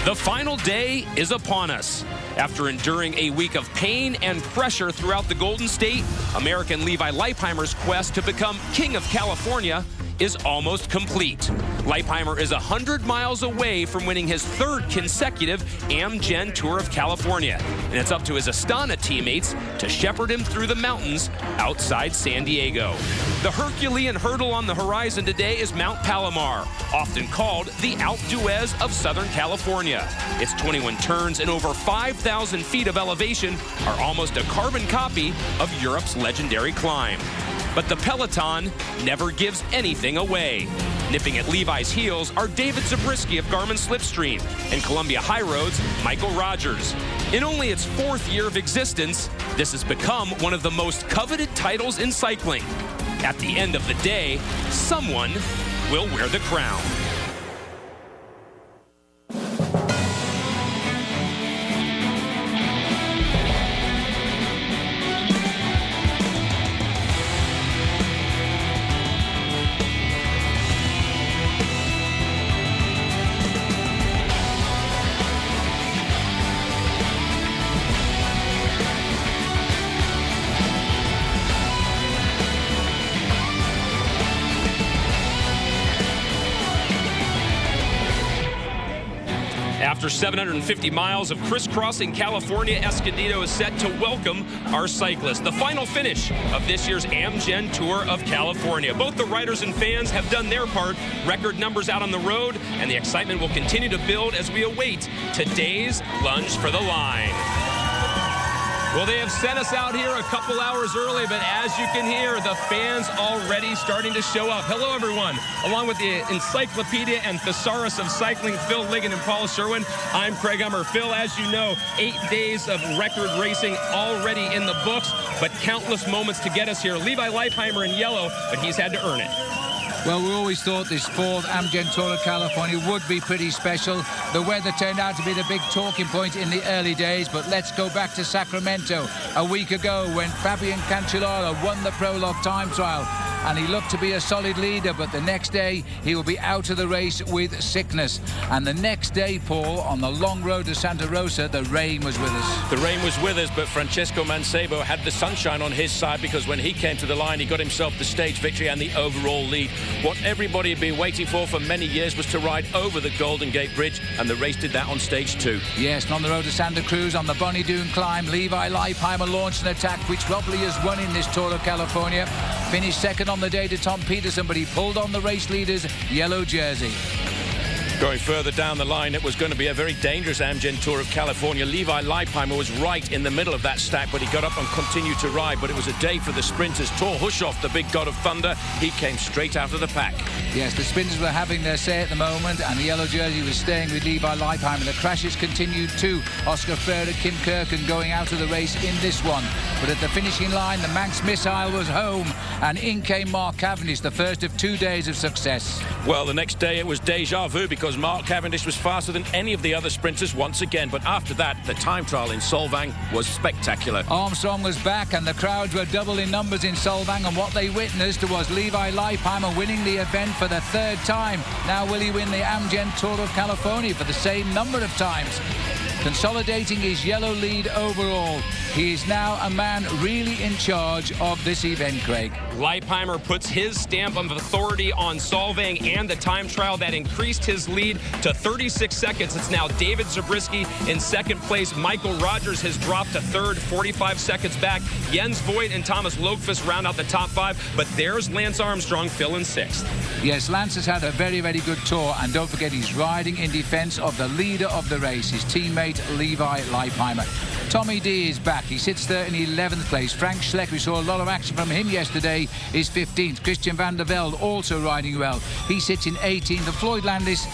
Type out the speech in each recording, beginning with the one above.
The final day is upon us. After enduring a week of pain and pressure throughout the Golden State, American Levi Leipheimer's quest to become King of California is almost complete. Leipheimer is 100 miles away from winning his third consecutive Amgen Tour of California, and it's up to his Astana teammates to shepherd him through the mountains outside San Diego. The Herculean hurdle on the horizon today is Mount Palomar, often called the Alpe d'Huez of Southern California. Its 21 turns and over 5,000 feet of elevation are almost a carbon copy of Europe's legendary climb. But the peloton never gives anything away. Nipping at Levi's heels are David Zabriskie of Garmin Slipstream and Columbia High Road's Michael Rogers. In only its fourth year of existence, this has become one of the most coveted titles in cycling. At the end of the day, someone will wear the crown. After 750 miles of crisscrossing California, Escondido is set to welcome our cyclists. The final finish of this year's Amgen Tour of California. Both the riders and fans have done their part. Record numbers out on the road, and the excitement will continue to build as we await today's lunge for the line. Well, they have sent us out here a couple hours early, but as you can hear, the fans already starting to show up. Hello, everyone. Along with the encyclopedia and thesaurus of cycling, Phil Liggett and Paul Sherwen, I'm Craig Hummer. Phil, as you know, 8 days of record racing already in the books, but countless moments to get us here. Levi Leipheimer in yellow, but he's had to earn it. Well, we always thought this fourth Amgen Tour of California would be pretty special. The weather turned out to be the big talking point in the early days, but let's go back to Sacramento a week ago when Fabian Cancellara won the prologue time trial. And he looked to be a solid leader, but the next day he will be out of the race with sickness. And the next day, Paul, on the long road to Santa Rosa, the rain was with us. The rain was with us, but Francesco Mancebo had the sunshine on his side, because when he came to the line, he got himself the stage victory and the overall lead. What everybody had been waiting for many years was to ride over the Golden Gate Bridge, and the race did that on stage 2. Yes, and on the road to Santa Cruz, on the Bonnie Doon climb, Levi Leipheimer launched an attack which probably has won in this Tour of California. Finished second on the day to Tom Peterson, but he pulled on the race leader's yellow jersey. Going further down the line, it was going to be a very dangerous Amgen Tour of California. Levi Leipheimer was right in the middle of that stack, but he got up and continued to ride. But it was a day for the sprinters. Tor Hushoff, the big god of thunder, he came straight out of the pack. Yes, the sprinters were having their say at the moment, and the yellow jersey was staying with Levi Leipheimer. The crashes continued too. Oscar Freire, Kim Kirken going out of the race in this one. But at the finishing line, the Manx missile was home, and in came Mark Cavendish, the first of 2 days of success. Well, the next day it was déjà vu, because Mark Cavendish was faster than any of the other sprinters once again. But after that, the time trial in Solvang was spectacular. Armstrong was back, and the crowds were double in numbers in Solvang, and what they witnessed was Levi Leipheimer winning the event for the third time. Now will he win the Amgen Tour of California for the same number of times? Consolidating his yellow lead overall. He is now a man really in charge of this event, Craig. Leipheimer puts his stamp of authority on Solvang and the time trial that increased his lead to 36 seconds. It's now David Zabriskie in second place. Michael Rogers has dropped to third, 45 seconds back. Jens Voigt and Thomas Lokfus round out the top 5, but there's Lance Armstrong, Phil in 6th. Yes, Lance has had a very, very good tour, and don't forget he's riding in defense of the leader of the race, his teammate Levi Leipheimer. Tommy D is back. He sits there in 11th place. Frank Schleck, we saw a lot of action from him yesterday, is 15th. Christian van der Velde also riding well. He sits in 18th. And Floyd Landis,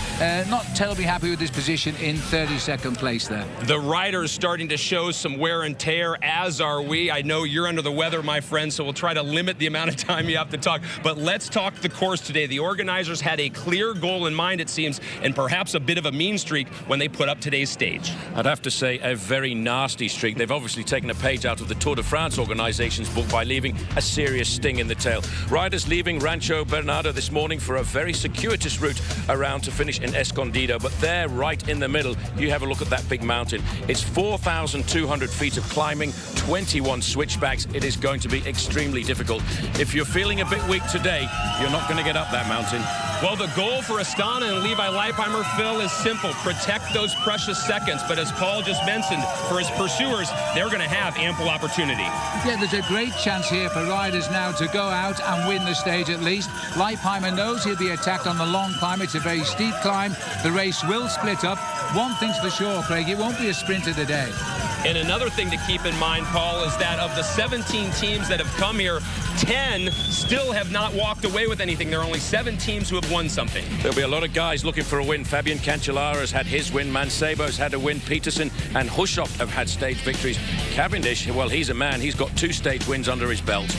not terribly happy with his position in 32nd place there. The riders starting to show some wear and tear, as are we. I know you're under the weather, my friend, so we'll try to limit the amount of time you have to talk. But let's talk the course today. The organizers had a clear goal in mind, it seems, and perhaps a bit of a mean streak when they put up today's stage. I'd have to say a very nasty 50 streak. They've obviously taken a page out of the Tour de France organization's book by leaving a serious sting in the tail. Riders leaving Rancho Bernardo this morning for a very circuitous route around to finish in Escondido, but there, right in the middle, you have a look at that big mountain. It's 4,200 feet of climbing, 21 switchbacks. It is going to be extremely difficult. If you're feeling a bit weak today, you're not going to get up that mountain. Well, the goal for Astana and Levi Leipheimer, Phil, is simple. Protect those precious seconds. But as Paul just mentioned, for his pursuers, they're going to have ample opportunity. Yeah, there's a great chance here for riders now to go out and win the stage at least. Leipheimer knows he'll be attacked on the long climb. It's a very steep climb. The race will split up. One thing's for sure, Craig, it won't be a sprint of the day. And another thing to keep in mind, Paul, is that of the 17 teams that have come here, 10 still have not walked away with anything. There are only 7 teams who have won something. There'll be a lot of guys looking for a win. Fabian Cancellara's had his win. Mancebo's had a win. Peterson and Hushoff have had stage victories. Cavendish, well, he's a man. He's got 2 stage wins under his belt.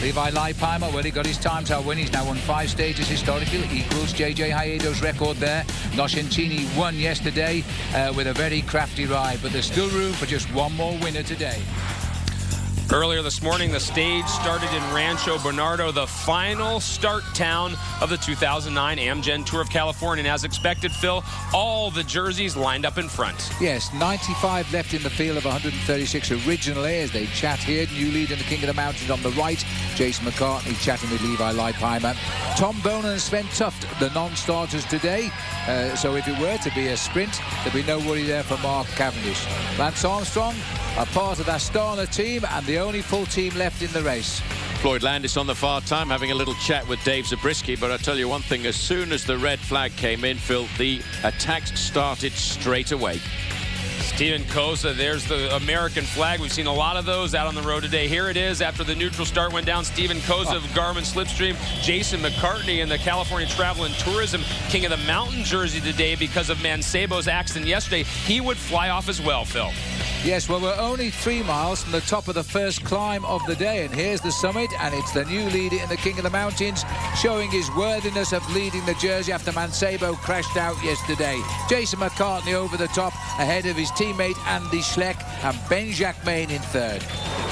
Levi Leipheimer, well, he got his times out win. He's now won 5 stages historically, equals JJ Hayedo's record there. Noscentini won yesterday with a very crafty ride, but there's still room for just one more winner today. Earlier this morning, the stage started in Rancho Bernardo, the final start town of the 2009 Amgen Tour of California. And as expected, Phil, all the jerseys lined up in front. Yes, 95 left in the field of 136 originally as they chat here. New lead in the King of the Mountains on the right. Jason McCartney chatting with Levi Leipheimer. Tom Bonen and Sven Tuft, the non-starters today. So if it were to be a sprint, there'd be no worry there for Mark Cavendish. Lance Armstrong, a part of the Astana team and the only full team left in the race. Floyd Landis on the far time having a little chat with Dave Zabriskie, but I'll tell you one thing, as soon as the red flag came in, Phil, the attacks started straight away. Steven Koza, there's the American flag. We've seen a lot of those out on the road today. Here it is after the neutral start went down. Steven Koza of Garmin Slipstream. Jason McCartney in the California Travel and Tourism King of the Mountain jersey today because of Mancebo's accident yesterday. He would fly off as well, Phil. Yes, well, we're only 3 miles from the top of the first climb of the day, and here's the summit, and it's the new leader in the King of the Mountains showing his worthiness of leading the jersey after Mancebo crashed out yesterday. Jason McCartney over the top ahead of his teammate Andy Schleck and Ben Jacquemain in third.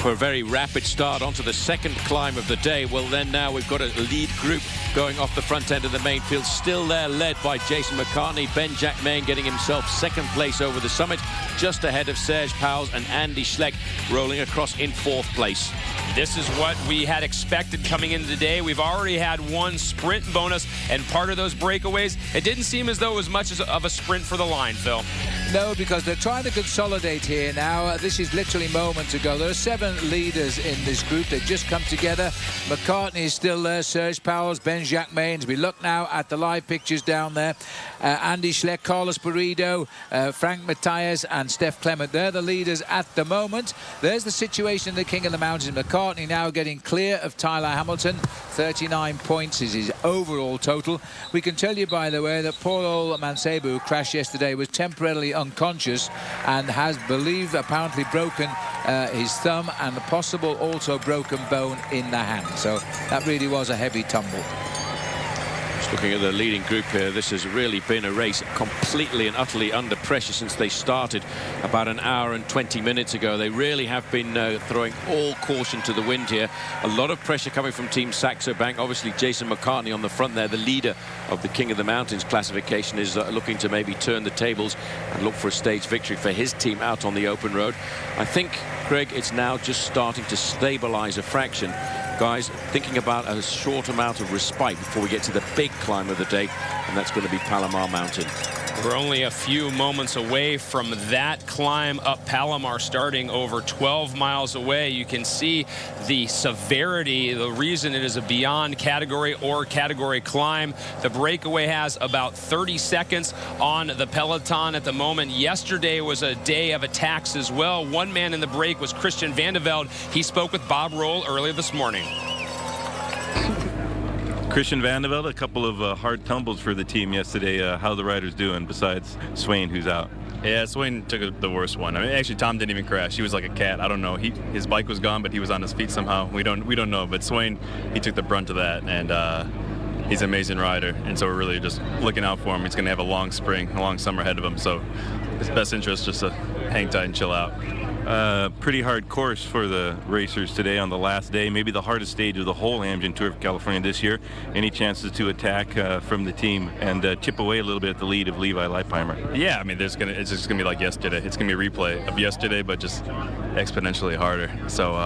For a very rapid start onto the second climb of the day. Well, then now we've got a lead group going off the front end of the main field. Still there, led by Jason McCartney. Ben Jacquemain getting himself second place over the summit, just ahead of Serge Pauwels and Andy Schleck rolling across in 4th place. This is what we had expected coming into the day. We've already had one sprint bonus, and part of those breakaways, it didn't seem as though it was much of a sprint for the line, Phil. No, because they're trying to consolidate here now. This is literally moments ago. There are 7 leaders in this group. They've just come together. McCartney is still there. Serge Pauwels, Ben Jacquemain. We look now at the live pictures down there. Andy Schleck, Carlos Burrido, Frank Matthias and Steph Clement. They're the leaders at the moment. There's the situation in the King of the Mountains. McCartney now getting clear of Tyler Hamilton. 39 points is his overall total. We can tell you, by the way, that poor old Mancebo, who crashed yesterday, was temporarily unconscious and has, apparently broken his thumb and a possible also broken bone in the hand. So that really was a heavy tumble. Just looking at the leading group here, this has really been a race completely and utterly under pressure since they started about an hour and 20 minutes ago. They really have been throwing all caution to the wind here. A lot of pressure coming from Team Saxo Bank. Obviously, Jason McCartney on the front there, the leader of the King of the Mountains classification, is looking to maybe turn the tables and look for a stage victory for his team out on the open road. I think, Craig, it's now just starting to stabilize a fraction. Guys, thinking about a short amount of respite before we get to the big climb of the day, and that's going to be Palomar Mountain. We're only a few moments away from that climb up Palomar, starting over 12 miles away. You can see the severity, the reason it is a beyond category or category climb. The breakaway has about 30 seconds on the peloton at the moment. Yesterday was a day of attacks as well. One man in the break was Christian Vandevelde. He spoke with Bob Roll earlier this morning. Christian Vandevelde, a couple of hard tumbles for the team yesterday. How are the riders doing besides Swain, who's out? Yeah, Swain took the worst one. I mean, actually, Tom didn't even crash. He was like a cat. I don't know. His bike was gone, but he was on his feet somehow. We don't know. But Swain, he took the brunt of that, and he's an amazing rider. And so we're really just looking out for him. He's going to have a long spring, a long summer ahead of him. So his best interest is just to hang tight and chill out. Pretty hard course for the racers today on the last day, maybe the hardest stage of the whole Amgen Tour of California this year. Any chances to attack from the team and chip away a little bit at the lead of Levi Leipheimer? Yeah, I mean, it's just gonna be like yesterday. It's gonna be a replay of yesterday, but just exponentially harder. So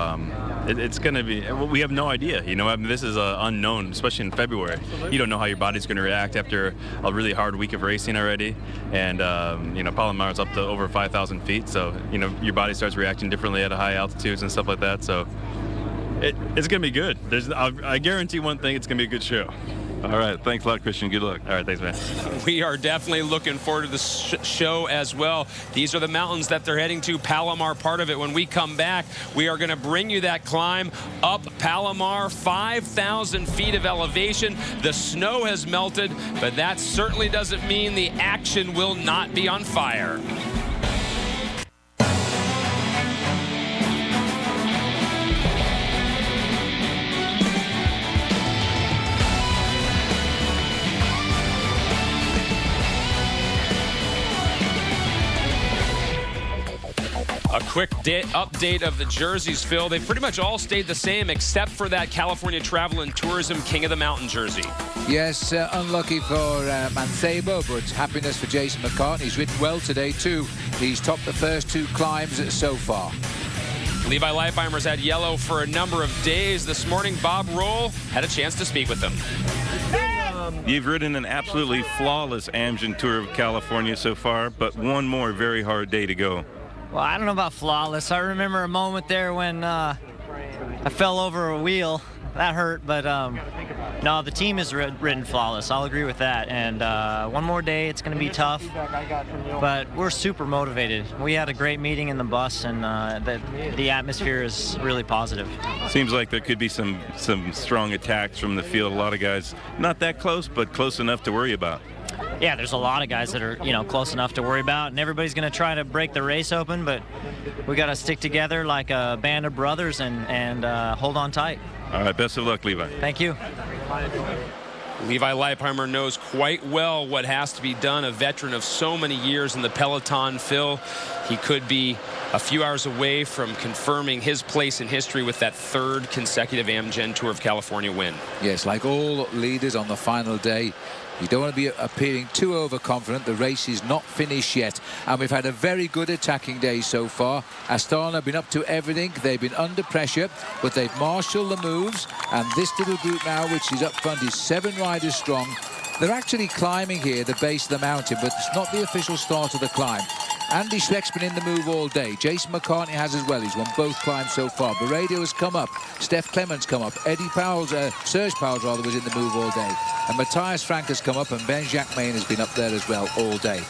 it's gonna be. We have no idea. You know, I mean, this is unknown, especially in February. You don't know how your body's gonna react after a really hard week of racing already, and you know, Palomar's up to over 5,000 feet, so you know your body starts reacting differently at high altitudes and stuff like that. So it's gonna be good. I guarantee one thing: it's gonna be a good show. All right, thanks a lot, Christian. Good luck. All right, thanks, man. We are definitely looking forward to the show as well. These are the mountains that they're heading to, Palomar part of it. When we come back, we are going to bring you that climb up Palomar, 5,000 feet of elevation. The snow has melted, but that certainly doesn't mean the action will not be on fire. A quick update of the jerseys, Phil. They pretty much all stayed the same except for that California Travel and Tourism King of the Mountain jersey. Yes, unlucky for Mancebo, but happiness for Jason McCartney. He's ridden well today too. He's topped the first 2 climbs so far. Levi Leipheimer's had yellow for a number of days. This morning, Bob Roll had a chance to speak with him. You've ridden an absolutely flawless Amgen Tour of California so far, but one more very hard day to go. Well, I don't know about flawless. I remember a moment there when I fell over a wheel. That hurt, but no, the team is ridden flawless. I'll agree with that. And one more day, it's going to be tough, but we're super motivated. We had a great meeting in the bus, and the atmosphere is really positive. Seems like there could be some strong attacks from the field. A lot of guys not that close, but close enough to worry about. Yeah, there's a lot of guys that are, you know, close enough to worry about, and everybody's going to try to break the race open, but we got to stick together like a band of brothers and hold on tight. All right, best of luck, Levi. Thank you. Levi Leipheimer knows quite well what has to be done, a veteran of so many years in the peloton, Phil. He could be a few hours away from confirming his place in history with that 3rd consecutive Amgen Tour of California win. Yes, like all leaders on the final day, you don't want to be appearing too overconfident. The race is not finished yet. And we've had a very good attacking day so far. Astana have been up to everything. They've been under pressure, but they've marshaled the moves. And this little group now, which is up front, is 7 riders strong. They're actually climbing here, the base of the mountain, but it's not the official start of the climb. Andy Schleck's been in the move all day. Jason McCartney has as well. He's won both climbs so far. Barredo has come up. Steph Clements come up. Serge Powell's rather, was in the move all day. And Matthias Frank has come up, and Ben Jacquemain has been up there as well all day.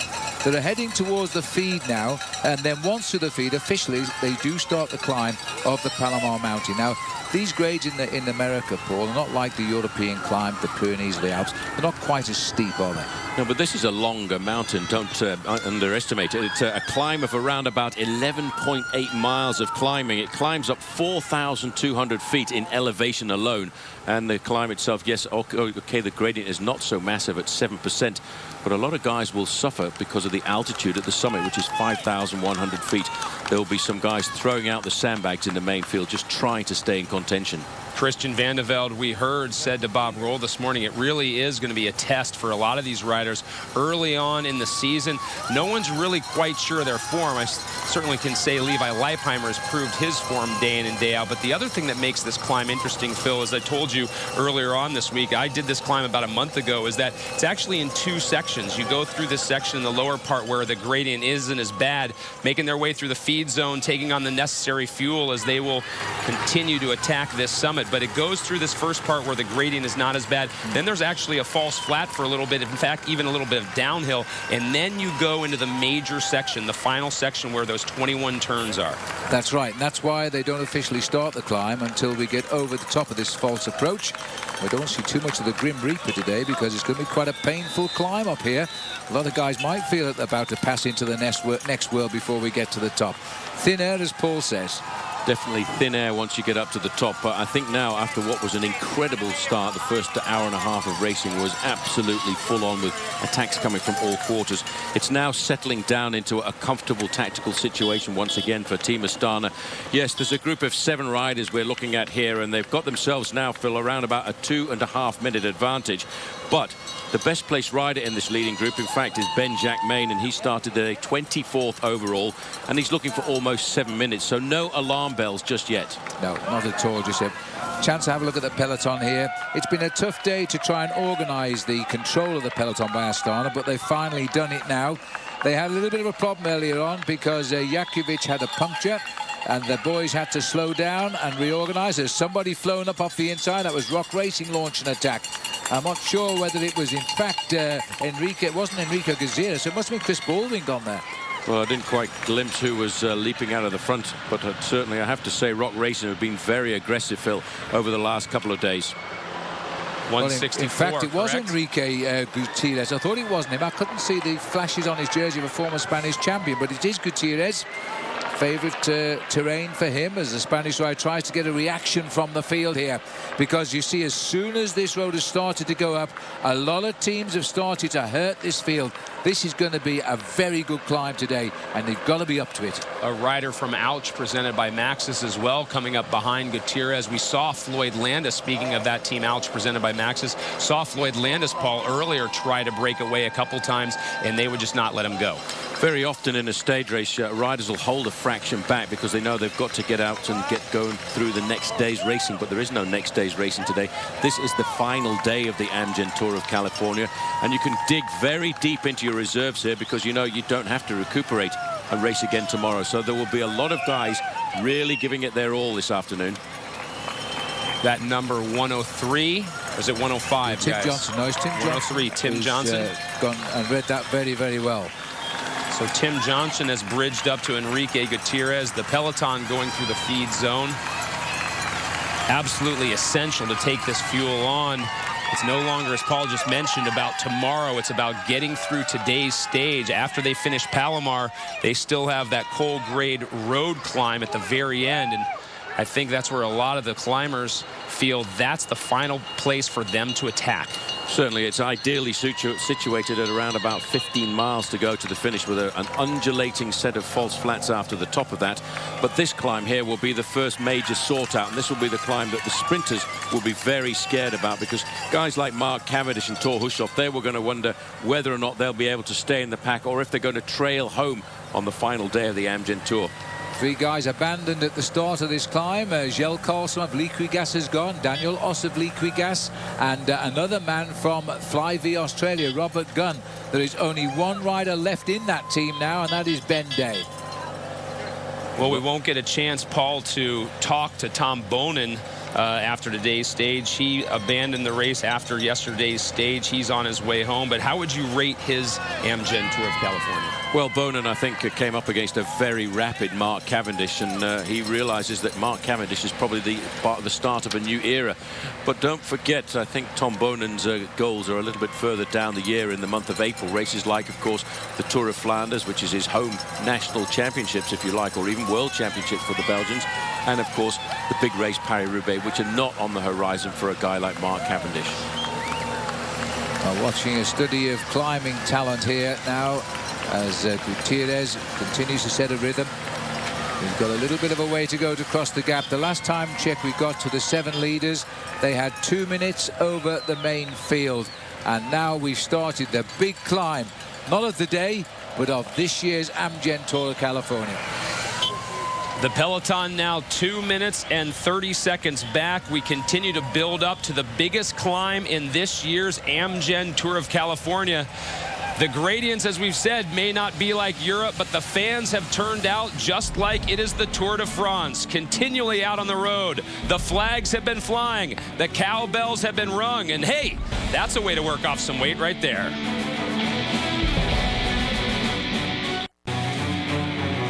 They're heading towards the feed now, and then once to the feed, officially, they do start the climb of the Palomar Mountain. Now, these grades in America, Paul, are not like the European climb, the Pyrenees, the Alps. They're not quite as steep, are they? No, but this is a longer mountain. Don't underestimate it. It's a climb of around about 11.8 miles of climbing. It climbs up 4,200 feet in elevation alone. And the climb itself, yes, okay, the gradient is not so massive at 7%. But a lot of guys will suffer because of the altitude at the summit, which is 5,100 feet. There will be some guys throwing out the sandbags in the main field, just trying to stay in contention. Christian Vande Velde, we heard, said to Bob Roll this morning, it really is going to be a test for a lot of these riders early on in the season. No one's really quite sure of their form. I certainly can say Levi Leipheimer has proved his form day in and day out. But the other thing that makes this climb interesting, Phil, as I told you earlier on this week, I did this climb about a month ago, is that it's actually in 2 sections. You go through this section in the lower part where the gradient isn't as bad, making their way through the feed zone, taking on the necessary fuel as they will continue to attack this summit. But it goes through this first part where the gradient is not as bad. Then there's actually a false flat for a little bit. In fact, even a little bit of downhill. And then you go into the major section, the final section where those 21 turns are. That's right. And that's why they don't officially start the climb until we get over the top of this false approach. We don't see too much of the Grim Reaper today because it's going to be quite a painful climb up here. A lot of guys might feel about to pass into the next world before we get to the top. Thin air, as Paul says. definitely thin air once you get up to the top. But I think now, after what was an incredible start, the first hour and a half of racing was absolutely full on with attacks coming from all quarters. It's now settling down into a comfortable tactical situation once again for Team Astana. Yes, there's a group of 7 riders we're looking at here, and they've got themselves now, Phil, around about a 2.5 minute advantage. But the best placed rider in this leading group, in fact, is Ben Jacquemain, and he started at a 24th overall, and he's looking for almost 7 minutes. So no alarm bells just yet. No, not at all, Giuseppe. Chance to have a look at the peloton here. It's been a tough day to try and organise the control of the peloton by Astana, but they've finally done it now. They had a little bit of a problem earlier on because Jakovic had a puncture, and the boys had to slow down and reorganise. There's somebody flown up off the inside. That was Rock Racing launching an attack. I'm not sure whether it was, in fact, Enrique. It wasn't Enrico Gazira, so it must have been Chris Baldwin gone there. Well, I didn't quite glimpse who was leaping out of the front, but certainly I have to say Rock Racing have been very aggressive, Phil, over the last couple of days. 164, in fact, it was correct? Enrique Gutierrez. I thought it wasn't him. I couldn't see the flashes on his jersey of a former Spanish champion, but it is Gutierrez. Favourite terrain for him as the Spanish rider tries to get a reaction from the field here, because you see, as soon as this road has started to go up, a lot of teams have started to hurt this field. This is going to be a very good climb today, and they've got to be up to it. A rider from Ouch, presented by Maxxis as well, coming up behind Gutierrez. We saw Floyd Landis, speaking of that team Ouch presented by Maxxis, saw Floyd Landis, Paul, earlier try to break away a couple times, and they would just not let him go. Very often in a stage race, riders will hold a fraction back because they know they've got to get out and get going through the next day's racing, but there is no next day's racing today. This is the final day of the Amgen Tour of California, and you can dig very deep into your reserves here because you know you don't have to recuperate and race again tomorrow. So there will be a lot of guys really giving it their all this afternoon. That number 103, or is it 105, Tim guys? Johnson. No, it's Tim Johnson. 103, Tim Johnson. Gone and read that very, very well. So Tim Johnson has bridged up to Enrique Gutierrez. The peloton going through the feed zone. Absolutely essential to take this fuel on. It's no longer, as Paul just mentioned, about tomorrow. It's about getting through today's stage. After they finish Palomar, they still have that cold grade road climb at the very end. And I think that's where a lot of the climbers feel that's the final place for them to attack. Certainly, it's ideally situated at around about 15 miles to go to the finish with an undulating set of false flats after the top of that. But this climb here will be the first major sort out, and this will be the climb that the sprinters will be very scared about, because guys like Mark Cavendish and Thor Hushoff, they were going to wonder whether or not they'll be able to stay in the pack or if they're going to trail home on the final day of the Amgen Tour. 3 guys abandoned at the start of this climb. Gel Carlson of Liquigas has gone, Daniel Oss of Liquigas, and another man from Fly-V Australia, Robert Gunn. There is only one rider left in that team now, and that is Ben Day. Well, we won't get a chance, Paul, to talk to Tom Bonin after today's stage. He abandoned the race after yesterday's stage. He's on his way home. But how would you rate his Amgen Tour of California? Well, Bonin, I think, came up against a very rapid Mark Cavendish, and he realizes that Mark Cavendish is probably the start of a new era. But don't forget, I think Tom Bonin's goals are a little bit further down the year in the month of April. Races like, of course, the Tour of Flanders, which is his home national championships, if you like, or even world championships for the Belgians. And, of course, the big race Paris-Roubaix, which are not on the horizon for a guy like Mark Cavendish. Watching a study of climbing talent here now, as Gutierrez continues to set a rhythm. We've got a little bit of a way to go to cross the gap. The last time check we got to the 7 leaders, they had 2 minutes over the main field. And now we've started the big climb, not of the day, but of this year's Amgen Tour of California. The peloton now 2 minutes and 30 seconds back. We continue to build up to the biggest climb in this year's Amgen Tour of California. The gradients, as we've said, may not be like Europe, but the fans have turned out just like it is the Tour de France, continually out on the road. The flags have been flying, the cowbells have been rung, and hey, that's a way to work off some weight right there.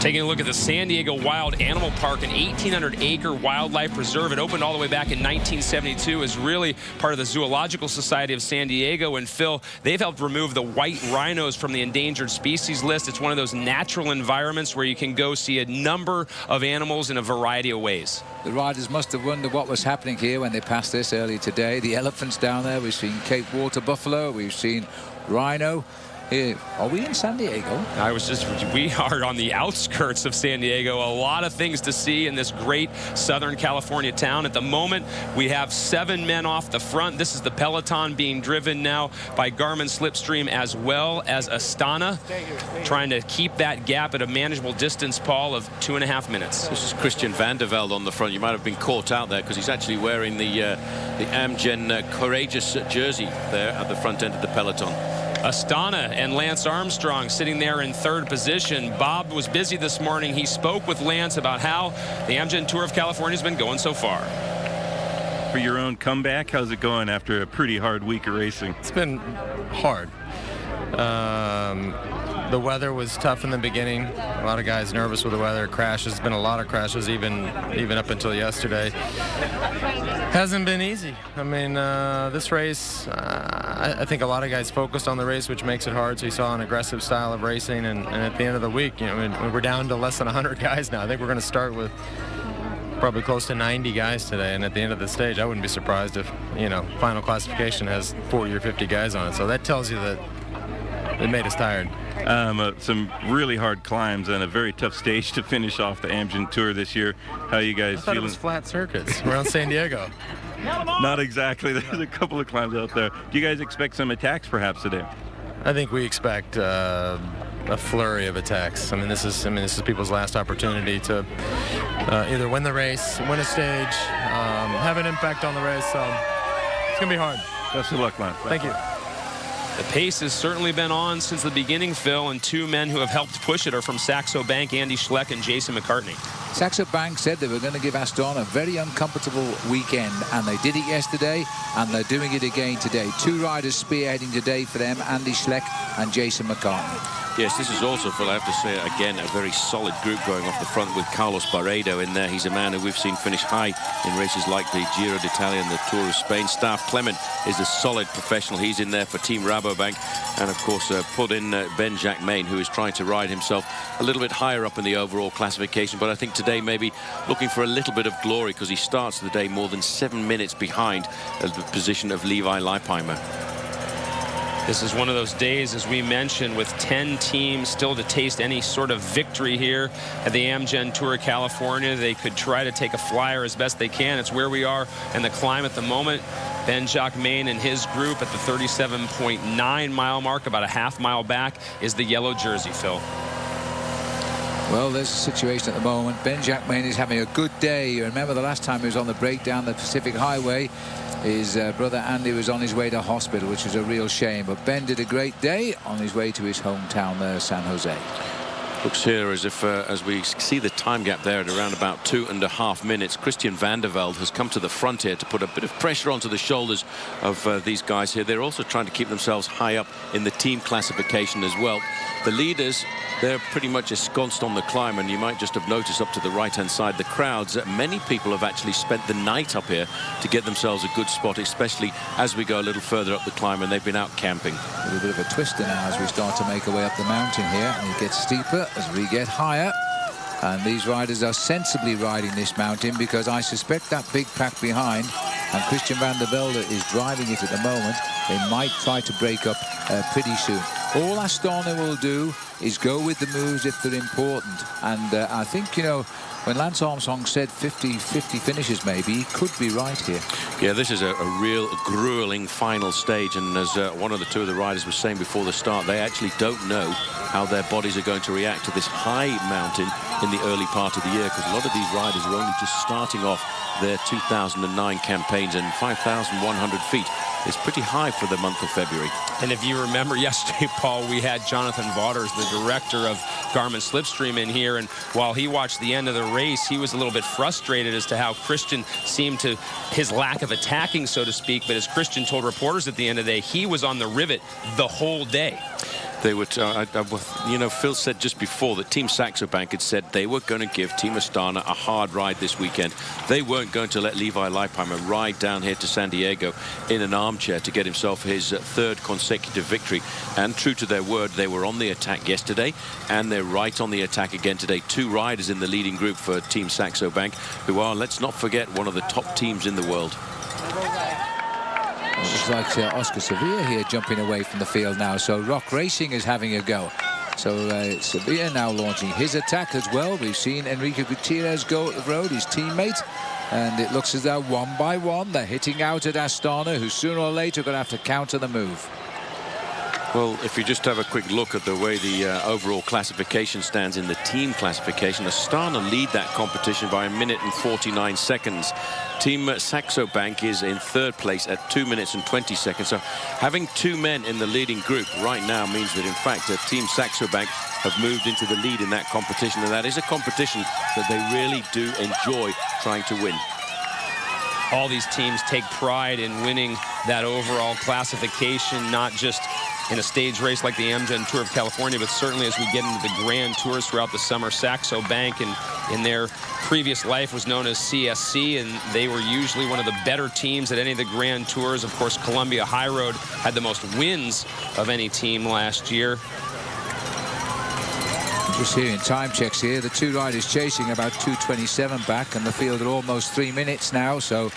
Taking a look at the San Diego Wild Animal Park, an 1,800-acre wildlife preserve. It opened all the way back in 1972 as really part of the Zoological Society of San Diego. And Phil, they've helped remove the white rhinos from the endangered species list. It's one of those natural environments where you can go see a number of animals in a variety of ways. The riders must have wondered what was happening here when they passed this earlier today. The elephants down there. We've seen Cape Water buffalo. We've seen rhino. Here, are we in San Diego? We are on the outskirts of San Diego. A lot of things to see in this great Southern California town. At the moment, we have 7 men off the front. This is the peloton being driven now by Garmin Slipstream as well as Astana, trying to keep that gap at a manageable distance, Paul, of 2.5 minutes. This is Christian van der Velde on the front. You might have been caught out there because he's actually wearing the Amgen Courageous jersey there at the front end of the peloton. Astana and Lance Armstrong sitting there in 3rd position. Bob was busy this morning. He spoke with Lance about how the Amgen Tour of California has been going so far. For your own comeback, how's it going after a pretty hard week of racing? It's been hard. The weather was tough in the beginning. A lot of guys nervous with the weather. Crashes, been a lot of crashes even up until yesterday. Hasn't been easy. I mean, this race, I think a lot of guys focused on the race, which makes it hard. So you saw an aggressive style of racing, and at the end of the week, you know, we're down to less than 100 guys now. I think we're going to start with probably close to 90 guys today, and at the end of the stage, I wouldn't be surprised if, you know, final classification has 40 or 50 guys on it. So that tells you that it made us tired. Some really hard climbs and a very tough stage to finish off the Amgen Tour this year. How are you guys I thought feeling? it was flat circuits around San Diego. Not exactly. There's a couple of climbs out there. Do you guys expect some attacks perhaps today? I think we expect a flurry of attacks. I mean, this is people's last opportunity to either win the race, win a stage, have an impact on the race. So it's gonna be hard. Best of luck, Lance. Thank you. The pace has certainly been on since the beginning, Phil, and 2 men who have helped push it are from Saxo Bank, Andy Schleck and Jason McCartney. Saxo Bank said they were going to give Astana a very uncomfortable weekend, and they did it yesterday, and they're doing it again today. 2 riders spearheading today for them, Andy Schleck and Jason McCartney. Yes, this is also, Phil, I have to say, again, a very solid group going off the front with Carlos Barredo in there. He's a man who we've seen finish high in races like the Giro d'Italia and the Tour of Spain. Staff Clement is a solid professional. He's in there for Team Rabobank. And, of course, put in Ben-Jacques Maine, who is trying to ride himself a little bit higher up in the overall classification. But I think today maybe looking for a little bit of glory because he starts the day more than 7 minutes behind the position of Levi Leipheimer. This is one of those days, as we mentioned, with 10 teams still to taste any sort of victory here at the Amgen Tour of California. They could try to take a flyer as best they can. It's where we are in the climb at the moment. Ben-Jacques Maine and his group at the 37.9-mile mark, about a half-mile back, is the yellow jersey, Phil. Well, there's a situation at the moment. Ben-Jacques Maine is having a good day. You remember the last time he was on the break down the Pacific Highway, his brother Andy was on his way to hospital, which was a real shame. But Ben did a great day on his way to his hometown there, San Jose. Looks here as if, as we see the time gap there at around about 2.5 minutes, Christian van der Velde has come to the front here to put a bit of pressure onto the shoulders of these guys here. They're also trying to keep themselves high up in the team classification as well. The leaders, they're pretty much ensconced on the climb, and you might just have noticed up to the right-hand side, the crowds, many people have actually spent the night up here to get themselves a good spot, especially as we go a little further up the climb, and they've been out camping. A little bit of a twister now as we start to make our way up the mountain here, and it gets steeper as we get higher. And these riders are sensibly riding this mountain because I suspect that big pack behind, and Christian van der Velde is driving it at the moment, they might try to break up pretty soon. All Astana will do is go with the moves if they're important. And I think, you know, when Lance Armstrong said 50-50 finishes maybe, he could be right here. Yeah, this is a real grueling final stage, and as one of the 2 of the riders was saying before the start, they actually don't know how their bodies are going to react to this high mountain in the early part of the year, because a lot of these riders are only just starting off their 2009 campaigns, and 5,100 feet is pretty high for the month of February. And if you remember yesterday, Paul, we had Jonathan Vaughters, the director of Garmin Slipstream, in here, and while he watched the end of the race, he was a little bit frustrated as to how Christian seemed to, his lack of attacking, so to speak, but as Christian told reporters at the end of the day, he was on the rivet the whole day. They would, you know, Phil said just before that Team Saxo Bank had said they were going to give Team Astana a hard ride this weekend. They weren't going to let Levi Leipheimer ride down here to San Diego in an armchair to get himself his third consecutive victory. And true to their word, they were on the attack yesterday, and they're right on the attack again today. 2 riders in the leading group for Team Saxo Bank, who are, let's not forget, one of the top teams in the world. Looks like Oscar Sevilla here jumping away from the field now. So Rock Racing is having a go. So Sevilla now launching his attack as well. We've seen Enrique Gutierrez go at the road, his teammate. And it looks as though one by one they're hitting out at Astana, who sooner or later are going to have to counter the move. Well, if you just have a quick look at the way the overall classification stands in the team classification, Astana lead that competition by 1 minute and 49 seconds. Team Saxo Bank is in 3rd place at 2 minutes and 20 seconds. So having 2 men in the leading group right now means that, in fact, Team Saxo Bank have moved into the lead in that competition. And that is a competition that they really do enjoy trying to win. All these teams take pride in winning that overall classification, not just in a stage race like the Amgen Tour of California, but certainly as we get into the Grand Tours throughout the summer. Saxo Bank, and in their previous life, was known as CSC, and they were usually one of the better teams at any of the Grand Tours. Of course, Columbia High Road had the most wins of any team last year. Just hearing time checks here, the 2 riders chasing about 2:27 back, and the field are almost 3 minutes now, so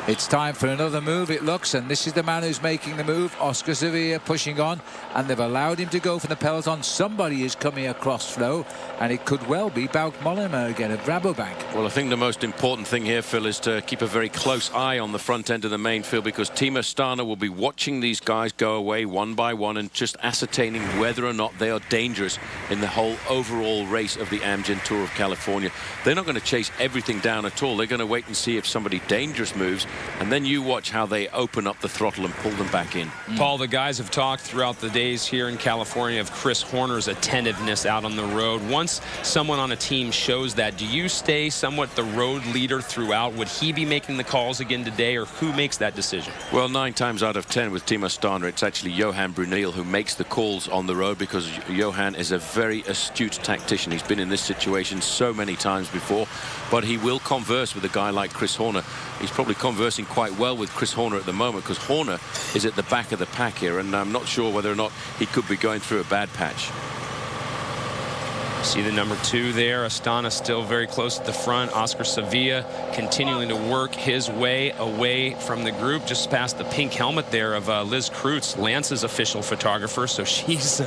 it's time for another move, it looks, and this is the man who's making the move, Oscar Sevilla, pushing on, and they've allowed him to go for the peloton. Somebody is coming across flow, and it could well be Bouk Mollema again of Rabobank. Well, I think the most important thing here, Phil, is to keep a very close eye on the front end of the main field, because Team Astana will be watching these guys go away one by one and just ascertaining whether or not they are dangerous in the whole overall race of the Amgen Tour of California. They're not going to chase everything down at all. They're going to wait and see if somebody dangerous moves, and then you watch how they open up the throttle and pull them back in. Paul, the guys have talked throughout the days here in California of Chris Horner's attentiveness out on the road. Once someone on a team shows that, do you stay somewhat the road leader throughout? Would he be making the calls again today, or who makes that decision? Well, 9 times out of 10 with Team Astana, it's actually Johan Brunel who makes the calls on the road, because Johan is a very astute tactician. He's been in this situation so many times before, but he will converse with a guy like Chris Horner. He's probably conversing quite well with Chris Horner at the moment, because Horner is at the back of the pack here, and I'm not sure whether or not he could be going through a bad patch. See the number 2 there. Astana still very close at the front. Oscar Sevilla continuing to work his way away from the group, just past the pink helmet there of Liz Kreutz, Lance's official photographer. So she's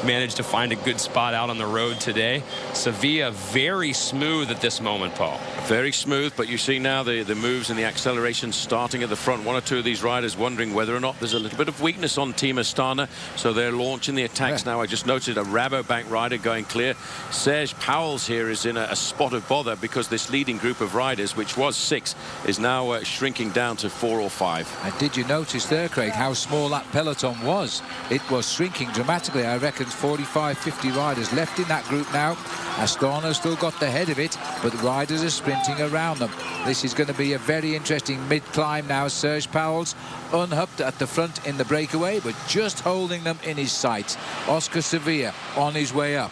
managed to find a good spot out on the road today. Sevilla very smooth at this moment, Paul. Very smooth, but you see now the moves and the acceleration starting at the front. 1 or 2 of these riders wondering whether or not there's a little bit of weakness on Team Astana, so they're launching the attacks now. I just noted a Rabobank rider going clear. Serge Powell's here is in a spot of bother, because this leading group of riders, which was 6, is now shrinking down to 4 or 5. And did you notice there, Craig, how small that peloton was? It was shrinking dramatically. I reckon 45, 50 riders left in that group now. Astana still got the head of it, but riders are sprinting around them. This is going to be a very interesting mid-climb now. Serge Powell's unhooked at the front in the breakaway, but just holding them in his sights. Oscar Sevilla on his way up.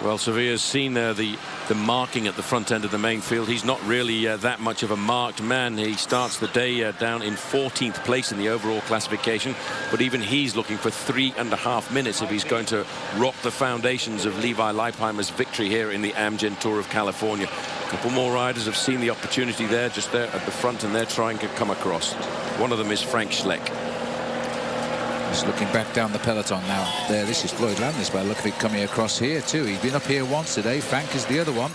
Well, Sevilla's seen the marking at the front end of the main field. He's not really that much of a marked man. He starts the day down in 14th place in the overall classification, but even he's looking for 3.5 minutes if he's going to rock the foundations of Levi Leipheimer's victory here in the Amgen Tour of California. A couple more riders have seen the opportunity there, just there at the front, and they're trying to come across. One of them is Frank Schleck. Just looking back down the peloton now. There, this is Floyd Landis by the look of it coming across here too. He's been up here once today. Frank is the other one.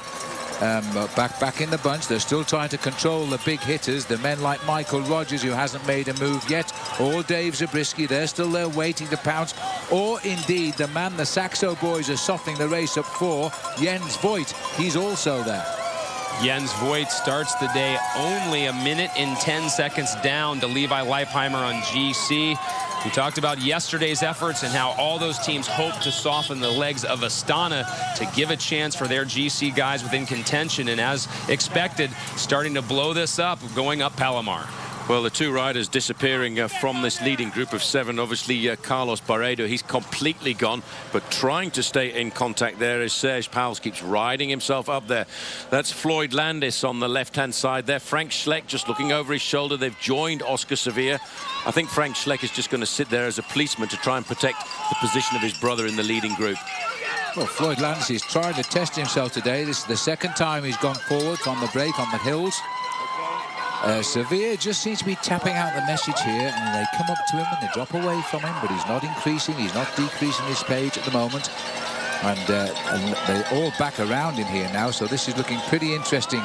But back in the bunch. They're still trying to control the big hitters, the men like Michael Rogers, who hasn't made a move yet, or Dave Zabriskie. They're still there waiting to pounce, or indeed the man the Saxo boys are softening the race up for, Jens Voigt. He's also there. Jens Voigt starts the day only 1 minute and 10 seconds down to Levi Leipheimer on GC. We talked about yesterday's efforts and how all those teams hope to soften the legs of Astana to give a chance for their GC guys within contention. And as expected, starting to blow this up, going up Palomar. Well, the two riders disappearing from this leading group of 7. Obviously, Carlos Barredo, he's completely gone, but trying to stay in contact there as Serge Pauwels keeps riding himself up there. That's Floyd Landis on the left-hand side there. Frank Schleck just looking over his shoulder. They've joined Oscar Sevilla. I think Frank Schleck is just going to sit there as a policeman to try and protect the position of his brother in the leading group. Well, Floyd Landis is trying to test himself today. This is the second time he's gone forward on the break on the hills. Sevilla just seems to be tapping out the message here, and they come up to him and they drop away from him, but he's not increasing, he's not decreasing his page at the moment. And they're all back around him here now, so this is looking pretty interesting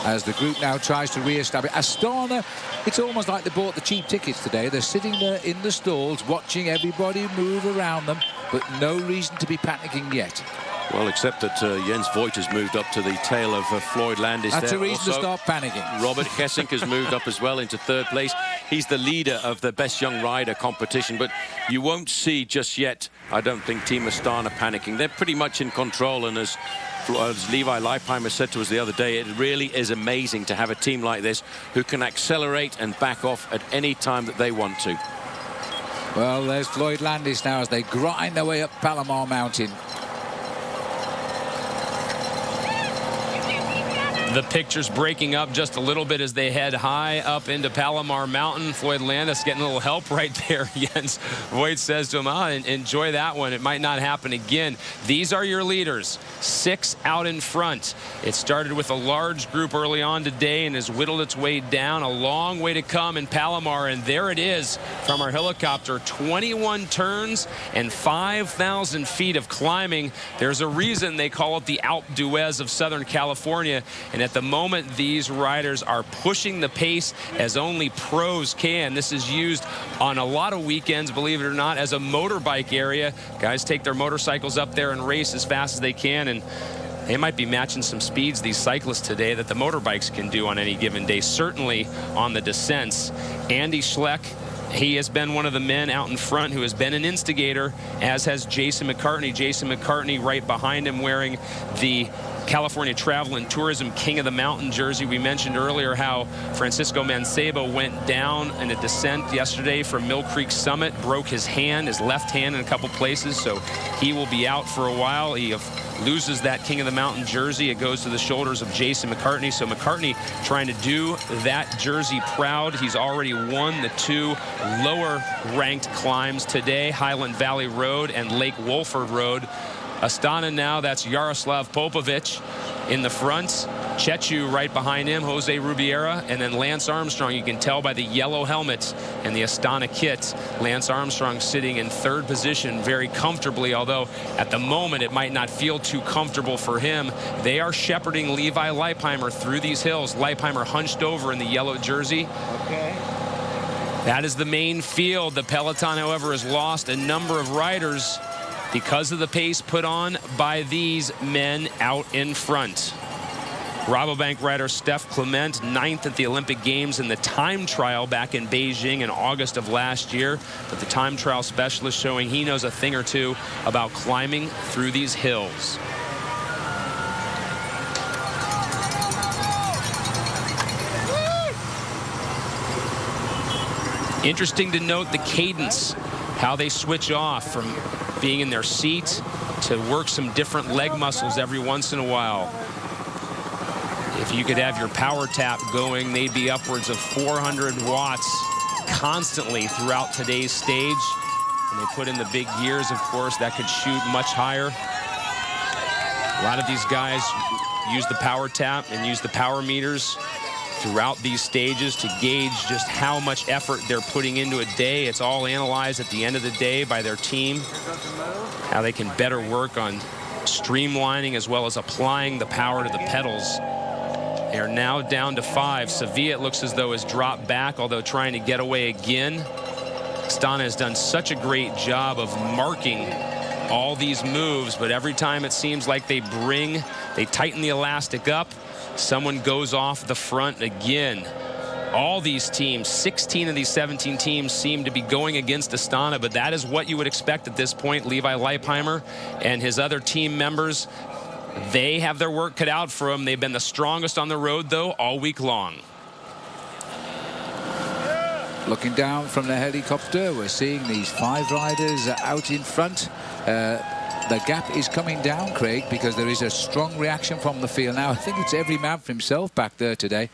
as the group now tries to re-establish. Astana, it's almost like they bought the cheap tickets today. They're sitting there in the stalls watching everybody move around them, but no reason to be panicking yet. Well, except that Jens Voigt has moved up to the tail of Floyd Landis. That's there. a reason Also, to start panicking. Robert Hessink has moved up as well into 3rd place. He's the leader of the Best Young Rider competition, but you won't see just yet, I don't think, Team Astana panicking. They're pretty much in control, and as Levi Leipheimer said to us the other day, it really is amazing to have a team like this who can accelerate and back off at any time that they want to. Well, there's Floyd Landis now as they grind their way up Palomar Mountain. The picture's breaking up just a little bit as they head high up into Palomar Mountain. Floyd Landis getting a little help right there. Jens Voigt says to him, enjoy that one. It might not happen again. These are your leaders. 6 out in front. It started with a large group early on today and has whittled its way down. A long way to come in Palomar, and there it is from our helicopter. 21 turns and 5,000 feet of climbing. There's a reason they call it the Alpe d'Huez of Southern California. And at the moment, these riders are pushing the pace as only pros can. This is used on a lot of weekends, believe it or not, as a motorbike area. Guys take their motorcycles up there and race as fast as they can, and they might be matching some speeds, these cyclists today, that the motorbikes can do on any given day, certainly on the descents. Andy Schleck, he has been one of the men out in front who has been an instigator, as has Jason McCartney. Jason McCartney right behind him wearing the California Travel and Tourism King of the Mountain jersey. We mentioned earlier how Francisco Mancebo went down in a descent yesterday from Mill Creek Summit, broke his hand, his left hand in a couple places, so he will be out for a while. He loses that King of the Mountain jersey. It goes to the shoulders of Jason McCartney. So McCartney trying to do that jersey proud. He's already won the 2 lower ranked climbs today, Highland Valley Road and Lake Wolford Road. Astana now, that's Jaroslav Popovic in the front. Chechu right behind him, Jose Rubiera, and then Lance Armstrong. You can tell by the yellow helmet and the Astana kit. Lance Armstrong sitting in 3rd position very comfortably, although at the moment it might not feel too comfortable for him. They are shepherding Levi Leipheimer through these hills. Leipheimer hunched over in the yellow jersey. Okay. That is the main field. The peloton, however, has lost a number of riders because of the pace put on by these men out in front. Rabobank rider Steph Clement, 9th at the Olympic Games in the time trial back in Beijing in August of last year. But the time trial specialist showing he knows a thing or two about climbing through these hills. Interesting to note the cadence, how they switch off from being in their seat to work some different leg muscles every once in a while. If you could have your power tap going, they'd be upwards of 400 watts constantly throughout today's stage. And they put in the big gears, of course, that could shoot much higher. A lot of these guys use the power tap and use the power meters throughout these stages to gauge just how much effort they're putting into a day. It's all analyzed at the end of the day by their team, how they can better work on streamlining as well as applying the power to the pedals. They are now down to 5. Sevilla, it looks as though, has dropped back, although trying to get away again. Astana has done such a great job of marking all these moves, but every time it seems like they tighten the elastic up, someone goes off the front again. All these teams, 16 of these 17 teams, seem to be going against Astana, but that is what you would expect at this point. Levi Leipheimer and his other team members, they have their work cut out for them. They've been the strongest on the road, though, all week long. Looking down from the helicopter, we're seeing these 5 riders out in front. The gap is coming down, Craig, because there is a strong reaction from the field now. I think it's every man for himself back there today.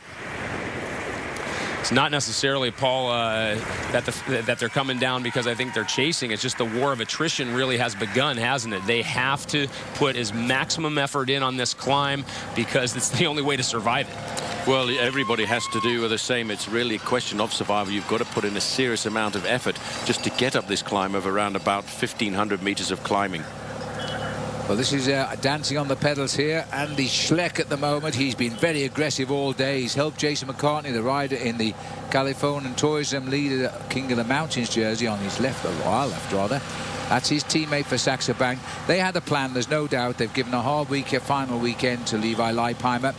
It's not necessarily, Paul, that they're coming down because I think they're chasing. It's just the war of attrition really has begun, hasn't it? They have to put as maximum effort in on this climb because it's the only way to survive it. Well, everybody has to do the same. It's really a question of survival. You've got to put in a serious amount of effort just to get up this climb of around about 1,500 meters of climbing. Well, this is dancing on the pedals here. Andy Schleck at the moment. He's been very aggressive all day. He's helped Jason McCartney, the rider in the Californian Tourism Leader King of the Mountains jersey, on his left, rather. That's his teammate for Saxo Bank. They had a plan, there's no doubt. They've given a hard final weekend to Levi Leipheimer.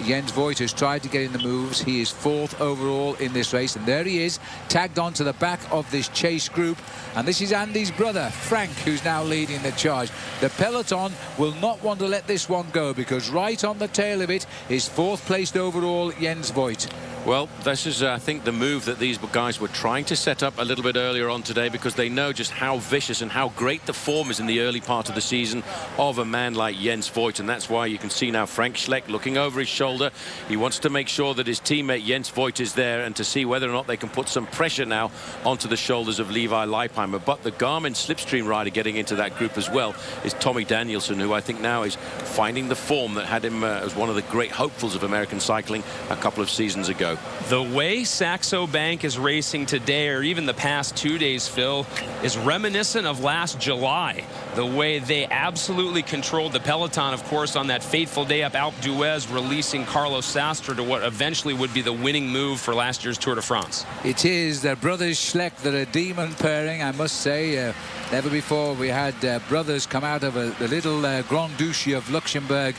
Jens Voigt has tried to get in the moves. He is 4th overall in this race, and there he is, tagged onto the back of this chase group. And this is Andy's brother, Frank, who's now leading the charge. The peloton will not want to let this one go, because right on the tail of it is 4th placed overall Jens Voigt. Well, this is, I think, the move that these guys were trying to set up a little bit earlier on today, because they know just how vicious and how great the form is in the early part of the season of a man like Jens Voigt. And that's why you can see now Frank Schleck looking over his shoulder. He wants to make sure that his teammate Jens Voigt is there, and to see whether or not they can put some pressure now onto the shoulders of Levi Leipheimer. But the Garmin Slipstream rider getting into that group as well is Tommy Danielson, who I think now is finding the form that had him as one of the great hopefuls of American cycling a couple of seasons ago. The way Saxo Bank is racing today, or even the past 2 days, Phil, is reminiscent of last July. The way they absolutely controlled the peloton, of course, on that fateful day up Alpe d'Huez, releasing Carlos Sastre to what eventually would be the winning move for last year's Tour de France. It is the brothers Schleck that are demon pairing, I must say. Never before we had brothers come out of the little Grand Duchy of Luxembourg,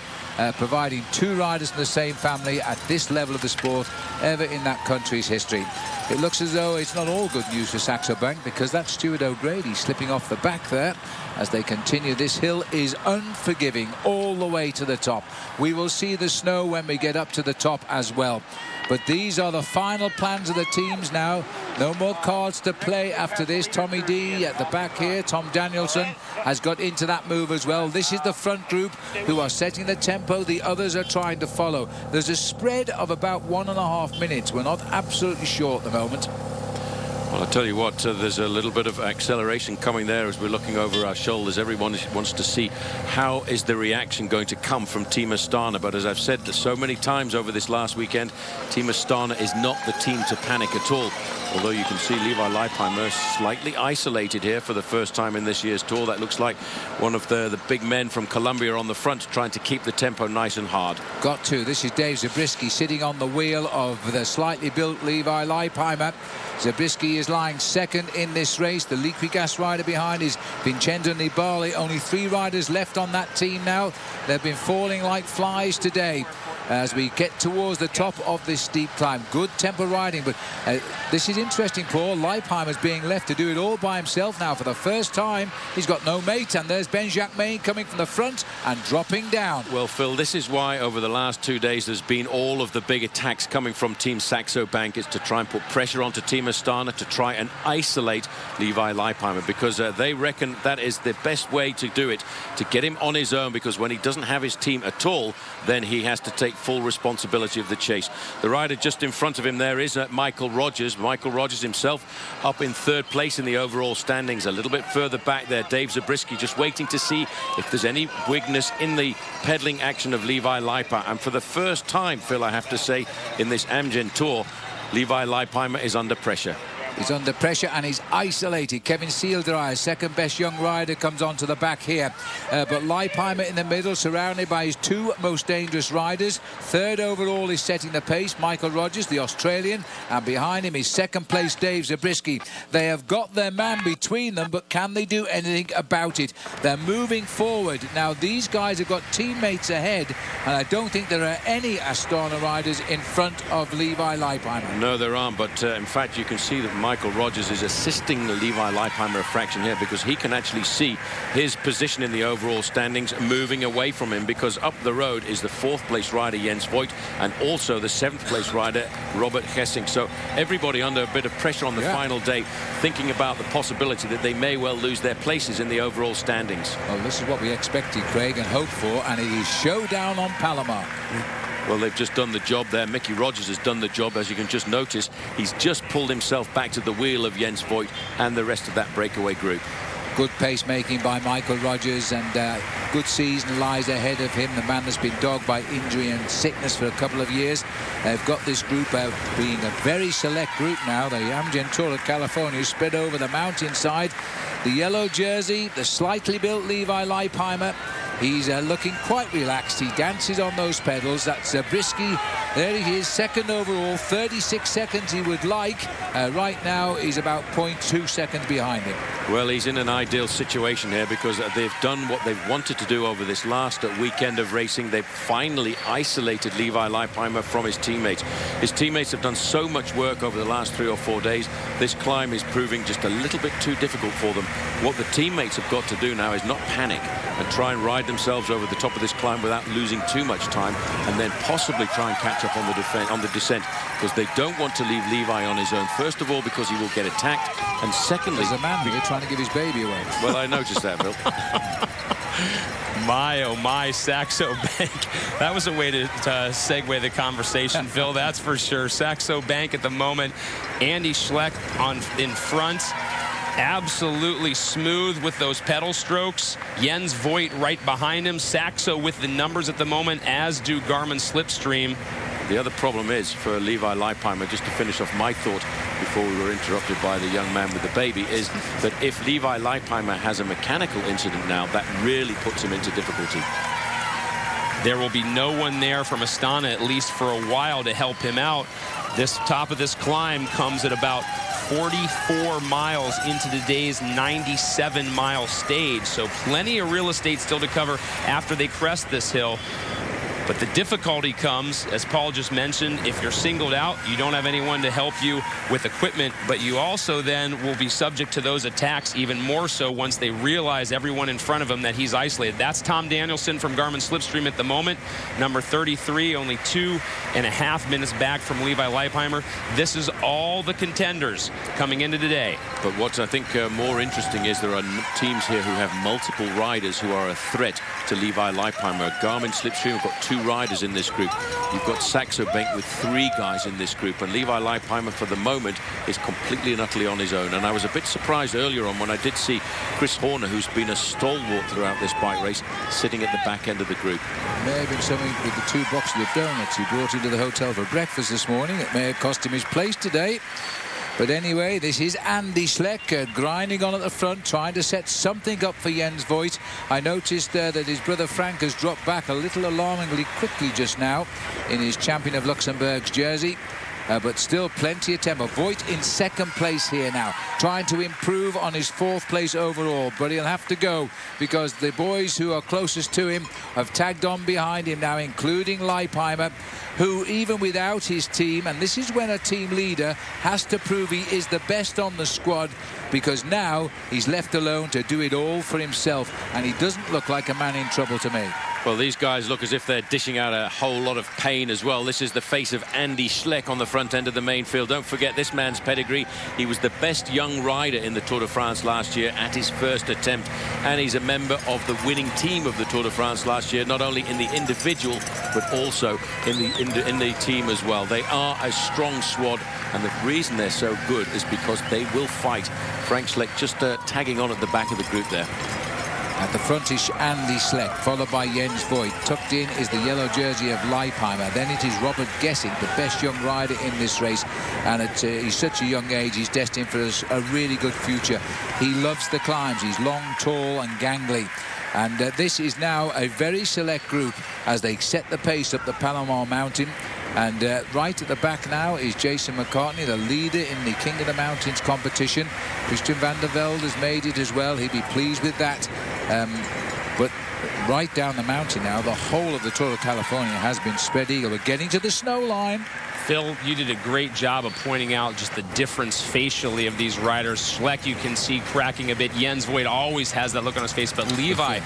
providing 2 riders from the same family at this level of the sport ever in that country's history. It looks as though it's not all good news for Saxo Bank, because that's Stuart O'Grady slipping off the back there as they continue. This hill is unforgiving all the way to the top. We will see the snow when we get up to the top as well. But these are the final plans of the teams now. No more cards to play after this. Tommy D at the back here. Tom Danielson has got into that move as well. This is the front group who are setting the tempo. The others are trying to follow. There's a spread of about 1.5 minutes. We're not absolutely sure at the moment. Well, I'll tell you what, there's a little bit of acceleration coming there as we're looking over our shoulders. Everyone wants to see how is the reaction going to come from Team Astana. But as I've said so many times over this last weekend, Team Astana is not the team to panic at all. Although you can see Levi Leipheimer slightly isolated here for the first time in this year's Tour. That looks like one of the big men from Colombia on the front, trying to keep the tempo nice and hard. Got to. This is Dave Zabriskie sitting on the wheel of the slightly built Levi Leipheimer. Zabriskie is lying 2nd in this race. The Liquigas rider behind is Vincenzo Nibali. Only 3 riders left on that team now. They've been falling like flies today as we get towards the top of this steep climb. Good tempo riding, but this is interesting, Paul. Leipheimer's being left to do it all by himself now for the first time. He's got no mate, and there's Ben Jacquemain coming from the front and dropping down. Well, Phil, this is why over the last 2 days there's been all of the big attacks coming from Team Saxo Bank. It's to try and put pressure onto Team Astana to try and isolate Levi Leipheimer, because they reckon that is the best way to do it, to get him on his own, because when he doesn't have his team at all, then he has to take full responsibility of the chase. The rider just in front of him there is Michael Rogers. Michael Rogers himself up in 3rd place in the overall standings. A little bit further back there, Dave Zabriskie just waiting to see if there's any weakness in the pedaling action of Levi Leipheimer. And for the first time, Phil, I have to say, in this Amgen Tour, Levi Leipheimer is under pressure. He's under pressure and he's isolated. Kevin Sealdryer, 2nd best young rider, comes onto the back here. But Leipheimer in the middle, surrounded by his 2 most dangerous riders. 3rd overall is setting the pace, Michael Rogers, the Australian. And behind him is 2nd place Dave Zabriskie. They have got their man between them, but can they do anything about it? They're moving forward. Now, these guys have got teammates ahead, and I don't think there are any Astana riders in front of Levi Leipheimer. No, there aren't, but in fact, you can see that Michael Rogers is assisting Levi Leipheimer a fraction here because he can actually see his position in the overall standings moving away from him, because up the road is the 4th place rider Jens Voigt and also the 7th place rider Robert Hessing. So everybody under a bit of pressure on the final day, thinking about the possibility that they may well lose their places in the overall standings. Well, this is what we expected, Craig, and hoped for, and it is showdown on Palomar. Well, they've just done the job there. Mickey Rogers has done the job. As you can just notice, he's just pulled himself back to the wheel of Jens Voigt and the rest of that breakaway group. Good pacemaking by Michael Rogers, and good season lies ahead of him. The man that's been dogged by injury and sickness for a couple of years. They've got this group being a very select group now. The Amgen Tour of California spread over the mountainside. The yellow jersey, the slightly built Levi Leipheimer. He's looking quite relaxed. He dances on those pedals. That's Brisky. There he is, 2nd overall, 36 seconds he would like. Right now, he's about 0.2 seconds behind him. Well, he's in an ideal situation here because they've done what they've wanted to do over this last weekend of racing. They've finally isolated Levi Leipheimer from his teammates. His teammates have done so much work over the last 3 or 4 days. This climb is proving just a little bit too difficult for them. What the teammates have got to do now is not panic and try and ride themselves over the top of this climb without losing too much time, and then possibly try and catch up on the descent, because they don't want to leave Levi on his own. First of all, because he will get attacked, and secondly, there's a man here trying to give his baby away. Well, I noticed that, Bill. My, oh my, Saxo Bank. That was a way to segue the conversation, Phil, that's for sure. Saxo Bank at the moment. Andy Schleck in front. Absolutely smooth with those pedal strokes. Jens Voigt right behind him. Saxo with the numbers at the moment, as do Garmin Slipstream. The other problem is for Levi Leipheimer, just to finish off my thought before we were interrupted by the young man with the baby, is that if Levi Leipheimer has a mechanical incident now, that really puts him into difficulty. There will be no one there from Astana, at least for a while, to help him out. This top of this climb comes at about 44 miles into the day's 97-mile stage, so plenty of real estate still to cover after they crest this hill. But the difficulty comes, as Paul just mentioned, if you're singled out, you don't have anyone to help you with equipment, but you also then will be subject to those attacks even more so once they realize, everyone in front of him, that he's isolated. That's Tom Danielson from Garmin Slipstream at the moment, number 33, only 2.5 minutes back from Levi Leipheimer. This is all the contenders coming into today. But what I think more interesting is there are teams here who have multiple riders who are a threat to Levi Leipheimer. Garmin Slipstream have got 2 riders in this group. You've got Saxo Bank with 3 guys in this group, and Levi Leipheimer for the moment is completely and utterly on his own. And I was a bit surprised earlier on when I did see Chris Horner, who's been a stalwart throughout this bike race, sitting at the back end of the group. May have been something with the 2 boxes of donuts he brought into the hotel for breakfast this morning. It may have cost him his place today. But anyway, this is Andy Schleck grinding on at the front, trying to set something up for Jens Voigt. I noticed that his brother Frank has dropped back a little alarmingly quickly just now in his Champion of Luxembourg's jersey. But still plenty of tempo. Voigt in 2nd place here now, trying to improve on his 4th place overall, but he'll have to go because the boys who are closest to him have tagged on behind him now, including Leipheimer, who even without his team, and this is when a team leader has to prove he is the best on the squad, because now he's left alone to do it all for himself, and he doesn't look like a man in trouble to me. Well, these guys look as if they're dishing out a whole lot of pain as well. This is the face of Andy Schleck on the front end of the main field. Don't forget this man's pedigree. He was the best young rider in the Tour de France last year at his first attempt, and he's a member of the winning team of the Tour de France last year, not only in the individual but also in the team as well. They are a strong squad, and the reason they're so good is because they will fight. Frank Schleck just tagging on at the back of the group there. At the front is Andy Schleck, followed by Jens Voigt. Tucked in is the yellow jersey of Leipheimer. Then it is Robert Gessing, the best young rider in this race. And he's such a young age, he's destined for a really good future. He loves the climbs. He's long, tall and gangly. And this is now a very select group as they set the pace up the Palomar Mountain. And right at the back now is Jason McCartney, the leader in the King of the Mountains competition. Christian van der Velde has made it as well. He'd be pleased with that. But right down the mountain now, the whole of the Tour of California has been spread eagle. We're getting to the snow line. Phil, you did a great job of pointing out just the difference facially of these riders. Schleck, you can see cracking a bit. Jens Voigt always has that look on his face, but Levi,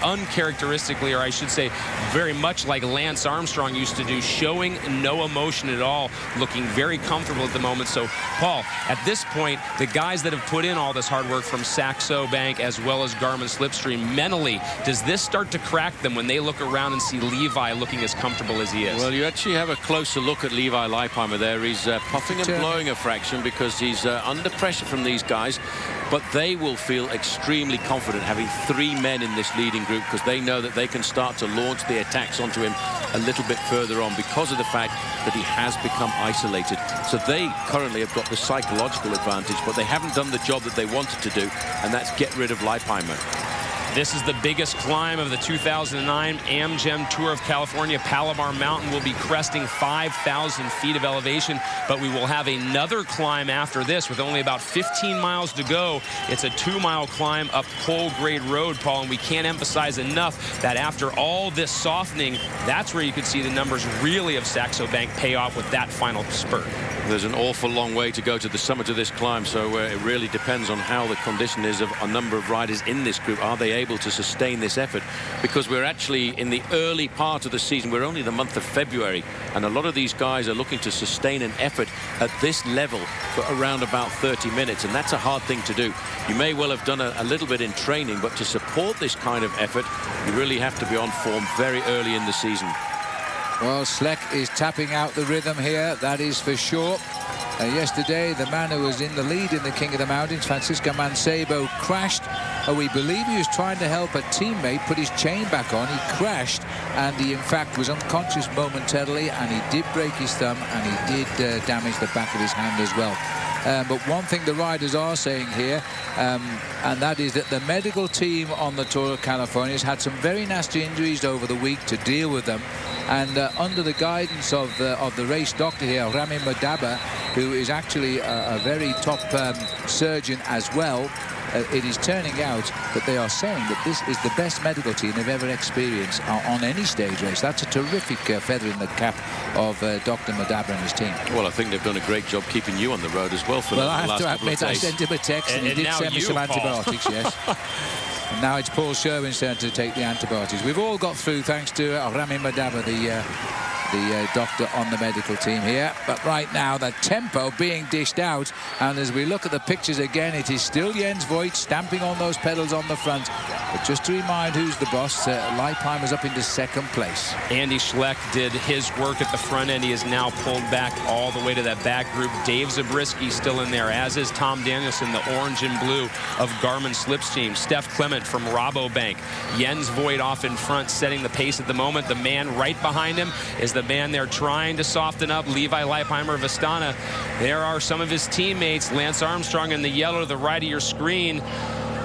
uncharacteristically, or I should say, very much like Lance Armstrong used to do, showing no emotion at all, looking very comfortable at the moment. So, Paul, at this point, the guys that have put in all this hard work from Saxo Bank as well as Garmin Slipstream, mentally, does this start to crack them when they look around and see Levi looking as comfortable as he is? Well, you actually have a closer look at Levi Leipheimer there. He's puffing and blowing a fraction because he's under pressure from these guys, but they will feel extremely confident having 3 men in this leading group because they know that they can start to launch the attacks onto him a little bit further on because of the fact that he has become isolated. So they currently have got the psychological advantage, but they haven't done the job that they wanted to do, and that's get rid of Leipheimer. This is the biggest climb of the 2009 Amgen Tour of California. Palomar Mountain will be cresting 5,000 feet of elevation, but we will have another climb after this with only about 15 miles to go. It's a 2-mile climb up Pole Grade Road, Paul, and we can't emphasize enough that after all this softening, that's where you could see the numbers really of Saxo Bank pay off with that final spurt. There's an awful long way to go to the summit of this climb, so it really depends on how the condition is of a number of riders in this group. Are they able to sustain this effort? Because we're actually in the early part of the season. We're only the month of February, and a lot of these guys are looking to sustain an effort at this level for around about 30 minutes, and that's a hard thing to do. You may well have done a little bit in training, but to support this kind of effort, you really have to be on form very early in the season. Well, Schleck is tapping out the rhythm here, that is for sure. Yesterday, the man who was in the lead in the King of the Mountains, Francisco Mancebo, crashed. We believe he was trying to help a teammate put his chain back on. He crashed, and he, in fact, was unconscious momentarily, and he did break his thumb, and he did damage the back of his hand as well. But one thing the riders are saying here, and that is that the medical team on the Tour of California has had some very nasty injuries over the week to deal with them. And under the guidance of the race doctor here, Rami Madaba, who is actually a very top surgeon as well, it is turning out that they are saying that this is the best medical team they've ever experienced on any stage race. That's a terrific feather in the cap of Dr. Madaba and his team. Well, I think they've done a great job keeping you on the road as well for the last couple of days. Well, I have to admit, I sent him a text, and he did send me some antibiotics, yes. And now it's Paul Sherwen's turn to take the antibiotics. We've all got through thanks to Rami Madaba, the doctor on the medical team here. But right now, the tempo being dished out. And as we look at the pictures again, it is still Jens Voigt stamping on those pedals on the front. But just to remind who's the boss, Leipheimer's up into second place. Andy Schleck did his work at the front end. He is now pulled back all the way to that back group. Dave Zabriskie still in there, as is Tom Danielson, the orange and blue of Garmin Slipstream. Steph Clement from Rabobank. Jens Voigt off in front, setting the pace at the moment. The man right behind him is the man there trying to soften up, Levi Leipheimer of Astana. There are some of his teammates, Lance Armstrong in the yellow to the right of your screen.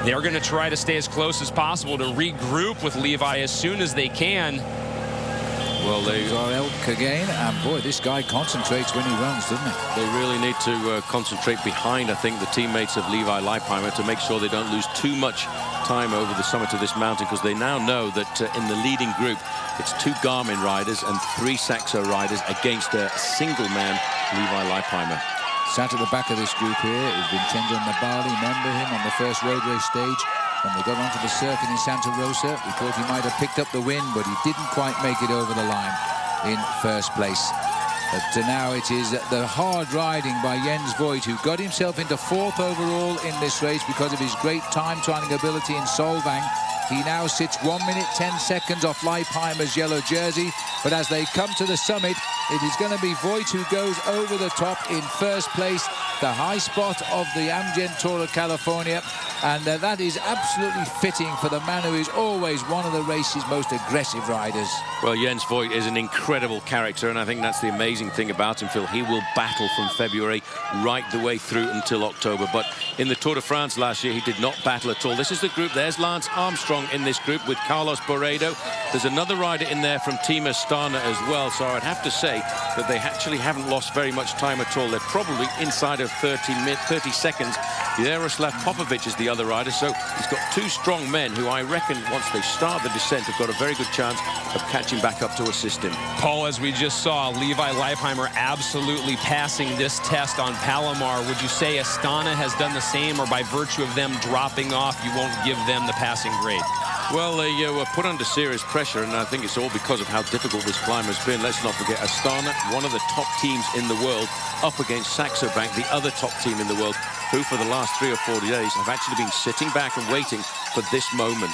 They're going to try to stay as close as possible to regroup with Levi as soon as they can. Well, they are Elk again, and boy, this guy concentrates when he runs, doesn't he? They really need to concentrate behind, I think, the teammates of Levi Leipheimer to make sure they don't lose too much time over the summit of this mountain, because they now know that in the leading group, it's 2 Garmin riders and 3 Saxo riders against a single man, Levi Leipheimer. Sat at the back of this group here is Vincenzo Nibali. Remember him on the first road race stage when they got onto the circuit in Santa Rosa. We thought he might have picked up the win, but he didn't quite make it over the line in first place. But now it is the hard riding by Jens Voigt, who got himself into 4th overall in this race because of his great time trialing ability in Solvang. He now sits 1 minute 10 seconds off Leipheimer's yellow jersey. But as they come to the summit, it is going to be Voigt who goes over the top in first place, the high spot of the Amgen Tour of California. And that is absolutely fitting for the man who is always one of the race's most aggressive riders. Well, Jens Voigt is an incredible character, and I think that's the amazing thing about him, Phil. He will battle from February right the way through until October. But in the Tour de France last year, he did not battle at all. This is the group. There's Lance Armstrong in this group with Carlos Borredo, There's another rider in there from Team Astana as well, so I'd have to say that they actually haven't lost very much time at all. They're probably inside of 30 seconds. Yaroslav Popovic is the other rider, so he's got two strong men who I reckon once they start the descent have got a very good chance of catching back up to assist him. Paul, as we just saw, Levi Leipheimer absolutely passing this test on Palomar. Would you say Astana has done the same, or by virtue of them dropping off, you won't give them the passing grade? Well, they were put under serious pressure, and I think it's all because of how difficult this climb has been. Let's not forget Astana, one of the top teams in the world, up against Saxo Bank, the other top team in the world, who for the last 3 or 4 days have actually been sitting back and waiting for this moment.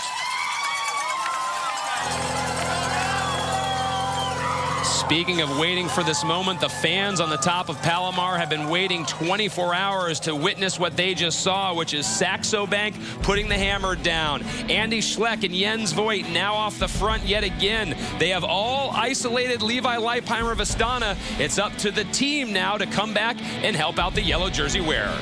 Speaking of waiting for this moment, the fans on the top of Palomar have been waiting 24 hours to witness what they just saw, which is Saxo Bank putting the hammer down. Andy Schleck and Jens Voigt now off the front yet again. They have all isolated Levi Leipheimer of Astana. It's up to the team now to come back and help out the yellow jersey wearer.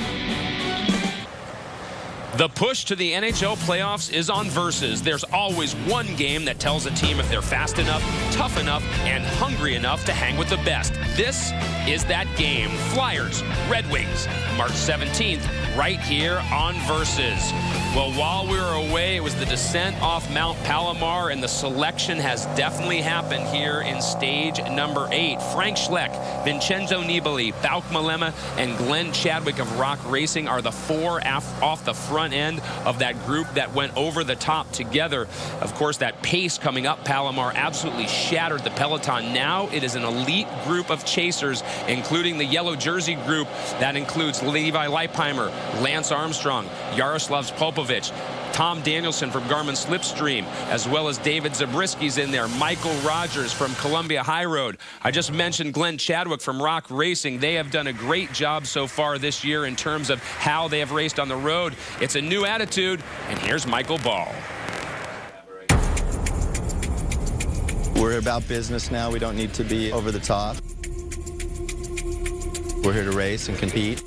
The push to the NHL playoffs is on Versus. There's always one game that tells a team if they're fast enough, tough enough, and hungry enough to hang with the best. This is that game. Flyers, Red Wings, March 17th, right here on Versus. Well, while we were away, it was the descent off Mount Palomar, and the selection has definitely happened here in stage number 8. Frank Schleck, Vincenzo Nibali, Bauke Mollema, and Glenn Chadwick of Rock Racing are the 4 off the front end of that group that went over the top together. Of course, that pace coming up Palomar absolutely shattered the peloton. Now it is an elite group of chasers, including the yellow jersey group that includes Levi Leipheimer, Lance Armstrong, Yaroslav Popovic, Tom Danielson from Garmin Slipstream, as well as David Zabriskie's in there, Michael Rogers from Columbia High Road. I just mentioned Glenn Chadwick from Rock Racing. They have done a great job so far this year in terms of how they have raced on the road. It's a new attitude, and here's Michael Ball. We're about business now. We don't need to be over the top. We're here to race and compete.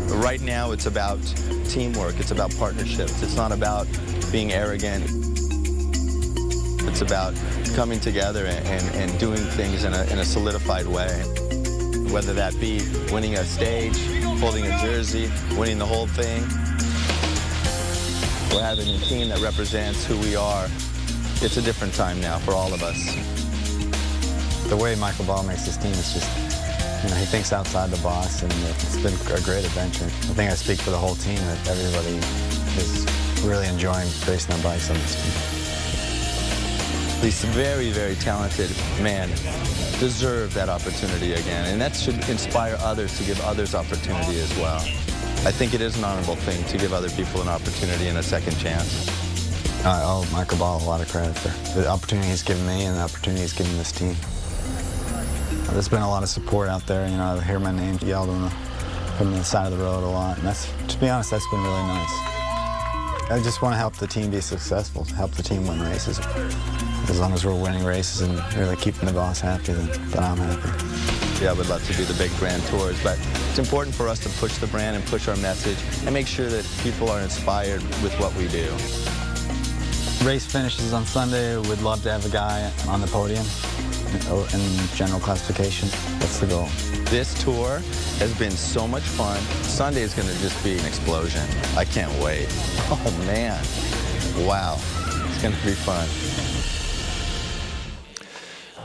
Right now, it's about teamwork. It's about partnerships. It's not about being arrogant. It's about coming together and doing things in a solidified way. Whether that be winning a stage, holding a jersey, winning the whole thing. We're having a team that represents who we are. It's a different time now for all of us. The way Michael Ball makes his team is just, you know, he thinks outside the box, and it's been a great adventure. I think I speak for the whole team that everybody is really enjoying racing their bikes on this team. These very, very talented men deserve that opportunity again, and that should inspire others to give others opportunity as well. I think it is an honorable thing to give other people an opportunity and a second chance. I owe Michael Ball a lot of credit for the opportunity he's given me and the opportunity he's given this team. There's been a lot of support out there. You know, I hear my name yelled from the side of the road a lot, and that's, to be honest, that's been really nice. I just want to help the team be successful, help the team win races. As long as we're winning races and really keeping the boss happy, then I'm happy. Yeah, I would love to do the big grand tours, but it's important for us to push the brand and push our message and make sure that people are inspired with what we do. Race finishes on Sunday. We'd love to have a guy on the podium in general classification. That's the goal. This tour has been so much fun. Sunday is going to just be an explosion. I can't wait. Oh, man. Wow. It's going to be fun.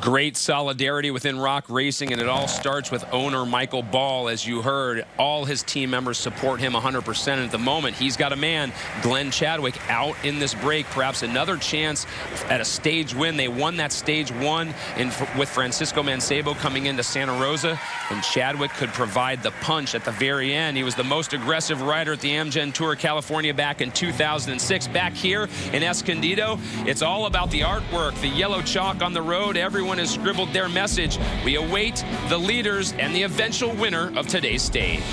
Great solidarity within Rock Racing, and it all starts with owner Michael Ball. As you heard, all his team members support him 100%. And at the moment, he's got a man, Glenn Chadwick, out in this break. Perhaps another chance at a stage win. They won that stage 1 with Francisco Mancebo coming into Santa Rosa, and Chadwick could provide the punch at the very end. He was the most aggressive rider at the Amgen Tour California back in 2006. Back here in Escondido, it's all about the artwork, the yellow chalk on the road. Everyone has scribbled their message. We await the leaders and the eventual winner of today's stage.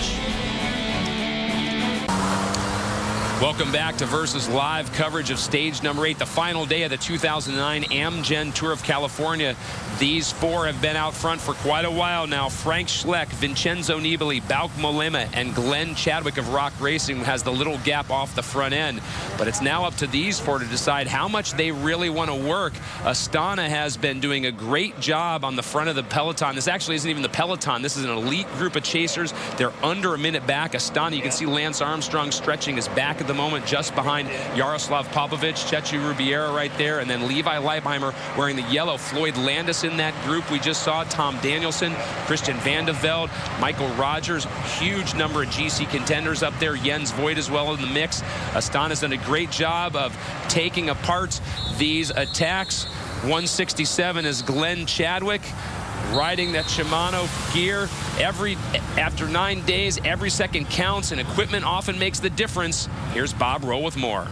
Welcome back to Versus Live coverage of stage number 8, the final day of the 2009 Amgen Tour of California. These four have been out front for quite a while now. Frank Schleck, Vincenzo Nibali, Bauke Mollema, and Glenn Chadwick of Rock Racing has the little gap off the front end. But it's now up to these four to decide how much they really want to work. Astana has been doing a great job on the front of the peloton. This actually isn't even the peloton. This is an elite group of chasers. They're under a minute back. Astana, you can see Lance Armstrong stretching his back at the moment, just behind Jaroslav Popovic, Chechu Rubiera right there, and then Levi Leipheimer wearing the yellow. Floyd Landis in that group we just saw, Tom Danielson, Christian Vande Velde, Michael Rogers, huge number of GC contenders up there, Jens Voigt as well in the mix. Astana's done a great job of taking apart these attacks. 167 is Glenn Chadwick, riding that Shimano gear. After 9 days, every second counts, and equipment often makes the difference. Here's Bob Rowe with more.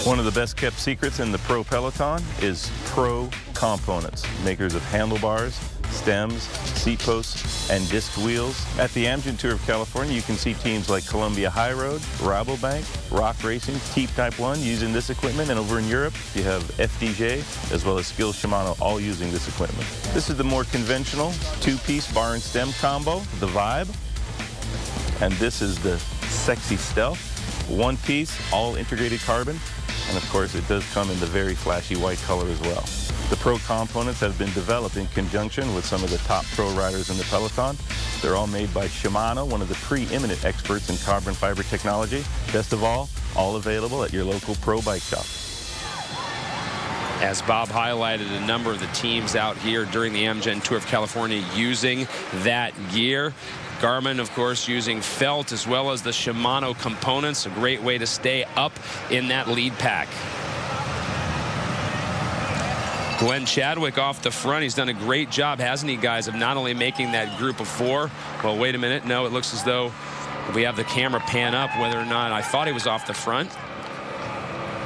One of the best kept secrets in the pro peloton is Pro Components, makers of handlebars, stems, seat posts, and disc wheels. At the Amgen Tour of California, you can see teams like Columbia High Road, Rabobank, Rock Racing, Teep Type 1 using this equipment. And over in Europe, you have FDJ as well as Skills Shimano all using this equipment. This is the more conventional two-piece bar and stem combo, the Vibe. And this is the sexy Stealth, one piece, all integrated carbon. And of course, it does come in the very flashy white color as well. The Pro Components have been developed in conjunction with some of the top pro riders in the peloton. They're all made by Shimano, one of the preeminent experts in carbon fiber technology. Best of all available at your local pro bike shop. As Bob highlighted, a number of the teams out here during the Amgen Tour of California using that gear. Garmin, of course, using felt as well as the Shimano components. A great way to stay up in that lead pack. Glenn Chadwick off the front. He's done a great job, hasn't he, guys, of not only making that group of four. Well, wait a minute. No, it looks as though we have the camera pan up, whether or not I thought he was off the front.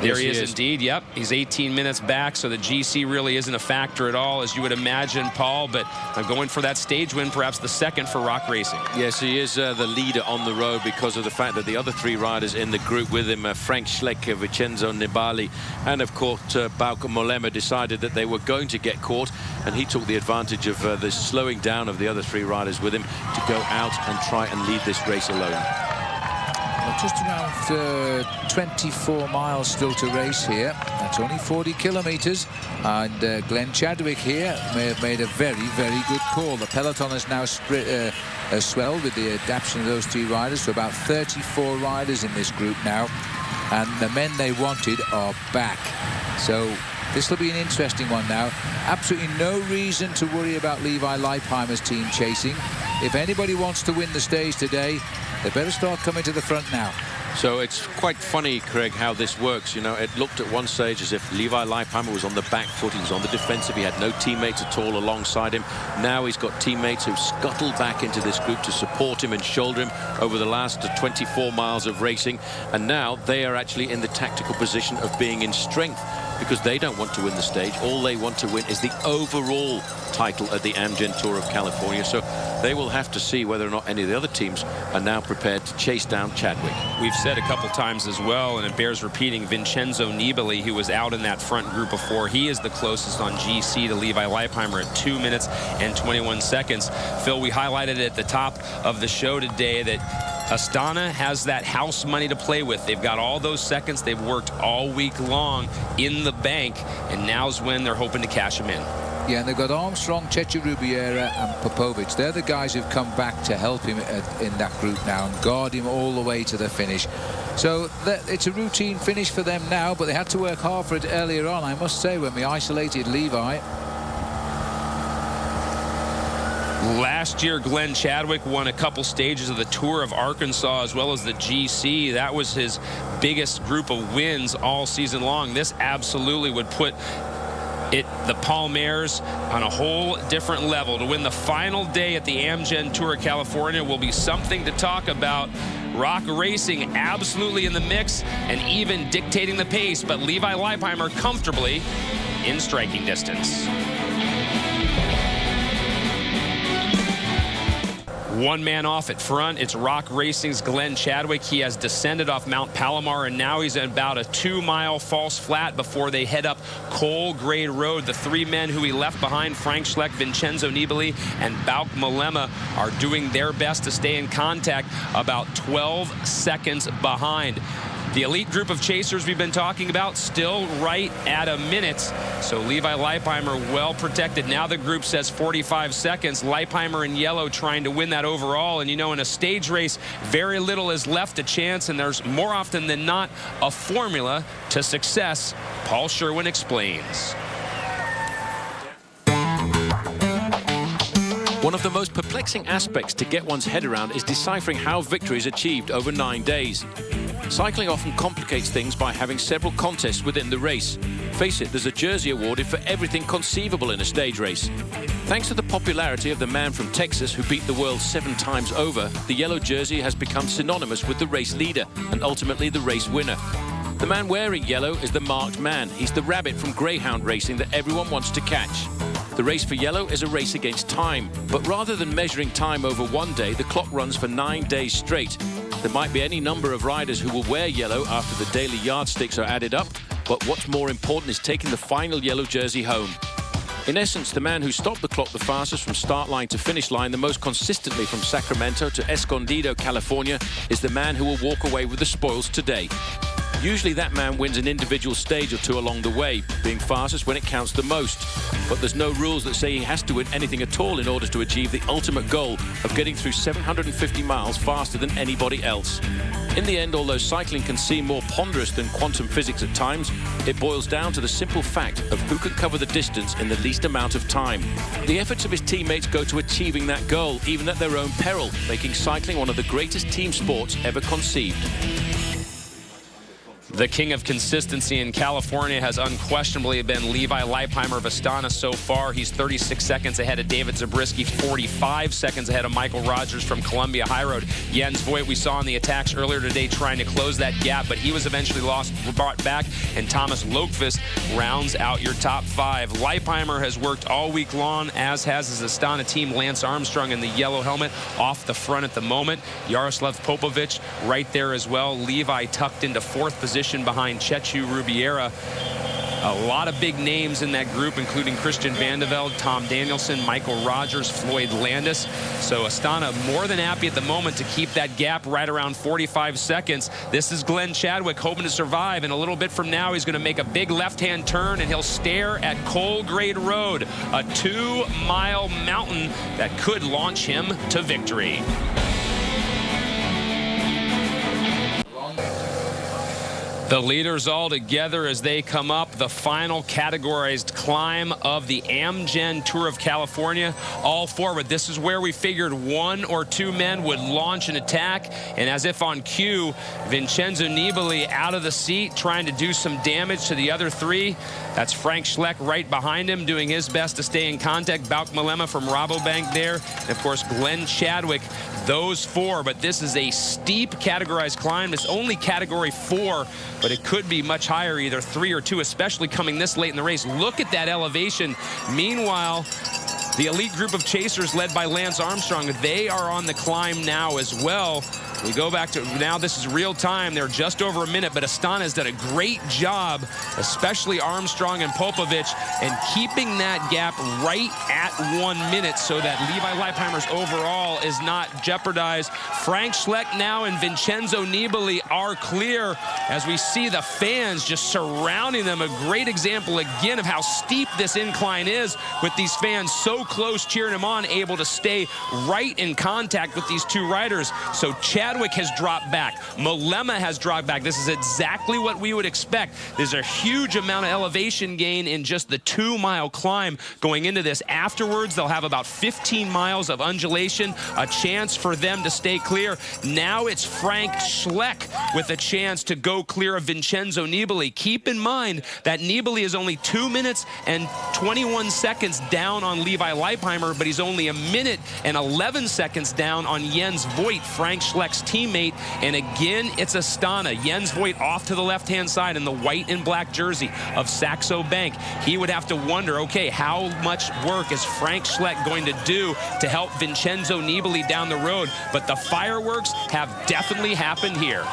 There he is indeed. Yep, he's 18 minutes back, so the GC really isn't a factor at all, as you would imagine, Paul. But I'm going for that stage win, perhaps the second for Rock Racing. Yes, he is the leader on the road because of the fact that the other three riders in the group with him, Frank Schleck, Vincenzo Nibali, and of course Bauke Mollema, decided that they were going to get caught, and he took the advantage of the slowing down of the other three riders with him to go out and try and lead this race alone. Just around 24 miles still to race here. That's only 40 kilometers. And Glenn Chadwick here may have made a very, very good call. The peloton has now swelled with the adaptation of those three riders to about 34 riders in this group now. And the men they wanted are back. So this will be an interesting one now. Absolutely no reason to worry about Levi Leipheimer's team chasing. If anybody wants to win the stage today, they better start coming to the front now. So it's quite funny, Craig, how this works. You know, it looked at one stage as if Levi Leipheimer was on the back foot. He was on the defensive. He had no teammates at all alongside him. Now he's got teammates who scuttled back into this group to support him and shoulder him over the last 24 miles of racing. And now they are actually in the tactical position of being in strength, because they don't want to win the stage. All they want to win is the overall title at the Amgen Tour of California. So they will have to see whether or not any of the other teams are now prepared to chase down Chadwick. We've said a couple times as well, and it bears repeating, Vincenzo Nibali, who was out in that front group of four, he is the closest on GC to Levi Leipheimer at 2 minutes and 21 seconds. Phil, we highlighted at the top of the show today that Astana has that house money to play with. They've got all those seconds. They've worked all week long in the bank, and now's when they're hoping to cash them in. Yeah, and they've got Armstrong, Chechu Rubiera, and Popovic. They're the guys who've come back to help him in that group now and guard him all the way to the finish. So it's a routine finish for them now, but they had to work hard for it earlier on, I must say, when we isolated Levi. Last year, Glenn Chadwick won a couple stages of the Tour of Arkansas as well as the GC. That was his biggest group of wins all season long. This absolutely would put the Palmares on a whole different level. To win the final day at the Amgen Tour of California will be something to talk about. Rock Racing absolutely in the mix and even dictating the pace, but Levi Leipheimer comfortably in striking distance. One man off at front. It's Rock Racing's Glenn Chadwick. He has descended off Mount Palomar, and now he's at about a 2-mile false flat before they head up Cole Grade Road. The three men who he left behind, Frank Schleck, Vincenzo Nibali, and Bauke Mollema, are doing their best to stay in contact, about 12 seconds behind. The elite group of chasers we've been talking about still right at a minute. So Levi Leipheimer well protected. Now the group says 45 seconds. Leipheimer in yellow trying to win that overall. And you know, in a stage race, very little is left to chance, and there's more often than not a formula to success. Paul Sherwen explains. One of the most perplexing aspects to get one's head around is deciphering how victory is achieved over 9 days. Cycling often complicates things by having several contests within the race. Face it, there's a jersey awarded for everything conceivable in a stage race. Thanks to the popularity of the man from Texas who beat the world 7 times over, the yellow jersey has become synonymous with the race leader and ultimately the race winner. The man wearing yellow is the marked man. He's the rabbit from greyhound racing that everyone wants to catch. The race for yellow is a race against time, but rather than measuring time over 1 day, the clock runs for 9 days straight. There might be any number of riders who will wear yellow after the daily yardsticks are added up, but what's more important is taking the final yellow jersey home. In essence, the man who stopped the clock the fastest from start line to finish line the most consistently from Sacramento to Escondido, California, is the man who will walk away with the spoils today. Usually that man wins an individual stage or two along the way, being fastest when it counts the most. But there's no rules that say he has to win anything at all in order to achieve the ultimate goal of getting through 750 miles faster than anybody else. In the end, although cycling can seem more ponderous than quantum physics at times, it boils down to the simple fact of who can cover the distance in the least amount of time. The efforts of his teammates go to achieving that goal, even at their own peril, making cycling one of the greatest team sports ever conceived. The king of consistency in California has unquestionably been Levi Leipheimer of Astana so far. He's 36 seconds ahead of David Zabriskie, 45 seconds ahead of Michael Rogers from Columbia High Road. Jens Voigt, we saw in the attacks earlier today trying to close that gap, but he was eventually brought back, and Thomas Lokvist rounds out your top 5. Leipheimer has worked all week long, as has his Astana team. Lance Armstrong in the yellow helmet off the front at the moment. Jaroslav Popovic right there as well. Levi tucked into 4th position behind Chechu Rubiera. A lot of big names in that group, including Christian Vandevelde, Tom Danielson, Michael Rogers, Floyd Landis. So Astana more than happy at the moment to keep that gap right around 45 seconds. This is Glenn Chadwick hoping to survive, and a little bit from now he's going to make a big left-hand turn and he'll stare at Cole Grade Road, a 2-mile mountain that could launch him to victory. The leaders all together as they come up the final categorized climb of the Amgen Tour of California. All forward. This is where we figured 1 or 2 men would launch an attack, and as if on cue, Vincenzo Nibali out of the seat trying to do some damage to the other 3. That's Frank Schleck right behind him doing his best to stay in contact. Bauke Mollema from Rabobank there, and of course Glenn Chadwick. Those 4, but this is a steep categorized climb. It's only category 4, but it could be much higher, either 3 or 2, especially coming this late in the race. Look at that elevation. Meanwhile, the elite group of chasers led by Lance Armstrong, they are on the climb now as well. We go back to now, this is real time. They're just over a minute, but Astana has done a great job, especially Armstrong and Popovic, and keeping that gap right at 1 minute so that Levi Leipheimer's overall is not jeopardized. Frank Schleck now and Vincenzo Nibali are clear as we see the fans just surrounding them. A great example again of how steep this incline is, with these fans so close cheering him on, able to stay right in contact with these 2 riders. So Chadwick has dropped back. Mollema has dropped back. This is exactly what we would expect. There's a huge amount of elevation gain in just the 2-mile climb going into this. Afterwards, they'll have about 15 miles of undulation, a chance for them to stay clear. Now it's Frank Schleck with a chance to go clear of Vincenzo Nibali. Keep in mind that Nibali is only 2 minutes and 21 seconds down on Levi Leipheimer, but he's only 1 minute and 11 seconds down on Jens Voigt, Frank Schleck's teammate. And again, it's Astana. Jens Voigt off to the left-hand side in the white and black jersey of Saxo Bank. He would have to wonder, okay, how much work is Frank Schleck going to do to help Vincenzo Nibali down the road? But the fireworks have definitely happened here.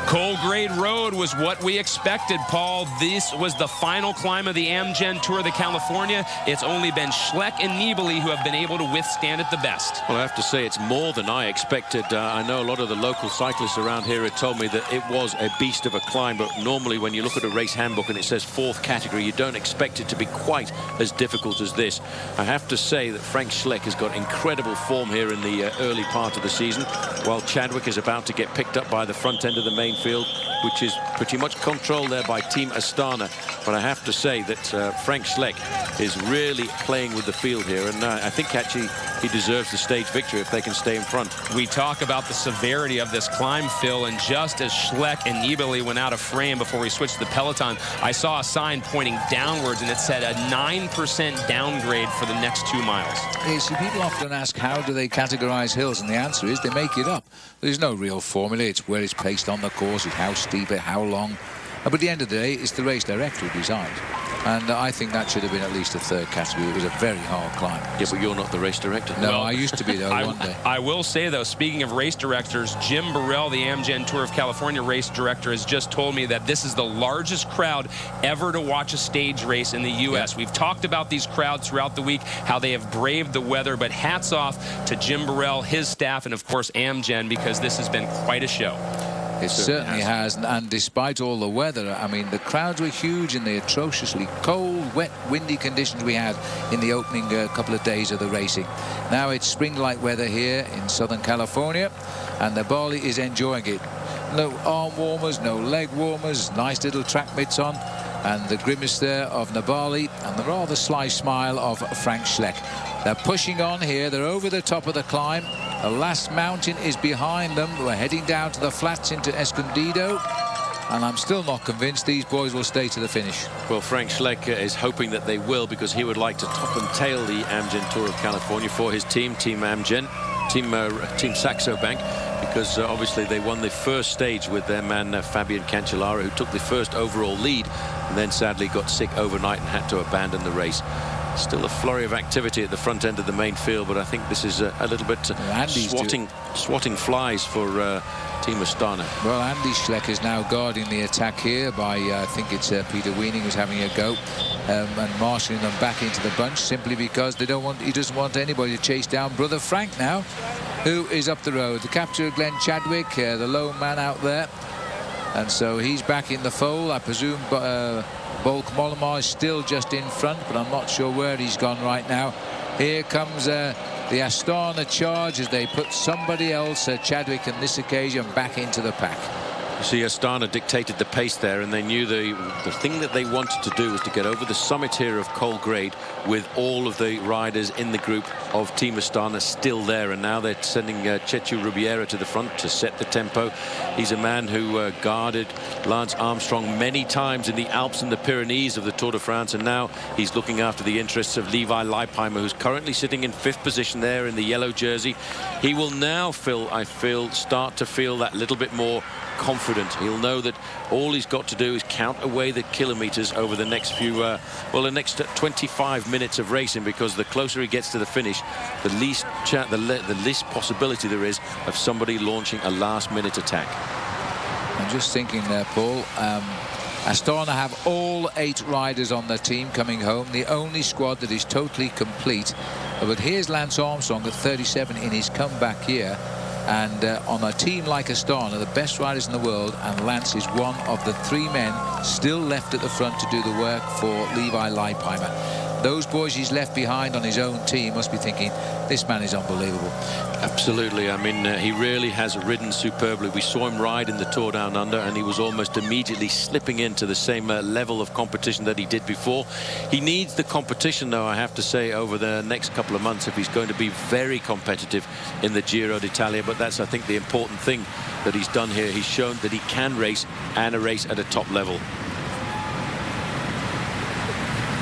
Colgrade Road was what we expected, Paul. This was the final climb of the Amgen Tour of the California. It's only been Schleck and Nibali who have been able to withstand it the best. Well, I have to say it's more than I expected. I know a lot of the local cyclists around here had told me that it was a beast of a climb, but normally when you look at a race handbook and it says 4th category, you don't expect it to be quite as difficult as this. I have to say that Frank Schleck has got incredible form here in the early part of the season, while Chadwick is about to get picked up by the front end of the main field, which is pretty much controlled there by Team Astana. But I have to say that Frank Schleck is really playing with the field here, and I think actually he deserves the stage victory if they can stay in front. We talk about the severity of this climb, Phil, and just as Schleck and Nibali went out of frame before we switched to the peloton, I saw a sign pointing downwards, and it said a 9% downgrade for the next 2 miles. You see, people often ask, how do they categorize hills? And the answer is they make it up. There's no real formula. It's where it's placed on the course, it's how steep it, how long. But at the end of the day, it's the race director who decides. And I think that should have been at least a 3rd category. It was a very hard climb. Yeah, but you're not the race director. No, I used to be, though, one day. I will say, though, speaking of race directors, Jim Burrell, the Amgen Tour of California race director, has just told me that this is the largest crowd ever to watch a stage race in the U.S. Yep. We've talked about these crowds throughout the week, how they have braved the weather, but hats off to Jim Burrell, his staff, and, of course, Amgen, because this has been quite a show. It certainly has, and despite all the weather, I mean, the crowds were huge in the atrociously cold, wet, windy conditions we had in the opening couple of days of the racing. Now it's spring-like weather here in Southern California, and the Bali is enjoying it. No arm warmers, no leg warmers, nice little track mitts on, and the grimace there of Nibali and the rather sly smile of Frank Schleck. They're pushing on here. They're over the top of the climb. The last mountain is behind them. We're heading down to the flats into Escondido, and I'm still not convinced these boys will stay to the finish. Well, Frank Schleck is hoping that they will, because he would like to top and tail the Amgen Tour of California for his team, Team Amgen, Team Saxo Bank, because obviously they won the first stage with their man Fabian Cancellara, who took the first overall lead and then sadly got sick overnight and had to abandon the race. Still a flurry of activity at the front end of the main field, but I think this is a little bit swatting flies for Team Astana. Well, Andy Schleck is now guarding the attack here by, I think it's Peter Weening who's having a go, and marshalling them back into the bunch simply because he doesn't want anybody to chase down Brother Frank now, who is up the road. The capture of Glenn Chadwick, the lone man out there, and so he's back in the fold. I presume Bolk Mollema is still just in front, but I'm not sure where he's gone right now. Here comes the Astana charge as they put somebody else, Chadwick on this occasion, back into the pack. You see, Astana dictated the pace there, and they knew the thing that they wanted to do was to get over the summit here of Colgrade with all of the riders in the group of Team Astana still there. And now they're sending Chechu Rubiera to the front to set the tempo. He's a man who guarded Lance Armstrong many times in the Alps and the Pyrenees of the Tour de France, and now he's looking after the interests of Levi Leipheimer, who's currently sitting in 5th position there in the yellow jersey. He will now, Phil, I feel, start to feel that little bit more confident. He'll know that all he's got to do is count away the kilometers over the next few the next 25 minutes of racing, because the closer he gets to the finish, the least possibility there is of somebody launching a last-minute attack. I'm just thinking there, Paul, Astana have all 8 riders on their team coming home, the only squad that is totally complete. But here's Lance Armstrong at 37 in his comeback year. And on a team like Astana, the best riders in the world, and Lance is one of the 3 men still left at the front to do the work for Levi Leipheimer. Those boys he's left behind on his own team must be thinking, this man is unbelievable. Absolutely. I mean, he really has ridden superbly. We saw him ride in the Tour Down Under, and he was almost immediately slipping into the same level of competition that he did before. He needs the competition, though, I have to say, over the next couple of months if he's going to be very competitive in the Giro d'Italia. But that's, I think, the important thing that he's done here. He's shown that he can race, and a race at a top level.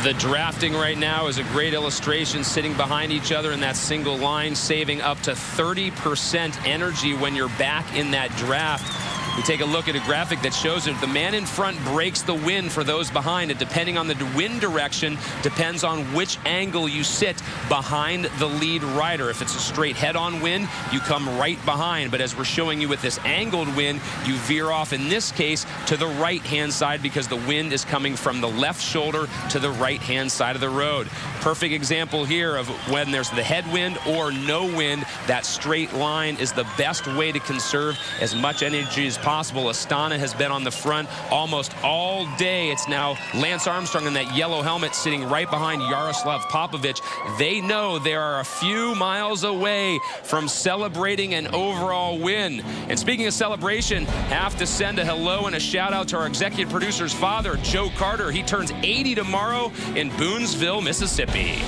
The drafting right now is a great illustration, sitting behind each other in that single line, saving up to 30% energy when you're back in that draft. We take a look at a graphic that shows that the man in front breaks the wind for those behind, and depending on the wind direction depends on which angle you sit behind the lead rider. If it's a straight head-on wind, you come right behind, but as we're showing you with this angled wind, you veer off, in this case, to the right-hand side because the wind is coming from the left shoulder to the right-hand side of the road. Perfect example here of when there's the headwind or no wind, that straight line is the best way to conserve as much energy as possible. Astana has been on the front almost all day. It's now Lance Armstrong in that yellow helmet sitting right behind Jaroslav Popovic. They know they are a few miles away from celebrating an overall win. And speaking of celebration, have to send a hello and a shout out to our executive producer's father, Joe Carter. He turns 80 tomorrow in Boonesville, Mississippi.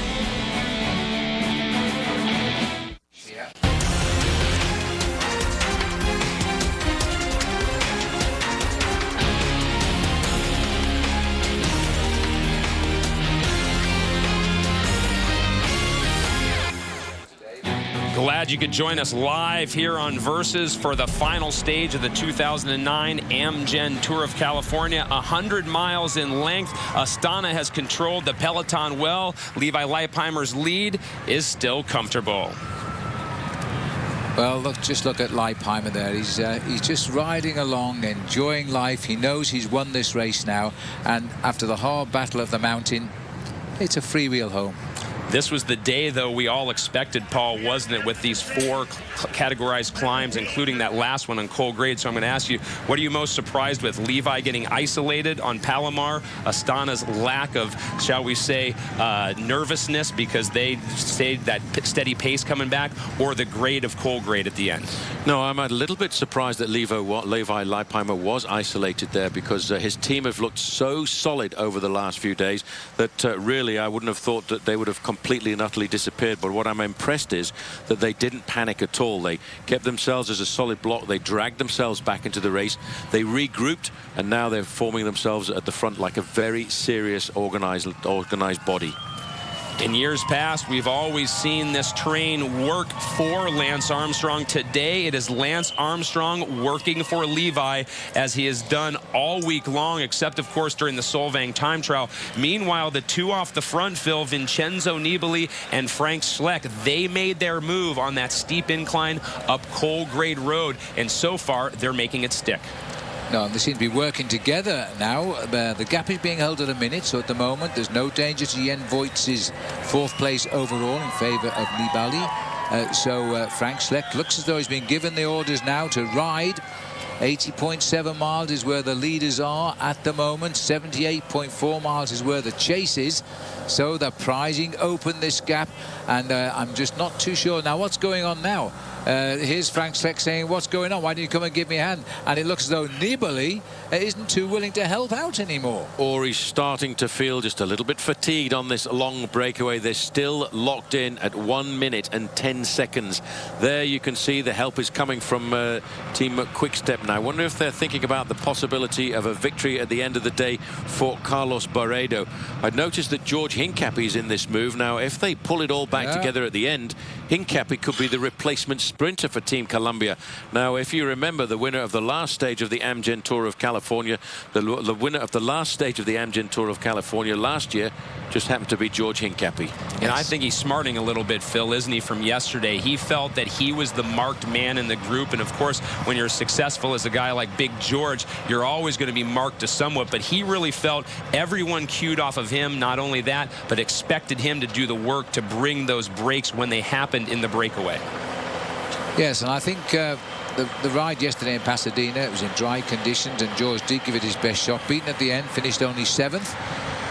Glad you could join us live here on Versus for the final stage of the 2009 Amgen Tour of California. 100 miles in length. Astana has controlled the peloton well. Levi Leipheimer's lead is still comfortable. Well, just look at Leipheimer there. He's just riding along, enjoying life. He knows he's won this race now, and after the hard battle of the mountain, it's a freewheel home. This was the day, though, we all expected, Paul, wasn't it, with these 4 categorized climbs, including that last one on cold grade. So I'm going to ask you, what are you most surprised with? Levi getting isolated on Palomar, Astana's lack of, shall we say, nervousness because they stayed that steady pace coming back, or the grade of cold grade at the end? No, I'm a little bit surprised that Levi Leipheimer was isolated there, because his team have looked so solid over the last few days that really I wouldn't have thought that they would have completely and utterly disappeared. But what I'm impressed is that they didn't panic at all. They kept themselves as a solid block. They dragged themselves back into the race. They regrouped, and now they're forming themselves at the front like a very serious organized body. In years past, we've always seen this train work for Lance Armstrong. Today, it is Lance Armstrong working for Levi, as he has done all week long, except, of course, during the Solvang time trial. Meanwhile, the 2 off the front, Phil, Vincenzo Nibali and Frank Schleck, they made their move on that steep incline up Cold Grade Road, and so far, they're making it stick. No, they seem to be working together now. The gap is being held at a minute, so at the moment there's no danger to Jan Voigt's 4th place overall in favor of Nibali. So Frank Schleck looks as though he's been given the orders now to ride. 80.7 miles is where the leaders are at the moment. 78.4 miles is where the chase is. So they're prizing open this gap, and I'm just not too sure now what's going on now. Here's Frank Schleck saying, what's going on? Why don't you come and give me a hand? And it looks as though Nibali isn't too willing to help out anymore. Or he's starting to feel just a little bit fatigued on this long breakaway. They're still locked in at 1 minute and 10 seconds. There you can see the help is coming from Team Quick-Step now. I wonder if they're thinking about the possibility of a victory at the end of the day for Carlos Barredo. I'd noticed that George Hincapie is in this move. Now, if they pull it all back together at the end, Hincapie could be the replacement sprinter for Team Columbia. Now, if you remember, the winner of the last stage of the Amgen Tour of California, the winner of the last stage of the Amgen Tour of California last year just happened to be George Hincapie. And I think he's smarting a little bit, Phil, isn't he, from yesterday? He felt that he was the marked man in the group, and of course, when you're successful as a guy like Big George, you're always going to be marked to somewhat, but he really felt everyone cued off of him. Not only that, but expected him to do the work to bring those breaks when they happened in the breakaway. Yes, and I think the ride yesterday in Pasadena, it was in dry conditions, and George did give it his best shot. Beaten at the end, finished only 7th.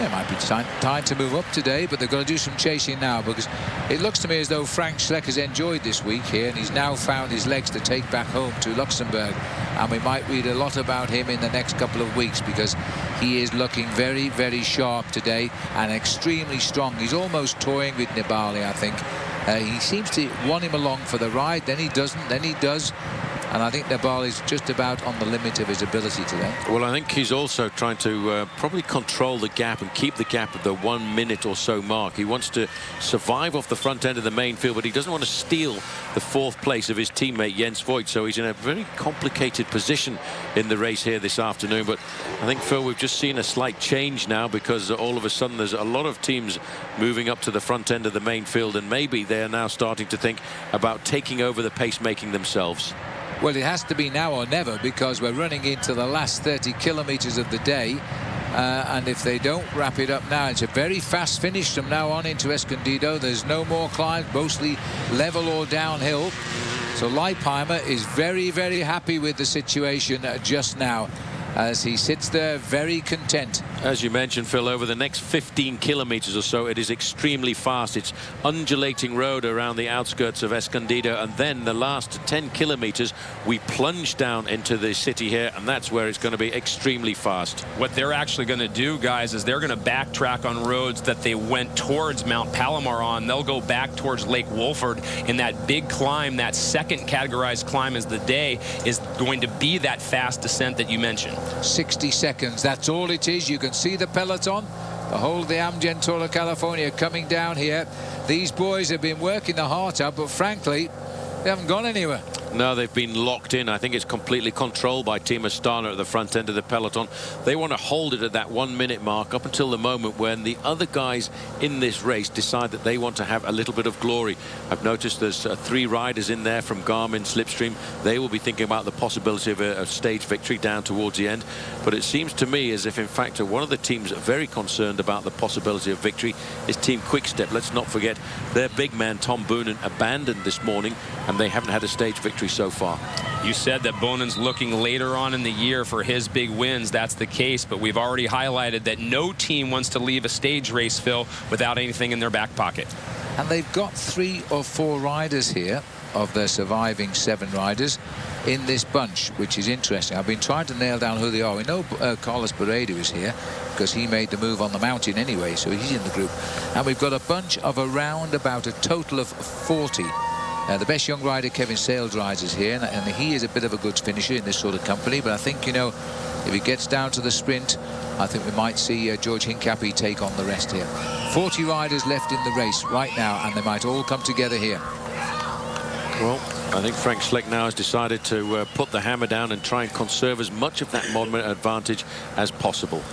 It might be time to move up today, but they've got to do some chasing now, because it looks to me as though Frank Schleck has enjoyed this week here, and he's now found his legs to take back home to Luxembourg. And we might read a lot about him in the next couple of weeks, because he is looking very, very sharp today and extremely strong. He's almost toying with Nibali, I think. He seems to want him along for the ride, then he doesn't, then he does. And I think Nibali is just about on the limit of his ability today. Well, I think he's also trying to probably control the gap and keep the gap at the 1 minute or so mark. He wants to survive off the front end of the main field, but he doesn't want to steal the 4th place of his teammate Jens Voigt. So he's in a very complicated position in the race here this afternoon. But I think, Phil, we've just seen a slight change now, because all of a sudden there's a lot of teams moving up to the front end of the main field, and maybe they're now starting to think about taking over the pace-making themselves. Well, it has to be now or never, because we're running into the last 30 kilometers of the day. And if they don't wrap it up now, it's a very fast finish from now on into Escondido. There's no more climb, mostly level or downhill. So Leipheimer is very, very happy with the situation just now, as he sits there very content. As you mentioned, Phil, over the next 15 kilometers or so, it is extremely fast. It's undulating road around the outskirts of Escondido, and then the last 10 kilometers we plunge down into the city here, and that's where it's going to be extremely fast. What they're actually going to do, guys, is they're going to backtrack on roads that they went towards Mount Palomar on. They'll go back towards Lake Wolford, and that big climb, that second categorized climb as the day, is going to be that fast descent that you mentioned. 60 seconds, that's all it is. You can see the peloton, the whole of the Amgen Tour of California coming down here. These boys have been working the heart out, but frankly, they haven't gone anywhere. No, they've been locked in. I think it's completely controlled by Team Astana at the front end of the peloton. They want to hold it at that 1 minute mark up until the moment when the other guys in this race decide that they want to have a little bit of glory. I've noticed there's 3 riders in there from Garmin Slipstream. They will be thinking about the possibility of a stage victory down towards the end. But it seems to me as if, in fact, one of the teams very concerned about the possibility of victory is Team Quickstep. Let's not forget their big man Tom Boonen abandoned this morning, and they haven't had a stage victory so far. You said that Bonin's looking later on in the year for his big wins. That's the case, but we've already highlighted that no team wants to leave a stage race, Phil, without anything in their back pocket. And they've got 3 or 4 riders here of their surviving 7 riders in this bunch, which is interesting. I've been trying to nail down who they are. We know Carlos Pereira is here because he made the move on the mountain anyway, so he's in the group. And we've got a bunch of around about a total of 40. The best young rider, Kevin Sales, rides is here, and he is a bit of a good finisher in this sort of company. But I think, you know, if he gets down to the sprint, I think we might see George Hincapie take on the rest here. 40 riders left in the race right now, and they might all come together here. Well, I think Frank Schleck now has decided to put the hammer down and try and conserve as much of that moment advantage as possible.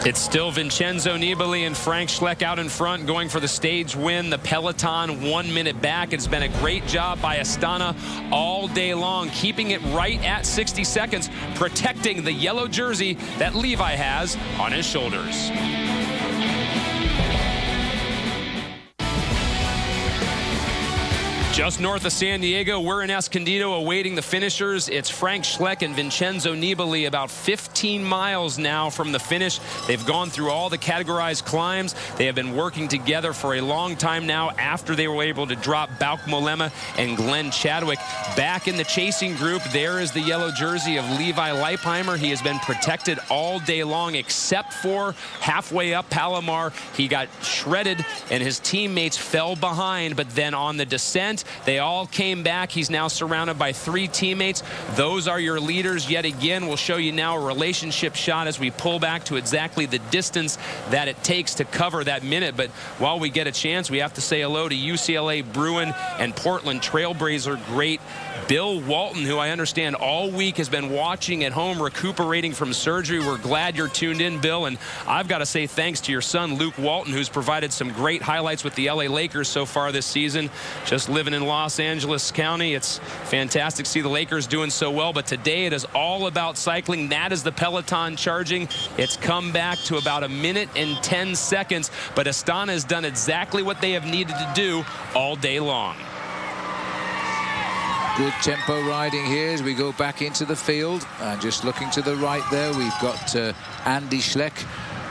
It's still Vincenzo Nibali and Frank Schleck out in front, going for the stage win. The peloton 1 minute back. It's been a great job by Astana all day long, keeping it right at 60 seconds, protecting the yellow jersey that Levi has on his shoulders. Just north of San Diego, we're in Escondido awaiting the finishers. It's Frank Schleck and Vincenzo Nibali, about 15 miles now from the finish. They've gone through all the categorized climbs. They have been working together for a long time now after they were able to drop Bauke Mollema and Glenn Chadwick. Back in the chasing group, there is the yellow jersey of Levi Leipheimer. He has been protected all day long except for halfway up Palomar. He got shredded and his teammates fell behind, but then on the descent, they all came back. He's now surrounded by 3 teammates. Those are your leaders yet again. We'll show you now a relationship shot as we pull back to exactly the distance that it takes to cover that minute. But while we get a chance, we have to say hello to UCLA Bruin and Portland Trailblazer great Bill Walton, who I understand all week has been watching at home, recuperating from surgery. We're glad you're tuned in, Bill. And I've got to say thanks to your son, Luke Walton, who's provided some great highlights with the LA Lakers so far this season. Just living in Los Angeles County, it's fantastic to see the Lakers doing so well. But today it is all about cycling. That is the peloton charging. It's come back to about 1 minute and 10 seconds. But Astana has done exactly what they have needed to do all day long. Good tempo riding here as we go back into the field. And just looking to the right there, we've got Andy Schleck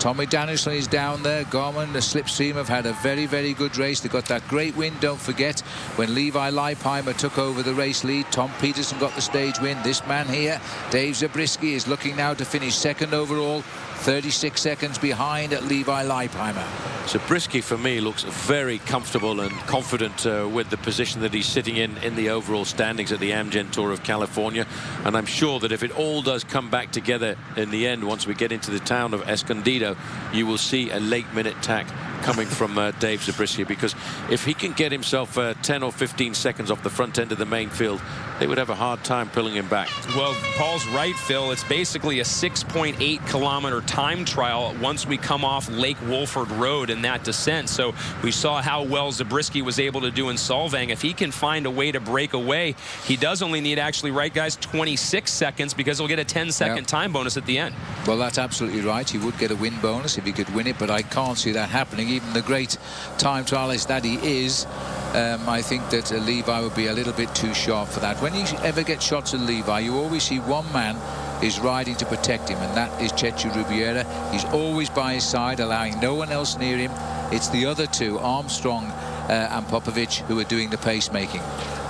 Tommy Danielson is down there. Gorman, the Slipstream, have had a very, very good race. They got that great win, don't forget, when Levi Leipheimer took over the race lead. Tom Peterson got the stage win. This man here, Dave Zabriskie, is looking now to finish second overall, 36 seconds behind at Levi Leipheimer. Zabriskie, for me, looks very comfortable and confident with the position that he's sitting in the overall standings at the Amgen Tour of California. And I'm sure that if it all does come back together in the end, once we get into the town of Escondido, you will see a late-minute tack coming from Dave Zabriskie, because if he can get himself 10 or 15 seconds off the front end of the main field, they would have a hard time pulling him back. Well, Paul's right, Phil. It's basically a 6.8 kilometer time trial once we come off Lake Wolford Road in that descent. So we saw how well Zabriskie was able to do in Solvang. If he can find a way to break away, he does only need, actually, right, guys, 26 seconds, because he'll get a 10-second time bonus at the end. Well, that's absolutely right. He would get a win bonus if he could win it, but I can't see that happening. Even the great time trialist that he is, I think that Levi would be a little bit too sharp for that. When you ever get shots at Levi, you always see one man is riding to protect him, and that is Chechu Rubiera. He's always by his side, allowing no one else near him. It's the other two, Armstrong and Popovich, who are doing the pacemaking.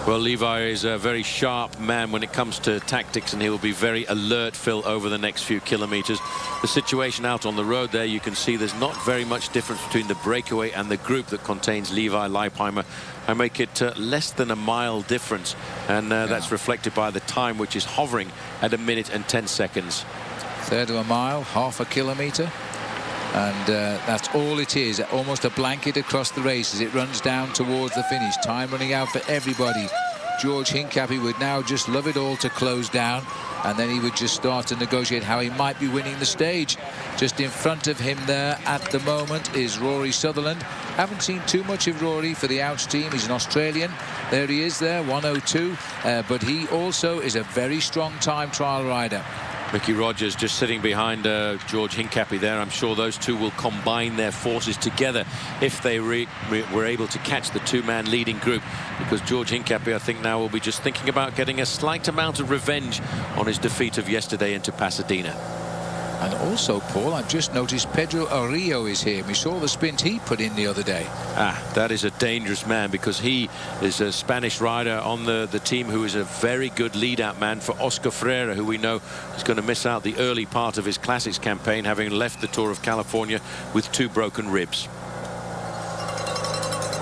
Well, Levi is a very sharp man when it comes to tactics, and he will be very alert, Phil, over the next few kilometers. The situation out on the road there, you can see there's not very much difference between the breakaway and the group that contains Levi Leipheimer. I make it less than a mile difference, and that's reflected by the time, which is hovering at 1 minute and 10 seconds. Third of a mile, half a kilometer. And that's all it is, almost a blanket across the race as it runs down towards the finish. Time running out for everybody. George Hincapie would now just love it all to close down, and then he would just start to negotiate how he might be winning the stage. Just in front of him there at the moment is Rory Sutherland. Haven't seen too much of Rory for the Ouch team. He's an Australian. There he is there, 1:02. But he also is a very strong time trial rider. Mickey Rogers just sitting behind George Hincapie there. I'm sure those two will combine their forces together if they were able to catch the two-man leading group, because George Hincapie, I think, now will be just thinking about getting a slight amount of revenge on his defeat of yesterday into Pasadena. And also, Paul, I've just noticed Pedro Arillo is here. We saw the sprint he put in the other day. That is a dangerous man, because he is a Spanish rider on the team who is a very good lead-out man for Oscar Freire, who we know is going to miss out the early part of his Classics campaign, having left the Tour of California with 2 broken ribs.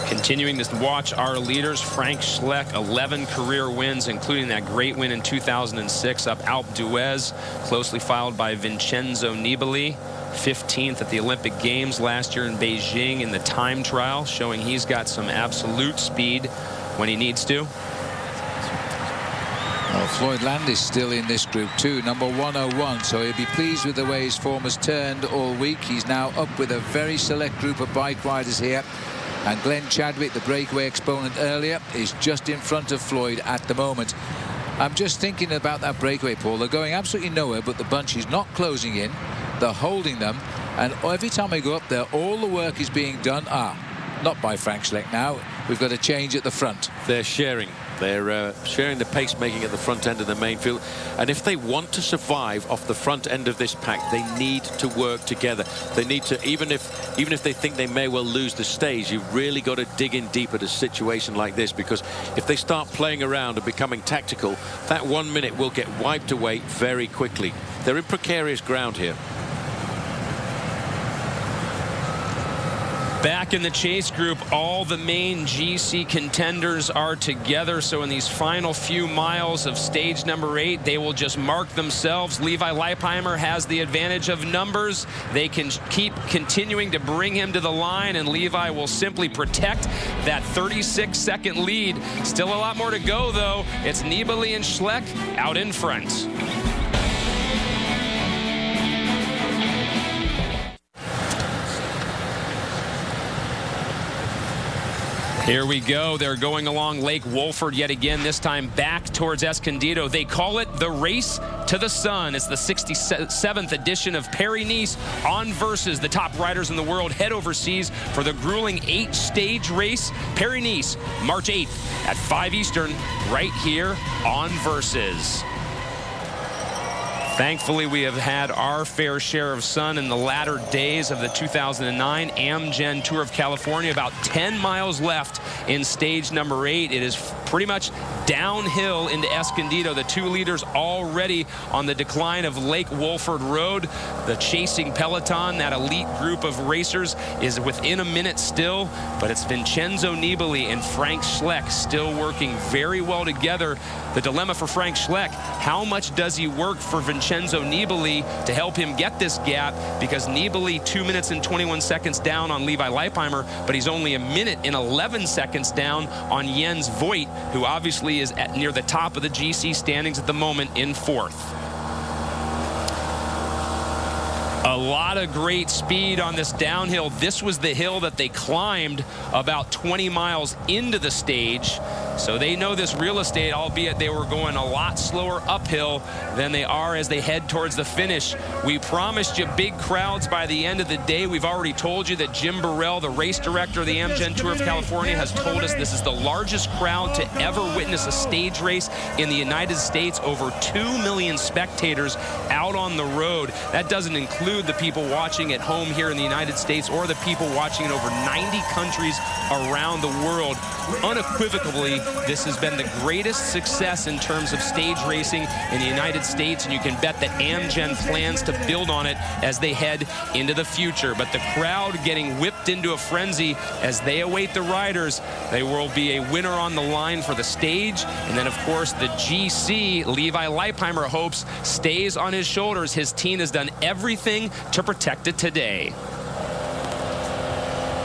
Continuing to watch our leaders, Frank Schleck, 11 career wins, including that great win in 2006 up Alpe d'Huez, closely followed by Vincenzo Nibali, 15th at the Olympic Games last year in Beijing in the time trial, showing he's got some absolute speed when he needs to. Well, Floyd Landis still in this group too, number 101, so he'll be pleased with the way his form has turned all week. He's now up with a very select group of bike riders here. And Glenn Chadwick, the breakaway exponent earlier, is just in front of Floyd at the moment. I'm just thinking about that breakaway, Paul. They're going absolutely nowhere, but the bunch is not closing in. They're holding them. And every time they go up there, all the work is being done. Not by Frank Schleck now. We've got a change at the front. They're sharing. They're sharing the pacemaking at the front end of the main field. And if they want to survive off the front end of this pack, they need to work together. They need to, even if they think they may well lose the stage, you've really got to dig in deep at a situation like this, because if they start playing around and becoming tactical, that 1 minute will get wiped away very quickly. They're in precarious ground here. Back in the chase group, all the main GC contenders are together. So in these final few miles of stage number 8, they will just mark themselves. Levi Leipheimer has the advantage of numbers. They can keep continuing to bring him to the line, and Levi will simply protect that 36-second lead. Still a lot more to go, though. It's Nibali and Schleck out in front. Here we go. They're going along Lake Wolford yet again, this time back towards Escondido. They call it the Race to the Sun. It's the 67th edition of Paris-Nice on Versus. The top riders in the world head overseas for the grueling 8-stage race. Paris-Nice, March 8th at 5 Eastern, right here on Versus. Thankfully, we have had our fair share of sun in the latter days of the 2009 Amgen Tour of California. About 10 miles left in stage number 8. It is pretty much downhill into Escondido. The 2 leaders already on the decline of Lake Wolford Road. The chasing peloton, that elite group of racers, is within a minute still, but it's Vincenzo Nibali and Frank Schleck still working very well together. The dilemma for Frank Schleck, how much does he work for Vincenzo Nibali to help him get this gap? Because Nibali 2 minutes and 21 seconds down on Levi Leipheimer, but he's only a minute and 11 seconds down on Jens Voigt, who obviously is at near the top of the GC standings at the moment in 4th. A lot of great speed on this downhill. This was the hill that they climbed about 20 miles into the stage. So they know this real estate, albeit they were going a lot slower uphill than they are as they head towards the finish. We promised you big crowds by the end of the day. We've already told you that Jim Burrell, the race director of the Amgen Tour of California, has told us this is the largest crowd to ever witness a stage race in the United States. Over 2 million spectators out on the road. That doesn't include the people watching at home here in the United States or the people watching in over 90 countries around the world. Unequivocally, this has been the greatest success in terms of stage racing in the United States, and you can bet that Amgen plans to build on it as they head into the future. But the crowd getting whipped into a frenzy as they await the riders. There will be a winner on the line for the stage, and then of course the GC, Levi Leipheimer hopes, stays on his shoulders. His team has done everything to protect it today.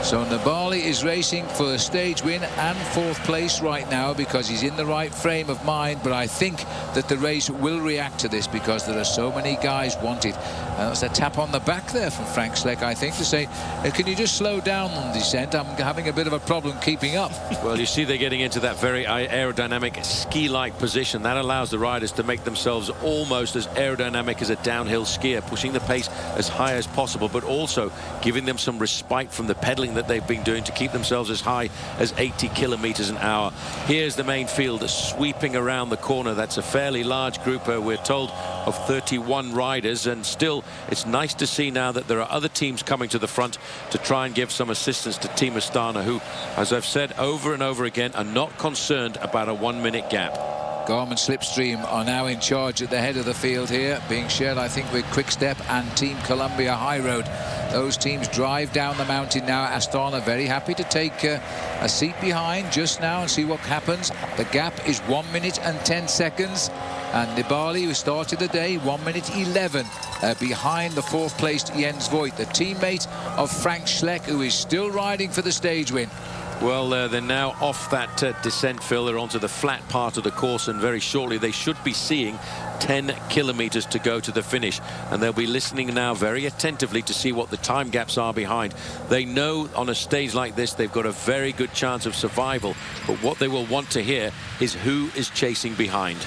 So Nibali is racing for a stage win and 4th place right now because he's in the right frame of mind, but I think that the race will react to this because there are so many guys want it. That's a tap on the back there from Frank Schleck, I think, to say, can you just slow down on descent? I'm having a bit of a problem keeping up. Well, you see they're getting into that very aerodynamic ski-like position. That allows the riders to make themselves almost as aerodynamic as a downhill skier, pushing the pace as high as possible, but also giving them some respite from the pedaling that they've been doing to keep themselves as high as 80 kilometers an hour. Here's the main field sweeping around the corner. That's a fairly large group, we're told, of 31 riders, and still it's nice to see now that there are other teams coming to the front to try and give some assistance to Team Astana, who, as I've said over and over again, are not concerned about a 1-minute gap. Garmin Slipstream are now in charge at the head of the field here, being shared, I think, with Quickstep and Team Columbia High Road. Those teams drive down the mountain now. Astana very happy to take a seat behind just now and see what happens. The gap is 1 minute and 10 seconds. And Nibali, who started the day, 1 minute 11 behind the 4th placed Jens Voigt, the teammate of Frank Schleck, who is still riding for the stage win. Well, they're now off that descent, Phil. They're onto the flat part of the course, and very shortly they should be seeing 10 kilometers to go to the finish, and they'll be listening now very attentively to see what the time gaps are behind. They know on a stage like this they've got a very good chance of survival, but what they will want to hear is who is chasing behind.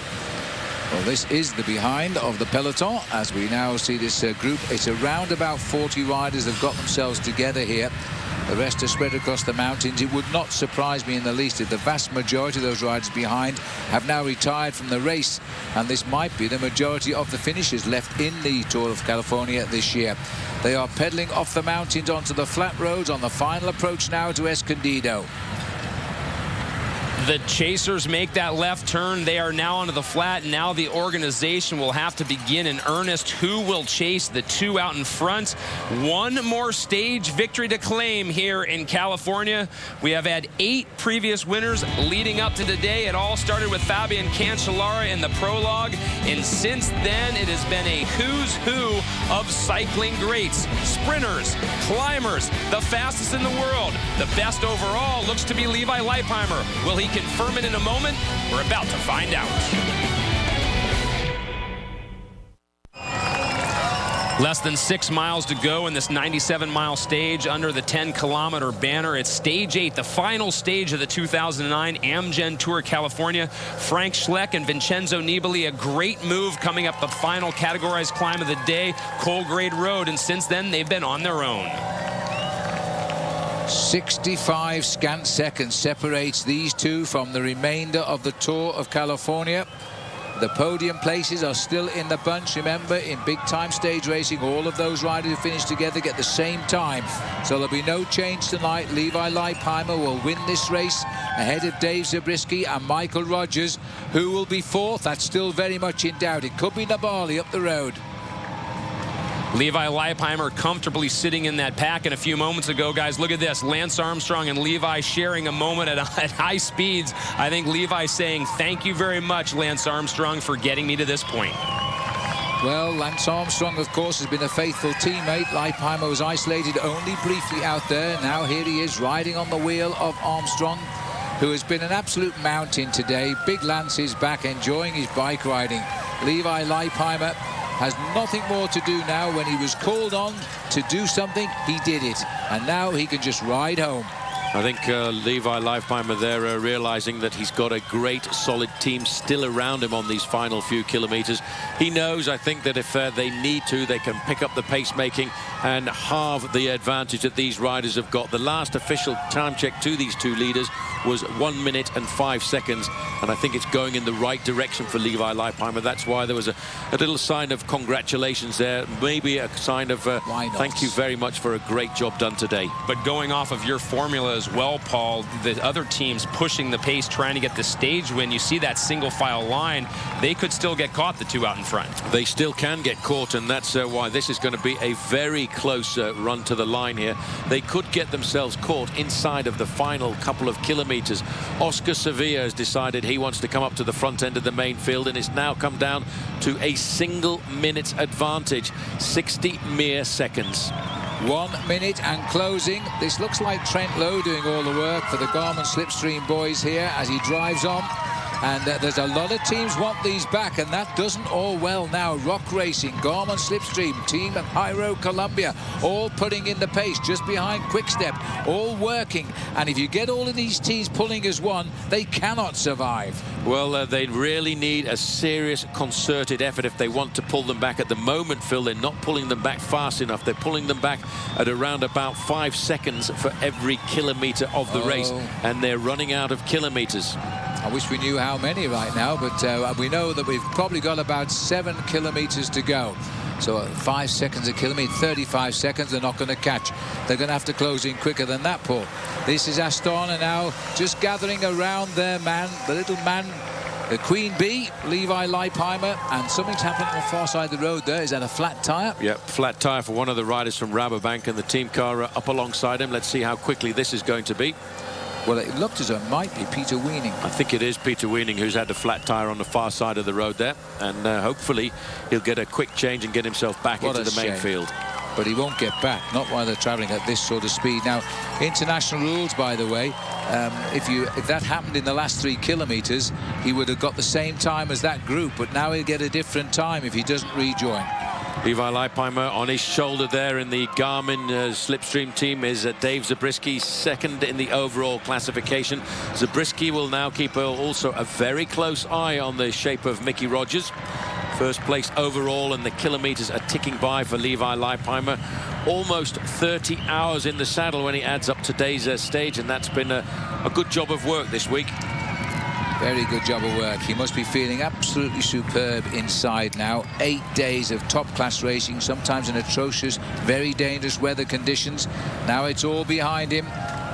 Well, this is the behind of the peloton as we now see this group. It's around about 40 riders have got themselves together here. The rest are spread across the mountains. It would not surprise me in the least if the vast majority of those riders behind have now retired from the race, and this might be the majority of the finishers left in the Tour of California this year. They are pedaling off the mountains onto the flat roads on the final approach now to Escondido. The chasers make that left turn. They are now onto the flat. Now the organization will have to begin in earnest. Who will chase the 2 out in front? One more stage victory to claim here in California. We have had 8 previous winners leading up to today. It all started with Fabian Cancellara in the prologue, and since then it has been a who's who of cycling greats. Sprinters, climbers, the fastest in the world. The best overall looks to be Levi Leipheimer. Will he confirm it in a moment? We're about to find out. Less than 6 miles to go in this 97-mile stage under the 10-kilometer banner. It's stage 8, the final stage of the 2009 Amgen Tour California. Frank Schleck and Vincenzo Nibali, a great move coming up the final categorized climb of the day, Colgrade Road, and since then they've been on their own. 65 scant seconds separates these two from the remainder of the Tour of California. The podium places are still in the bunch. Remember, in big-time stage racing, all of those riders who finish together get the same time. So there'll be no change tonight. Levi Leipheimer will win this race ahead of Dave Zabriskie and Michael Rogers, who will be fourth. That's still very much in doubt. It could be Nibali up the road. Levi Leipheimer comfortably sitting in that pack. And a few moments ago, guys, look at this. Lance Armstrong and Levi sharing a moment at high speeds. I think Levi saying, thank you very much, Lance Armstrong, for getting me to this point. Well, Lance Armstrong, of course, has been a faithful teammate. Leipheimer was isolated only briefly out there. Now here he is riding on the wheel of Armstrong, who has been an absolute mountain today. Big Lance is back enjoying his bike riding. Levi Leipheimer has nothing more to do now. When he was called on to do something, he did it. And now he can just ride home. I think Levi Leipheimer there realizing that he's got a great solid team still around him on these final few kilometers. He knows, I think, that if they need to, they can pick up the pacemaking and halve the advantage that these riders have got. The last official time check to these two leaders was 1 minute and 5 seconds, and I think it's going in the right direction for Levi Leipheimer. That's why there was a little sign of congratulations there, maybe a sign of thank you very much for a great job done today. But going off of your formula as well, Paul, the other teams pushing the pace, trying to get the stage win. You see that single file line, they could still get caught, the two out in front. They still can get caught, and that's why this is going to be a very close run to the line here. They could get themselves caught inside of the final couple of kilometers. Oscar Sevilla has decided he wants to come up to the front end of the main field, and it's now come down to a single minute's advantage, 60 mere seconds. 1 minute and closing. This looks like Trent Lowe doing all the work for the Garmin Slipstream boys here as he drives on. And there's a lot of teams want these back, and that doesn't all well now. Rock Racing, Garmin Slipstream, Team Hyro Columbia, all putting in the pace just behind Quickstep, all working. And if you get all of these teams pulling as one, they cannot survive. Well, they really need a serious concerted effort if they want to pull them back. At the moment, Phil, they're not pulling them back fast enough. They're pulling them back at around about 5 seconds for every kilometer of the race, and they're running out of kilometers. I wish we knew how many right now, but we know that we've probably got about 7 kilometers to go. So 5 seconds a kilometer, 35 seconds, they're not going to catch. They're going to have to close in quicker than that, Paul. This is Astana now, just gathering around their man, the little man, the Queen Bee, Levi Leipheimer, and something's happened on the far side of the road there. Is that a flat tyre? Yep, flat tyre for one of the riders from Rabobank, and the team car up alongside him. Let's see how quickly this is going to be. Well, it looked as though it might be Peter Weening. I think it is Peter Weening who's had a flat tyre on the far side of the road there, and hopefully he'll get a quick change and get himself back into the main field. But he won't get back, not while they're travelling at this sort of speed. Now, international rules, by the way, if that happened in the last 3 kilometres, he would have got the same time as that group, but now he'll get a different time if he doesn't rejoin. Levi Leipheimer on his shoulder there in the Garmin Slipstream team is Dave Zabriskie, second in the overall classification. Zabriskie will now keep also a very close eye on the shape of Mickey Rogers. First place overall, and the kilometers are ticking by for Levi Leipheimer. Almost 30 hours in the saddle when he adds up today's stage, and that's been a good job of work this week. Very good job of work. He must be feeling absolutely superb inside now. 8 days of top-class racing, sometimes in atrocious, very dangerous weather conditions. Now it's all behind him.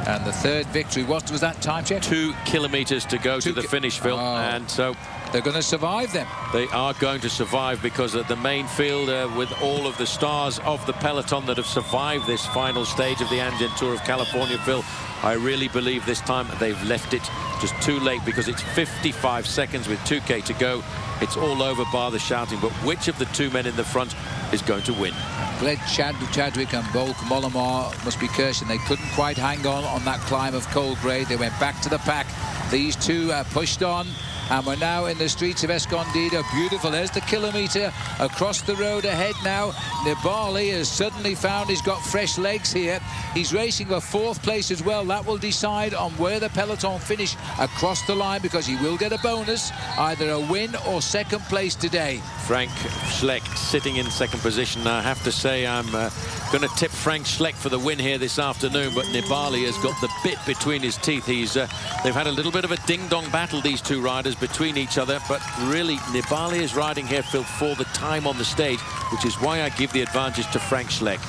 And the third victory, what was that time check? 2 kilometers to go to the finish, Phil. And so they're going to survive then. They are going to survive, because at the main field, with all of the stars of the peloton that have survived this final stage of the Amgen Tour of California, Phil, I really believe this time they've left it just too late, because it's 55 seconds with 2K to go. It's all over bar the shouting, but which of the 2 men in the front is going to win? Gled Chadwick and Bolk Mollomar must be cursing. They couldn't quite hang on that climb of Colgrave. They went back to the pack. These two pushed on, and we're now in the streets of Escondido. Beautiful. There's the kilometre across the road ahead now. Nibali has suddenly found he's got fresh legs here. He's racing for 4th place as well. That will decide on where the peloton finish across the line, because he will get a bonus, either a win or 2nd place today. Frank Schleck sitting in second position. Now, I have to say I'm going to tip Frank Schleck for the win here this afternoon, but Nibali has got the bit between his teeth. They've had a little bit of a ding-dong battle, these two riders, between each other, but really Nibali is riding here, Phil, for the time on the stage, which is why I give the advantage to Frank Schleck.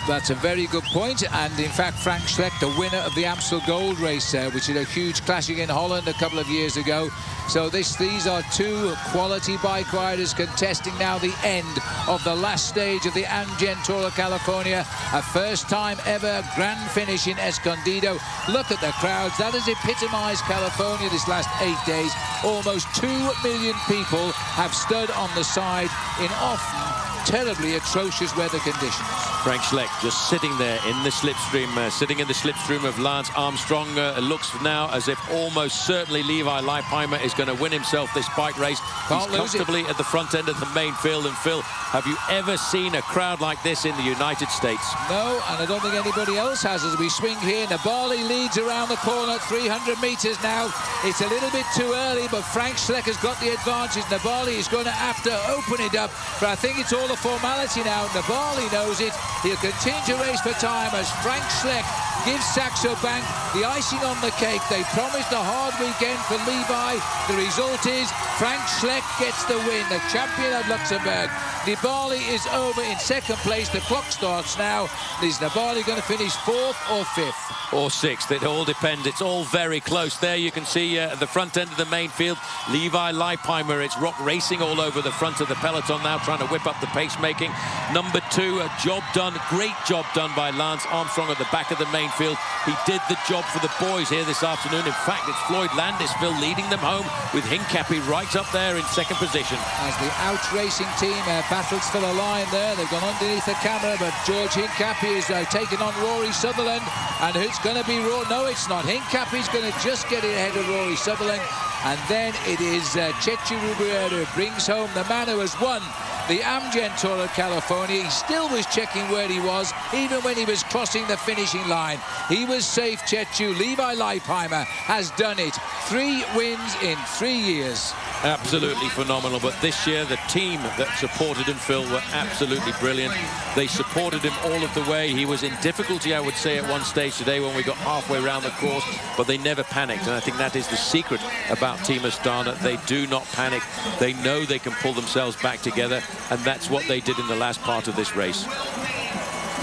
That's a very good point, and in fact Frank Schleck, the winner of the Amstel Gold Race, which is a huge classic in Holland a couple of years ago. So these are two quality bike riders contesting now the end of the last stage of the Amgen Tour of California. A first time ever grand finish in Escondido. Look at the crowds. That has epitomized California this last 8 days. Almost 2 million people have stood on the side in often terribly atrocious weather conditions. Frank Schleck just sitting there in the slipstream, of Lance Armstrong. It looks now as if almost certainly Levi Leipheimer is going to win himself this bike race. He's comfortably at the front end of the main field. And Phil, have you ever seen a crowd like this in the United States? No, and I don't think anybody else has as we swing here. Nibali leads around the corner, 300 meters now. It's a little bit too early, but Frank Schleck has got the advantage. Nibali is going to have to open it up, but I think it's all a formality now. Nibali knows it. He'll continue to race for time as Frank Schleck gives Saxo Bank the icing on the cake. They promised a hard weekend for Levi. The result is Frank Schleck gets the win, the champion of Luxembourg. Nibali is over in second place. The clock starts now. Is Nibali going to finish 4th or 5th? Or 6th. It all depends. It's all very close. There you can see at the front end of the main field, Levi Leipheimer. It's rock racing all over the front of the peloton now, trying to whip up the pacemaking. Number 2, a job done. Great job done by Lance Armstrong at the back of the main field. He did the job for the boys here this afternoon. In fact, it's Floyd Landis, Phil, leading them home with Hincapie right up there in second position. As the out-racing team battles for the line there, they've gone underneath the camera, but George Hincapie is taking on Rory Sutherland, and it's going to be no, it's not. Hincapie's going to just get it ahead of Rory Sutherland, and then it is Chechu Rubiera who brings home the man who has won the Amgen Tour of California. He still was checking where he was, even when he was crossing the finishing line. He was safe, Chechu. Levi Leipheimer has done it. 3 wins in 3 years. Absolutely phenomenal. But this year, the team that supported him, Phil, were absolutely brilliant. They supported him all of the way. He was in difficulty, I would say, at one stage today when we got halfway around the course, but they never panicked. And I think that is the secret about Team Astana. They do not panic. They know they can pull themselves back together, and that's what they did in the last part of this race.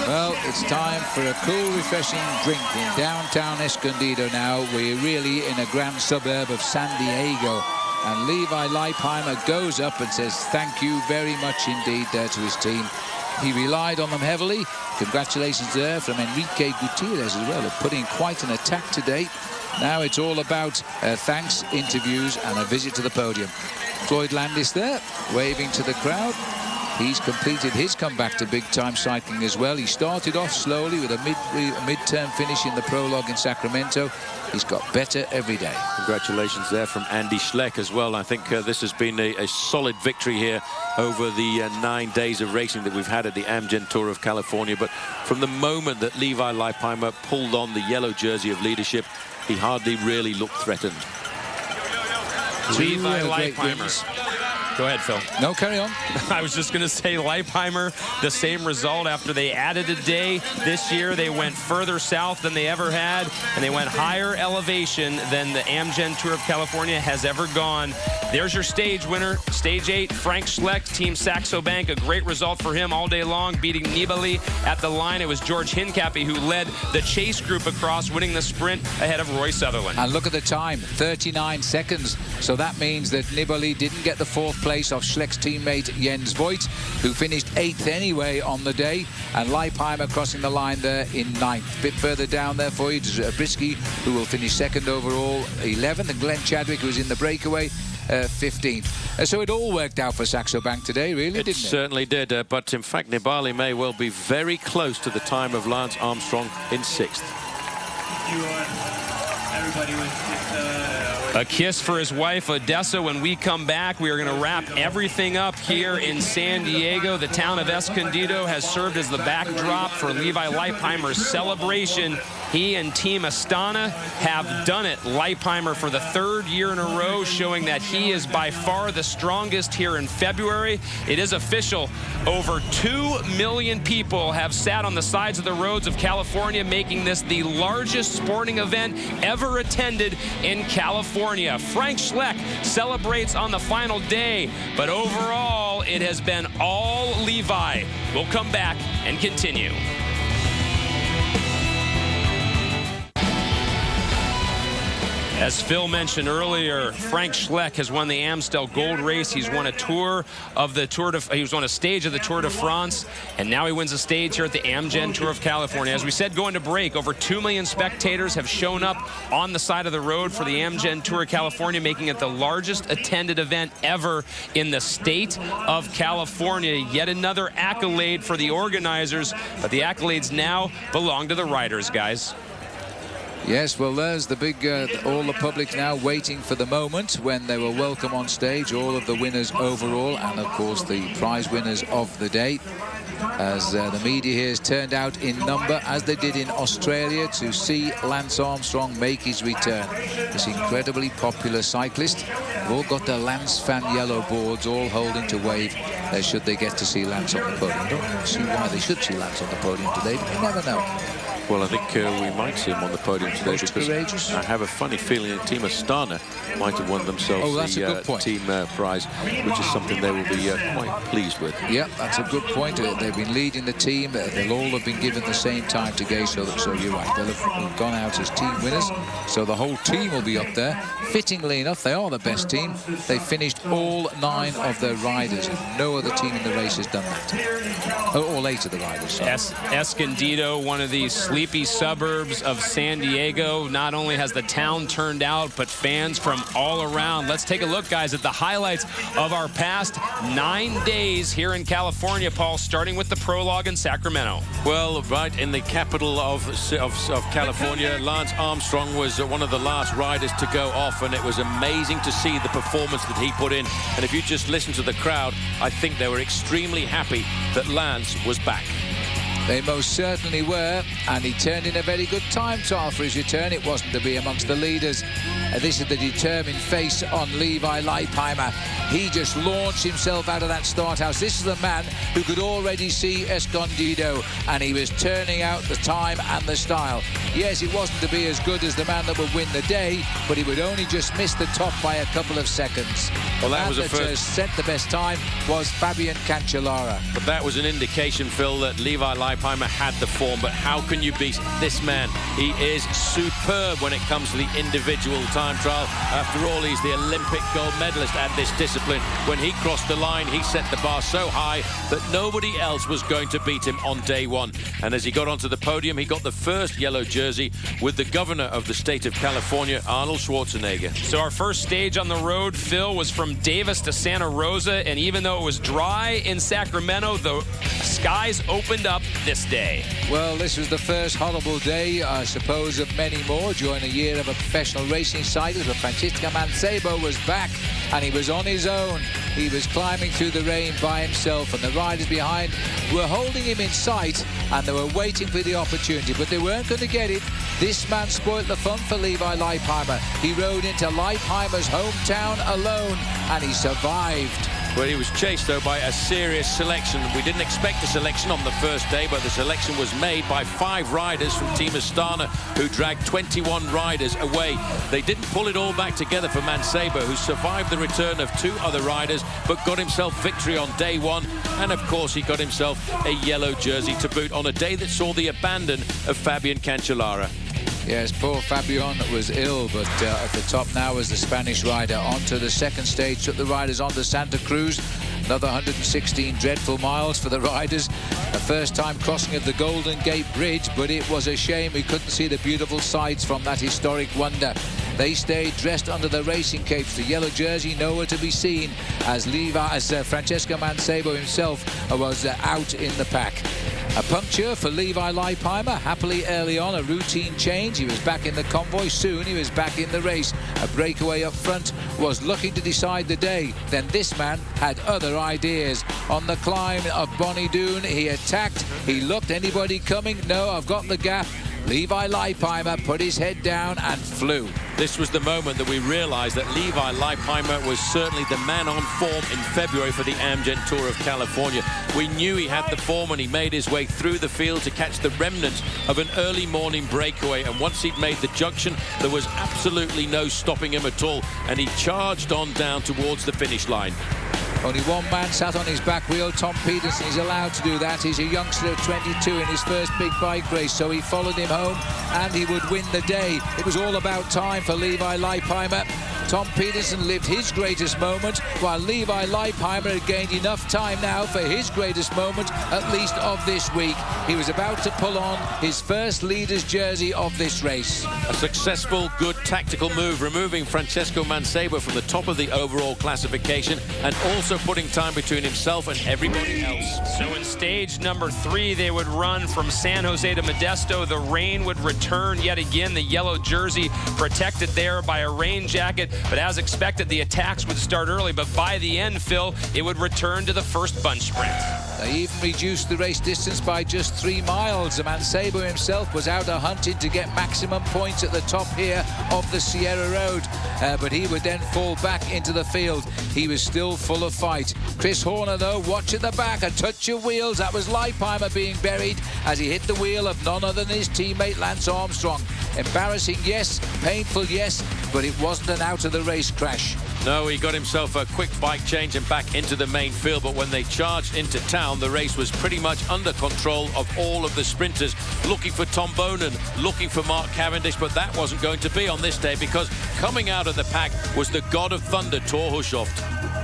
Well, it's time for a cool, refreshing drink in downtown Escondido now. We're really in a grand suburb of San Diego. And Levi Leipheimer goes up and says thank you very much indeed there to his team. He relied on them heavily. Congratulations there from Enrique Gutierrez as well, of putting quite an attack today. Now it's all about thanks, interviews, and a visit to the podium. Floyd Landis there, waving to the crowd. He's completed his comeback to big-time cycling as well. He started off slowly with a mid-term finish in the prologue in Sacramento. He's got better every day. Congratulations there from Andy Schleck as well. I think this has been a solid victory here over the 9 days of racing that we've had at the Amgen Tour of California. But from the moment that Levi Leipheimer pulled on the yellow jersey of leadership, he hardly really looked threatened. Levi Leipheimer. Go ahead, Phil. No, carry on. I was just going to say Leipheimer, the same result after they added a day this year. They went further south than they ever had, and they went higher elevation than the Amgen Tour of California has ever gone. There's your stage winner, stage 8, Frank Schleck, Team Saxo Bank. A great result for him all day long, beating Nibali at the line. It was George Hincapie who led the chase group across, winning the sprint ahead of Roy Sutherland. And look at the time, 39 seconds. So that means that Nibali didn't get the 4th place off Schleck's teammate Jens Voigt, who finished 8th anyway on the day, and Leipheimer crossing the line there in 9th. A bit further down there for you, Brisky, who will finish 2nd overall, 11th, and Glenn Chadwick, who's in the breakaway, 15th. So it all worked out for Saxo Bank today, really, didn't it? It certainly did, but in fact Nibali may well be very close to the time of Lance Armstrong in 6th. Everybody a kiss for his wife, Odessa. When we come back, we are going to wrap everything up here in San Diego. The town of Escondido has served as the backdrop for Levi Leipheimer's celebration He and Team Astana have done it. Leipheimer for the 3rd year in a row, showing that he is by far the strongest here in February. It is official. Over 2 million people have sat on the sides of the roads of California, making this the largest sporting event ever attended in California. Frank Schleck celebrates on the final day, but overall, it has been all Levi. We'll come back and continue. As Phil mentioned earlier, Frank Schleck has won the Amstel Gold Race. He's won a tour of the he won a stage of the Tour de France, and now he wins a stage here at the Amgen Tour of California. As we said, going to break, over 2 million spectators have shown up on the side of the road for the Amgen Tour of California, making it the largest attended event ever in the state of California. Yet another accolade for the organizers, but the accolades now belong to the riders, guys. Yes, well, there's the big, all the public now waiting for the moment when they will welcome on stage all of the winners overall and, of course, the prize winners of the day. As the media here has turned out in number, as they did in Australia, to see Lance Armstrong make his return. This incredibly popular cyclist. They've all got their Lance fan yellow boards all holding to wave should they get to see Lance on the podium. I don't see why they should see Lance on the podium today, but you never know. Well, I think we might see him on the podium today because I have a funny feeling that Team Astana might have won themselves the team prize, which is something they will be quite pleased with. Yeah, that's a good point. They've been leading the team. They'll all have been given the same time to go, so you're right. They'll have gone out as team winners, so the whole team will be up there. Fittingly enough, they are the best team. They finished all 9 of their riders, and no other team in the race has done that. All 8 of the riders. Escondido, one of these sleepy suburbs of San Diego. Not only has the town turned out, but fans from all around. Let's take a look, guys, at the highlights of our past 9 days here in California, Paul, starting with the prologue in Sacramento. Well, right in the capital of California, Lance Armstrong was one of the last riders to go off, and it was amazing to see the performance that he put in. And if you just listen to the crowd, I think they were extremely happy that Lance was back. They most certainly were, and he turned in a very good time trial for his return. It wasn't to be amongst the leaders. This is the determined face on Levi Leipheimer. He just launched himself out of that start house. This is a man who could already see Escondido, and he was turning out the time and the style. Yes, it wasn't to be as good as the man that would win the day, but he would only just miss the top by a couple of seconds. Well, that was the man that set the best time was Fabian Cancellara. But that was an indication, Phil, that Levi Leipheimer had the form. But how can you beat this man? He is superb when it comes to the individual time trial. After all, he's the Olympic gold medalist at this discipline. When he crossed the line, he set the bar so high that nobody else was going to beat him on day one. And as he got onto the podium, he got the first yellow jersey with the governor of the state of California, Arnold Schwarzenegger. So our first stage on the road, Phil, was from Davis to Santa Rosa, and even though it was dry in Sacramento, the skies opened up this day. Well, this was the first horrible day, I suppose, of many more during a year of a professional racing cycle. But Francisco Mancebo was back, and he was on his own. He was climbing through the rain by himself, and the riders behind were holding him in sight, and they were waiting for the opportunity, but they weren't going to get it. This man spoiled the fun for Levi Leipheimer. He rode into Leipheimer's hometown alone, and he survived. Well, he was chased, though, by a serious selection. We didn't expect a selection on the first day, but the selection was made by 5 riders from Team Astana, who dragged 21 riders away. They didn't pull it all back together for Mancebo, who survived the return of 2 other riders, but got himself victory on day 1. And, of course, he got himself a yellow jersey to boot on a day that saw the abandon of Fabian Cancellara. Yes, poor Fabian was ill, but at the top now was the Spanish rider. Onto the second stage, took the riders onto Santa Cruz. Another 116 dreadful miles for the riders. The first time crossing of the Golden Gate Bridge, but it was a shame we couldn't see the beautiful sights from that historic wonder. They stayed dressed under the racing capes, the yellow jersey nowhere to be seen, as Francesco Mancebo himself was out in the pack. A puncture for Levi Leipheimer, happily early on, a routine change. He was back in the convoy. Soon he was back in the race. A breakaway up front was looking to decide the day. Then this man had other ideas. On the climb of Bonnie Doon, he attacked. He looked, anybody coming? No, I've got the gap. Levi Leipheimer put his head down and flew. This was the moment that we realized that Levi Leipheimer was certainly the man on form in February for the Amgen Tour of California. We knew he had the form, and he made his way through the field to catch the remnants of an early morning breakaway. And once he'd made the junction, there was absolutely no stopping him at all, and he charged on down towards the finish line. Only one man sat on his back wheel, Tom Peterson. He's allowed to do that. He's a youngster of 22 in his first big bike race, so he followed him home and he would win the day. It was all about time for Levi Leipheimer. Tom Peterson lived his greatest moment, while Levi Leipheimer had gained enough time now for his greatest moment, at least of this week. He was about to pull on his first leader's jersey of this race. A successful, good tactical move, removing Francesco Mancebo from the top of the overall classification and also putting time between himself and everybody else. So in stage number 3, they would run from San Jose to Modesto. The rain would return yet again. The yellow jersey protected there by a rain jacket. But as expected, the attacks would start early. But by the end, Phil, it would return to the first bunch sprint. They even reduced the race distance by just 3 miles. Mancebo himself was out hunting to get maximum points at the top here of the Sierra Road. But he would then fall back into the field. He was still full of fight. Chris Horner, though, watch at the back. A touch of wheels. That was Leipheimer being buried as he hit the wheel of none other than his teammate Lance Armstrong. Embarrassing, yes. Painful, yes. But it wasn't an out-of-the-race crash. No, he got himself a quick bike change and back into the main field, but when they charged into town, the race was pretty much under control of all of the sprinters, looking for Tom Bonen, looking for Mark Cavendish, but that wasn't going to be on this day because coming out of the pack was the God of Thunder, Thor Hushovd.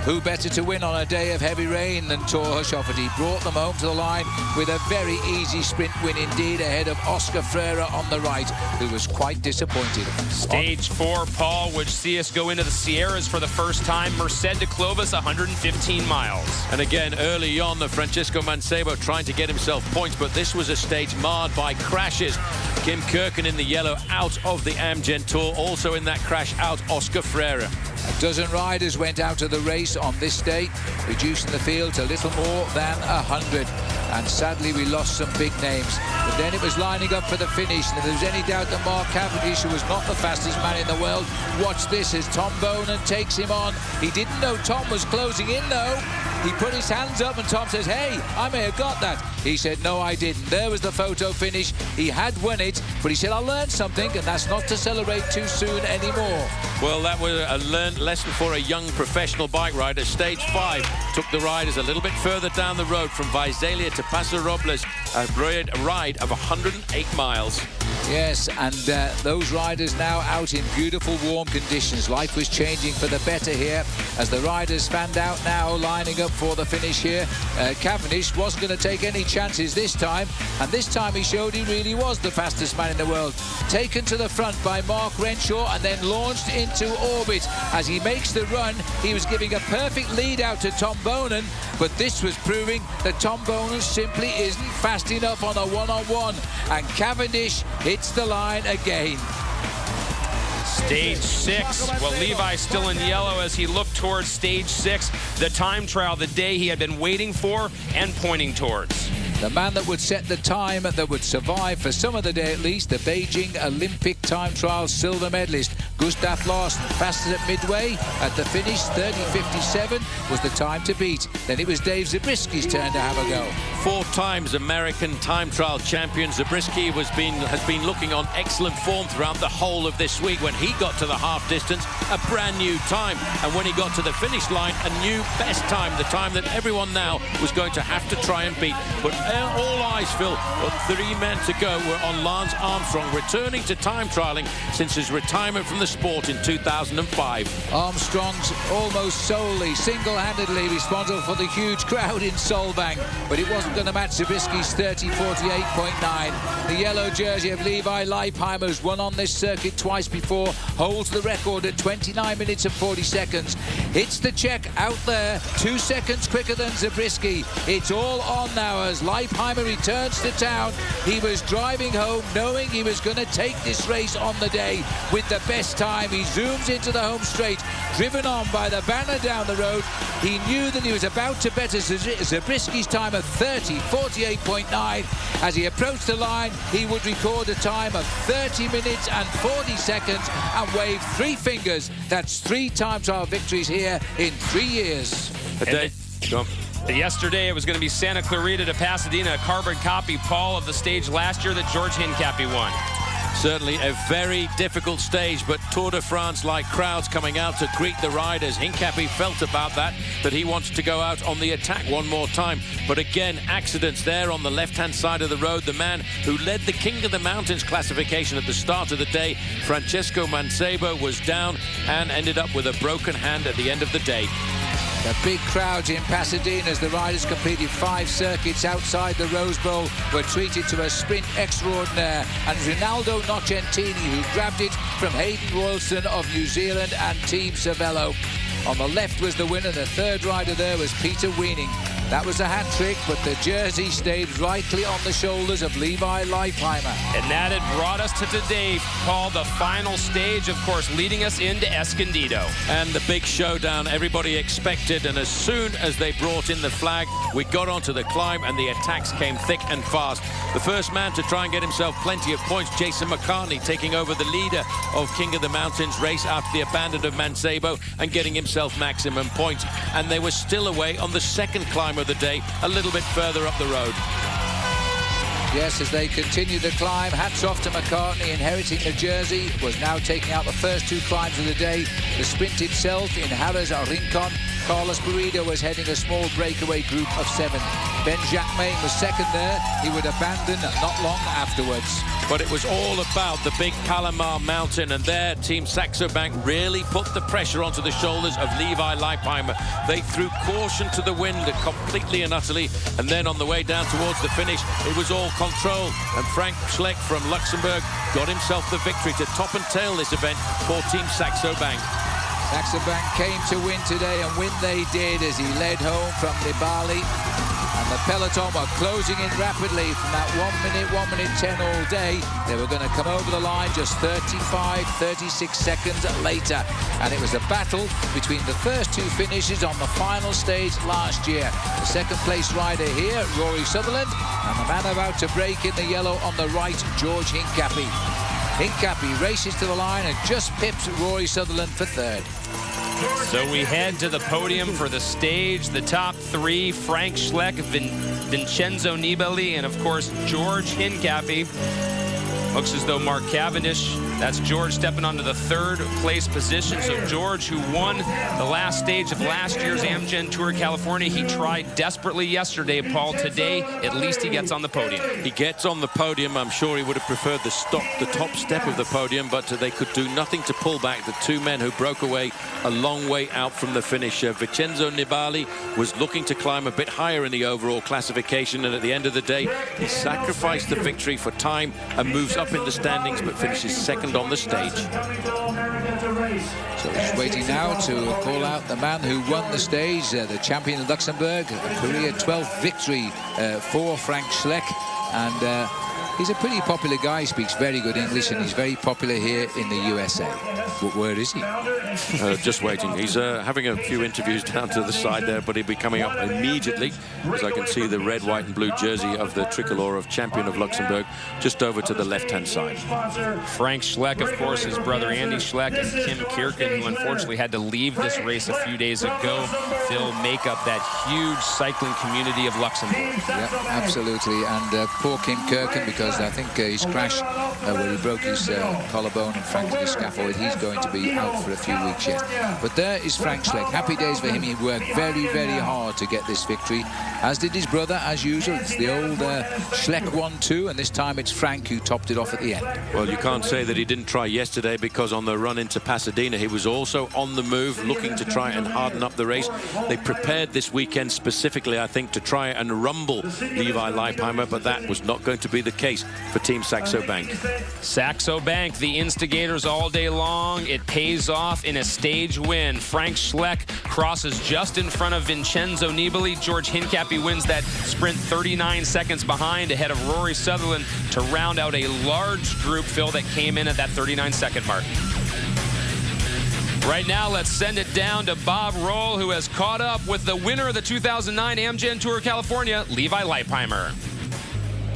Who better to win on a day of heavy rain than Thor Hushovd? He brought them home to the line with a very easy sprint win indeed, ahead of Oscar Freire on the right, who was quite disappointed. Stage 4, Paul, would see us go into the Sierras for the first time. Merced to Clovis, 115 miles. And again, early on, the Francesco Mancebo trying to get himself points, but this was a stage marred by crashes. Kim Kirken in the yellow out of the Amgen Tour. Also in that crash out, Oscar Freire. A dozen riders went out of the race on this day, reducing the field to little more than 100. And sadly, we lost some big names. But then it was lining up for the finish. And if there was any doubt that Mark Cavendish, who was not the fastest man in the world, watch this as Tom Bonen takes him on. He didn't know Tom was closing in, though. He put his hands up and Tom says, "Hey, I may have got that." He said, "No, I didn't." There was the photo finish. He had won it, but he said, "I learned something, and that's not to celebrate too soon anymore." Well, that was a learned lesson for a young professional bike rider. Stage 5 took the riders a little bit further down the road from Visalia to Paso Robles, a ride of 108 miles. Yes, and those riders now out in beautiful warm conditions. Life was changing for the better here as the riders fanned out now, lining up for the finish here. Cavendish wasn't going to take any chances this time, and this time he showed he really was the fastest man in the world. Taken to the front by Mark Renshaw and then launched into orbit. As he makes the run, he was giving a perfect lead out to Tom Bonen, but this was proving that Tom Bonen simply isn't fast enough on a one-on-one, and Cavendish hits the line again. Stage 6. Well, Levi's still in yellow as he looked towards stage 6, the time trial, the day he had been waiting for and pointing towards. The man that would set the time that would survive for some of the day at least, the Beijing Olympic time trial silver medalist, Gustav Larsen, fastest at midway. At the finish, 30:57 was the time to beat. Then it was Dave Zabrisky's turn to have a go. 4 times American time trial champion Zabriskie has been looking on excellent form throughout the whole of this week. When he got to the half distance, a brand new time, and when he got to the finish line, a new best time, the time that everyone now was going to have to try and beat. But all eyes, Phil, 3 men to go were on Lance Armstrong, returning to time trialing since his retirement from the sport in 2005. Armstrong's almost solely, single-handedly responsible for the huge crowd in Solvang, but it wasn't going to match Zabrisky's 30:48.9. The yellow jersey of Levi Leipheimer, who's won on this circuit twice before, holds the record at 29 minutes and 40 seconds. Hits the check out there, 2 seconds quicker than Zabriskie. It's all on now as Leipheimer returns to town. He was driving home knowing he was going to take this race on the day with the best this time he zooms into the home straight, driven on by the banner down the road. He knew that he was about to better Zabriskie's time of 30:48.9. As he approached the line, he would record a time of 30 minutes and 40 seconds and wave 3 fingers. That's 3 times our victories here in 3 years. Yesterday, it was going to be Santa Clarita to Pasadena, a carbon copy, Paul, of the stage last year that George Hincapie won. Certainly a very difficult stage, but Tour de France-like crowds coming out to greet the riders. Hincapie felt about that he wanted to go out on the attack one more time. But again, accidents there on the left-hand side of the road. The man who led the King of the Mountains classification at the start of the day, Francesco Mancebo, was down and ended up with a broken hand at the end of the day. The big crowds in Pasadena as the riders completed 5 circuits outside the Rose Bowl were treated to a sprint extraordinaire, and Rinaldo Nocentini who grabbed it from Hayden Royalston of New Zealand and Team Cervelo. On the left was the winner. The third rider there was Peter Weening. That was a hat trick, but the jersey stayed rightly on the shoulders of Levi Leipheimer. And that had brought us to today, Paul, the final stage, of course, leading us into Escondido. And the big showdown everybody expected, and as soon as they brought in the flag, we got onto the climb and the attacks came thick and fast. The first man to try and get himself plenty of points, Jason McCartney, taking over the leader of King of the Mountains race after the abandon of Mancebo and getting himself maximum points. And they were still away on the second climb of the day, a little bit further up the road. Yes, as they continue the climb, hats off to McCartney, inheriting the jersey, was now taking out the first 2 climbs of the day. The sprint itself in Harris Rincon, Carlos Burrido was heading a small breakaway group of 7. Ben Jacquemain was second there. He would abandon not long afterwards. But it was all about the big Palomar Mountain, and there Team Saxo Bank really put the pressure onto the shoulders of Levi Leipheimer. They threw caution to the wind completely and utterly, and then on the way down towards the finish, it was all control, and Frank Schleck from Luxembourg got himself the victory to top and tail this event for Team Saxo Bank. Saxo Bank came to win today, and win they did as he led home from Nibali. And the peloton were closing in rapidly from that 1 minute 10 all day. They were going to come over the line just 36 seconds later. And it was a battle between the first 2 finishes on the final stage last year. The second place rider here, Rory Sutherland, and the man about to break in the yellow on the right, George Hincapie. Hincapie races to the line and just pips Rory Sutherland for 3rd. So we head to the podium for the stage. The top 3, Frank Schleck, Vincenzo Nibali, and of course, George Hincapie. Looks as though Mark Cavendish, that's George stepping onto the 3rd place position. So George, who won the last stage of last year's Amgen Tour California, he tried desperately yesterday, Paul. Today, at least he gets on the podium. He gets on the podium. I'm sure he would have preferred the top step of the podium, but they could do nothing to pull back the 2 men who broke away a long way out from the finish. Vincenzo Nibali was looking to climb a bit higher in the overall classification, and at the end of the day, he sacrificed the victory for time and moves up in the standings, but finishes 2nd on the stage. So he's waiting now to call out the man who won the stage, the champion of Luxembourg, a career 12th victory for Frank Schleck. And he's a pretty popular guy. He speaks very good English, and he's very popular here in the USA. Where is he? Just waiting. He's having a few interviews down to the side there, but he'll be coming up immediately, as I can see the red, white and blue jersey of the tricolor of champion of Luxembourg just over to the left-hand side. Frank Schleck, of course, his brother Andy Schleck, and Kim Kierken, who unfortunately had to leave this race a few days ago. Phil make up that huge cycling community of Luxembourg. Yeah, absolutely. And poor Kim Kierken, because I think his crash where he broke his collarbone and fractured his scaphoid, he's going to be out for a few weeks yet. But there is Frank Schleck. Happy days for him. He worked very, very hard to get this victory, as did his brother, as usual. It's the old Schleck 1-2, and this time it's Frank who topped it off at the end. Well, you can't say that he didn't try yesterday, because on the run into Pasadena, he was also on the move, looking to try and harden up the race. They prepared this weekend specifically, I think, to try and rumble Levi Leipheimer, but that was not going to be the case for Team Saxo Bank. Saxo Bank, the instigators all day long. It pays off in a stage win. Frank Schleck crosses just in front of Vincenzo Nibali. George Hincapie wins that sprint 39 seconds behind, ahead of Rory Sutherland, to round out a large group, Phil, that came in at that 39-second mark. Right now, let's send it down to Bob Roll, who has caught up with the winner of the 2009 Amgen Tour California, Levi Leipheimer.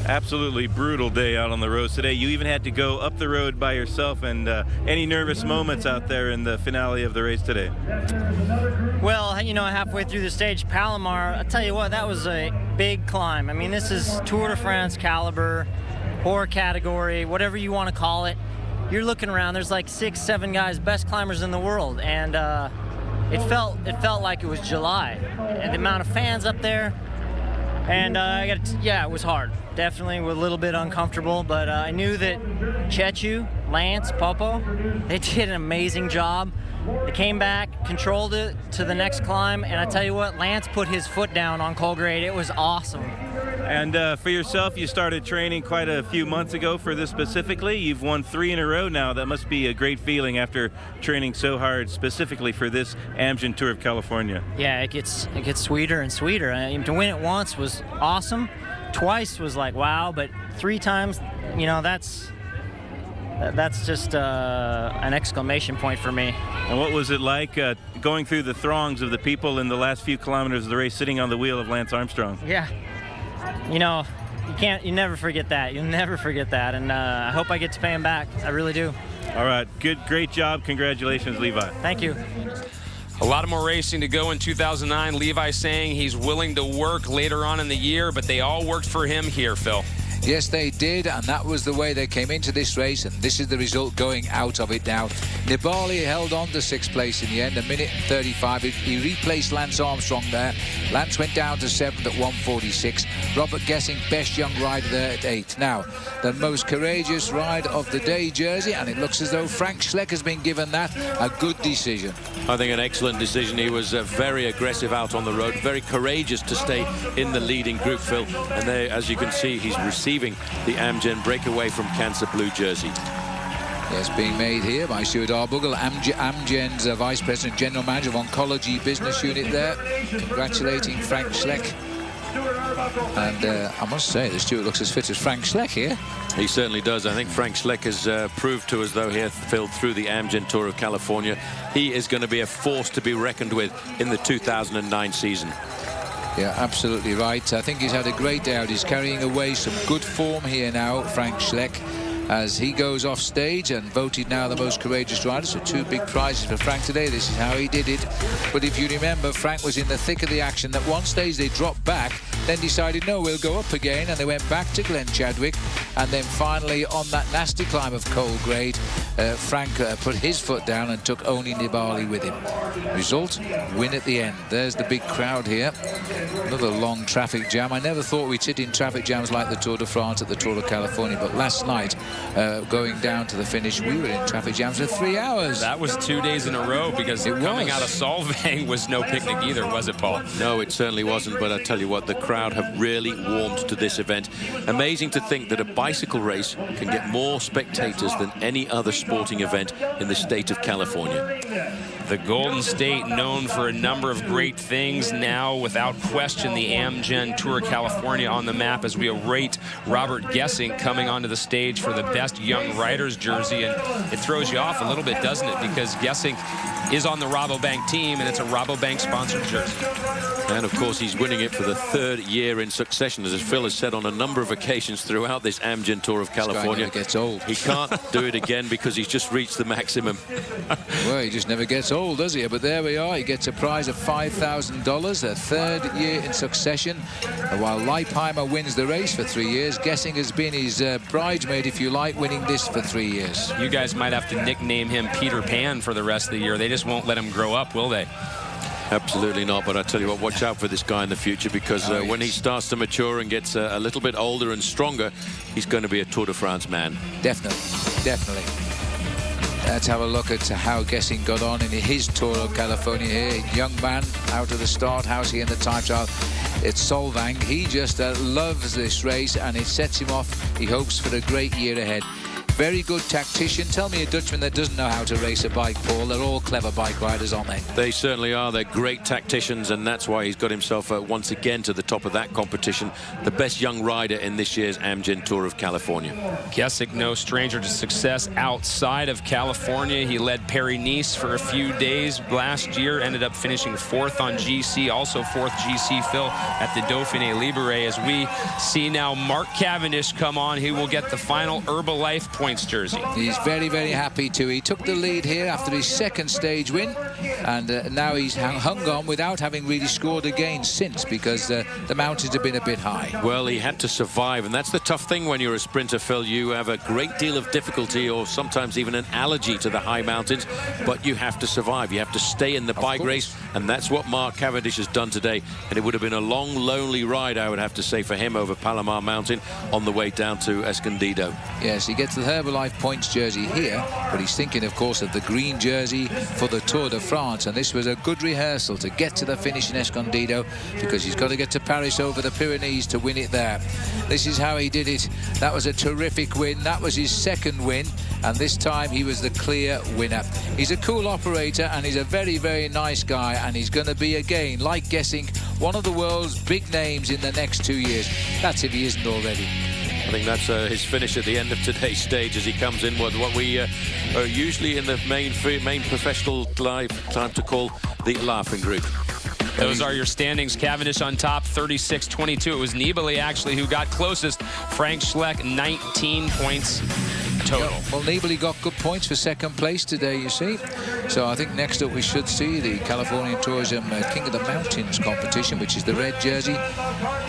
Absolutely brutal day out on the roads today. You even had to go up the road by yourself. And any nervous moments out there in the finale of the race today? Well, you know, halfway through the stage, Palomar, I'll tell you what, that was a big climb. I mean, this is Tour de France caliber, poor category, whatever you want to call it. You're looking around, there's like 6, 7 guys, best climbers in the world, and it felt like it was July. And the amount of fans up there, and yeah, it was hard. Definitely a little bit uncomfortable, but I knew that Chechu, Lance, Popo, they did an amazing job. They came back, controlled it to the next climb, and I tell you what, Lance put his foot down on Colgrade. It was awesome. And for yourself, you started training quite a few months ago for this specifically. You've won 3 in a row now. That must be a great feeling after training so hard specifically for this Amgen Tour of California. Yeah, it gets sweeter and sweeter. To win it once was awesome. Twice was like, wow, but 3 times, you know, that's just an exclamation point for me. And what was it like going through the throngs of the people in the last few kilometers of the race, sitting on the wheel of Lance Armstrong? Yeah, you know, you never forget that. You'll never forget that, and I hope I get to pay him back. I really do. All right, great job. Congratulations, Levi. Thank you. A lot more racing to go in 2009. Levi saying he's willing to work later on in the year, but they all worked for him here, Phil. Yes, they did, and that was the way they came into this race, and this is the result going out of it now. Nibali held on to 6th place in the end, 1:35. He replaced Lance Armstrong there. Lance went down to 7th at 1:46. Robert Gessing, best young rider there at 8th. Now, the most courageous ride of the day jersey, and it looks as though Frank Schleck has been given that a good decision. I think an excellent decision. He was very aggressive out on the road, very courageous to stay in the leading group, Phil. And there, as you can see, he's receiving the Amgen breakaway from Cancer Blue jersey. Yes, being made here by Stuart Arbuckle, Amgen's Vice President General Manager of Oncology Business Unit there, congratulating Frank Schleck. And I must say that Stuart looks as fit as Frank Schleck here. He certainly does. I think Frank Schleck has proved to us, though, here, Phil, through the Amgen Tour of California, he is going to be a force to be reckoned with in the 2009 season. Yeah, absolutely right. I think he's had a great day out. He's carrying away some good form here now, Frank Schleck, as he goes off stage and voted now the most courageous rider. So 2 big prizes for Frank today. This is how he did it. But if you remember, Frank was in the thick of the action. At one stage they dropped back, then decided, no, we'll go up again, and they went back to Glen Chadwick. And then finally, on that nasty climb of Colgrade, Frank put his foot down and took only Nibali with him. Result, win at the end. There's the big crowd here. Another long traffic jam. I never thought we'd sit in traffic jams like the Tour de France at the Tour of California, but last night, going down to the finish, we were in traffic jams for 3 hours. That was 2 days in a row, because coming out of Solvang was no picnic either, was it, Paul? No, it certainly wasn't, but I tell you what, the crowd have really warmed to this event. Amazing to think that a bicycle race can get more spectators than any other sporting event in the state of California. The Golden State, known for a number of great things, now without question the Amgen Tour California on the map as we await Robert Gessing coming onto the stage for the best young riders jersey. And it throws you off a little bit, doesn't it? Because Gessing is on the Rabobank team, and it's a Rabobank sponsored jersey. And of course, he's winning it for the 3rd year in succession, as Phil has said on a number of occasions throughout this Amgen Tour of California. This guy never gets old. He can't do it again because he's just reached the maximum. Well, he just never gets old, does he? But there we are. He gets a prize of $5,000, a 3rd year in succession. While Leipheimer wins the race for 3 years, Gessing has been his bridesmaid, if you like, winning this for 3 years. You guys might have to nickname him Peter Pan for the rest of the year. They just won't let him grow up, will they? Absolutely not, but I tell you what, watch out for this guy in the future, because when he starts to mature and gets a little bit older and stronger, he's going to be a Tour de France man. Definitely, definitely. Let's have a look at how Gessing got on in his Tour of California here. Young man out of the start house here in the time trial. It's Solvang. He just loves this race, and it sets him off, he hopes, for a great year ahead. very good tactician. Tell me a Dutchman that doesn't know how to race a bike, Paul. They're all clever bike riders, aren't they? They certainly are. They're great tacticians, and that's why he's got himself once again to the top of that competition. The best young rider in this year's Amgen Tour of California. Gesick, no stranger to success outside of California. He led Paris-Nice for a few days last year, ended up finishing 4th on GC, also 4th GC, Phil, at the Dauphiné Libéré. As we see now Mark Cavendish come on, he will get the final Herbalife points jersey. He's very, very happy too. He took the lead here after his second stage win, and now he's hung on without having really scored again since, because the mountains have been a bit high. Well, he had to survive, and that's the tough thing when you're a sprinter, Phil. You have a great deal of difficulty, or sometimes even an allergy to the high mountains, but you have to survive. You have to stay in the bike race, and that's what Mark Cavendish has done today. And it would have been a long, lonely ride, I would have to say, for him over Palomar Mountain on the way down to Escondido. Yes, he gets the Herbalife points jersey here, but he's thinking, of course, of the green jersey for the Tour de France, and this was a good rehearsal to get to the finish in Escondido, because he's got to get to Paris over the Pyrenees to win it there. This is how he did it. That was a terrific win. That was his second win, and this time he was the clear winner. He's a cool operator, and he's a very, very nice guy, and he's going to be, again, like Gesick, one of the world's big names in the next 2 years. That's if he isn't already. I think that's his finish at the end of today's stage, as he comes in with what we are usually in the main professional live time to call the laughing group. Those are your standings. Cavendish on top, 36-22. It was Nibali, actually, who got closest. Frank Schleck, 19 points total. Well, Nibali got good points for second place today, you see. So I think next up we should see the Californian Tourism King of the Mountains competition, which is the red jersey.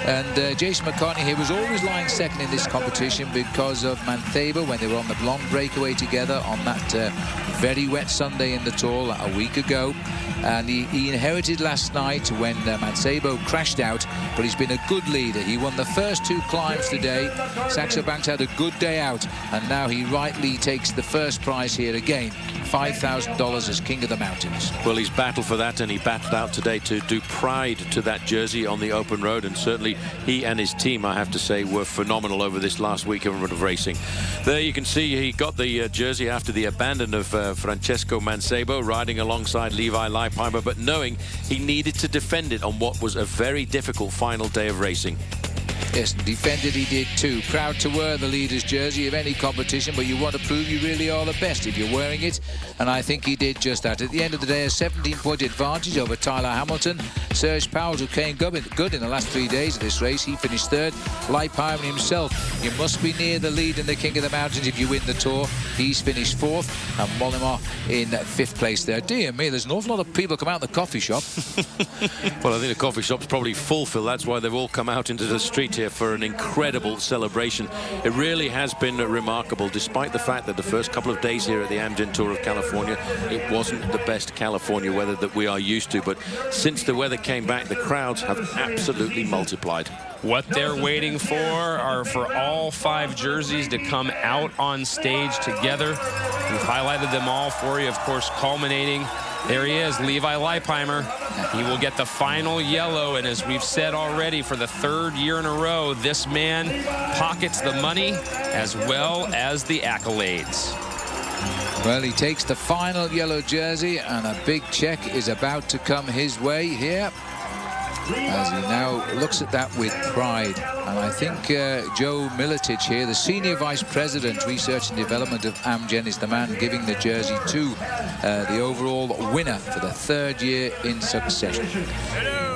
And Jason McCartney here was always lying second in this competition because of Mancebo, when they were on the long breakaway together on that very wet Sunday in the Tour a week ago. And he inherited last night when Mancebo crashed out, but he's been a good leader. He won the first 2 climbs today. Saxo Banks had a good day out, and now he rightly takes the first prize here again, $5,000 as King of the Mountains. Well, he's battled for that, and he battled out today to do pride to that jersey on the open road, and certainly he and his team, I have to say, were phenomenal over this last weekend of racing. There you can see he got the jersey after the abandon of Francesco Mancebo, riding alongside Levi Leipheimer, but knowing he needed to defend it on what was a very difficult final day of racing. Yes, defended he did too. Proud to wear the leader's jersey of any competition, but you want to prove you really are the best if you're wearing it, and I think he did just that. At the end of the day, a 17-point advantage over Tyler Hamilton. Serge Powell, who came good in the last 3 days of this race, he finished 3rd. Leipheimer himself, you must be near the lead in the King of the Mountains if you win the Tour. He's finished 4th, and Mollema in 5th place there. Dear me, there's an awful lot of people come out of the coffee shop. Well, I think the coffee shop's probably full, Phil. That's why they've all come out into the street here for an incredible celebration. It really has been remarkable, despite the fact that the first couple of days here at the Amgen Tour of California, it wasn't the best California weather that we are used to. But since the weather came back, the crowds have absolutely multiplied. What they're waiting for are for all 5 jerseys to come out on stage together. We've highlighted them all for you, of course, culminating. There he is, Levi Leipheimer. He will get the final yellow, and as we've said already, for the 3rd year in a row, this man pockets the money as well as the accolades. Well, he takes the final yellow jersey, and a big check is about to come his way here, as he now looks at that with pride. And I think Joe Miletich here, the Senior Vice President, Research and Development of Amgen, is the man giving the jersey to the overall winner for the 3rd year in succession.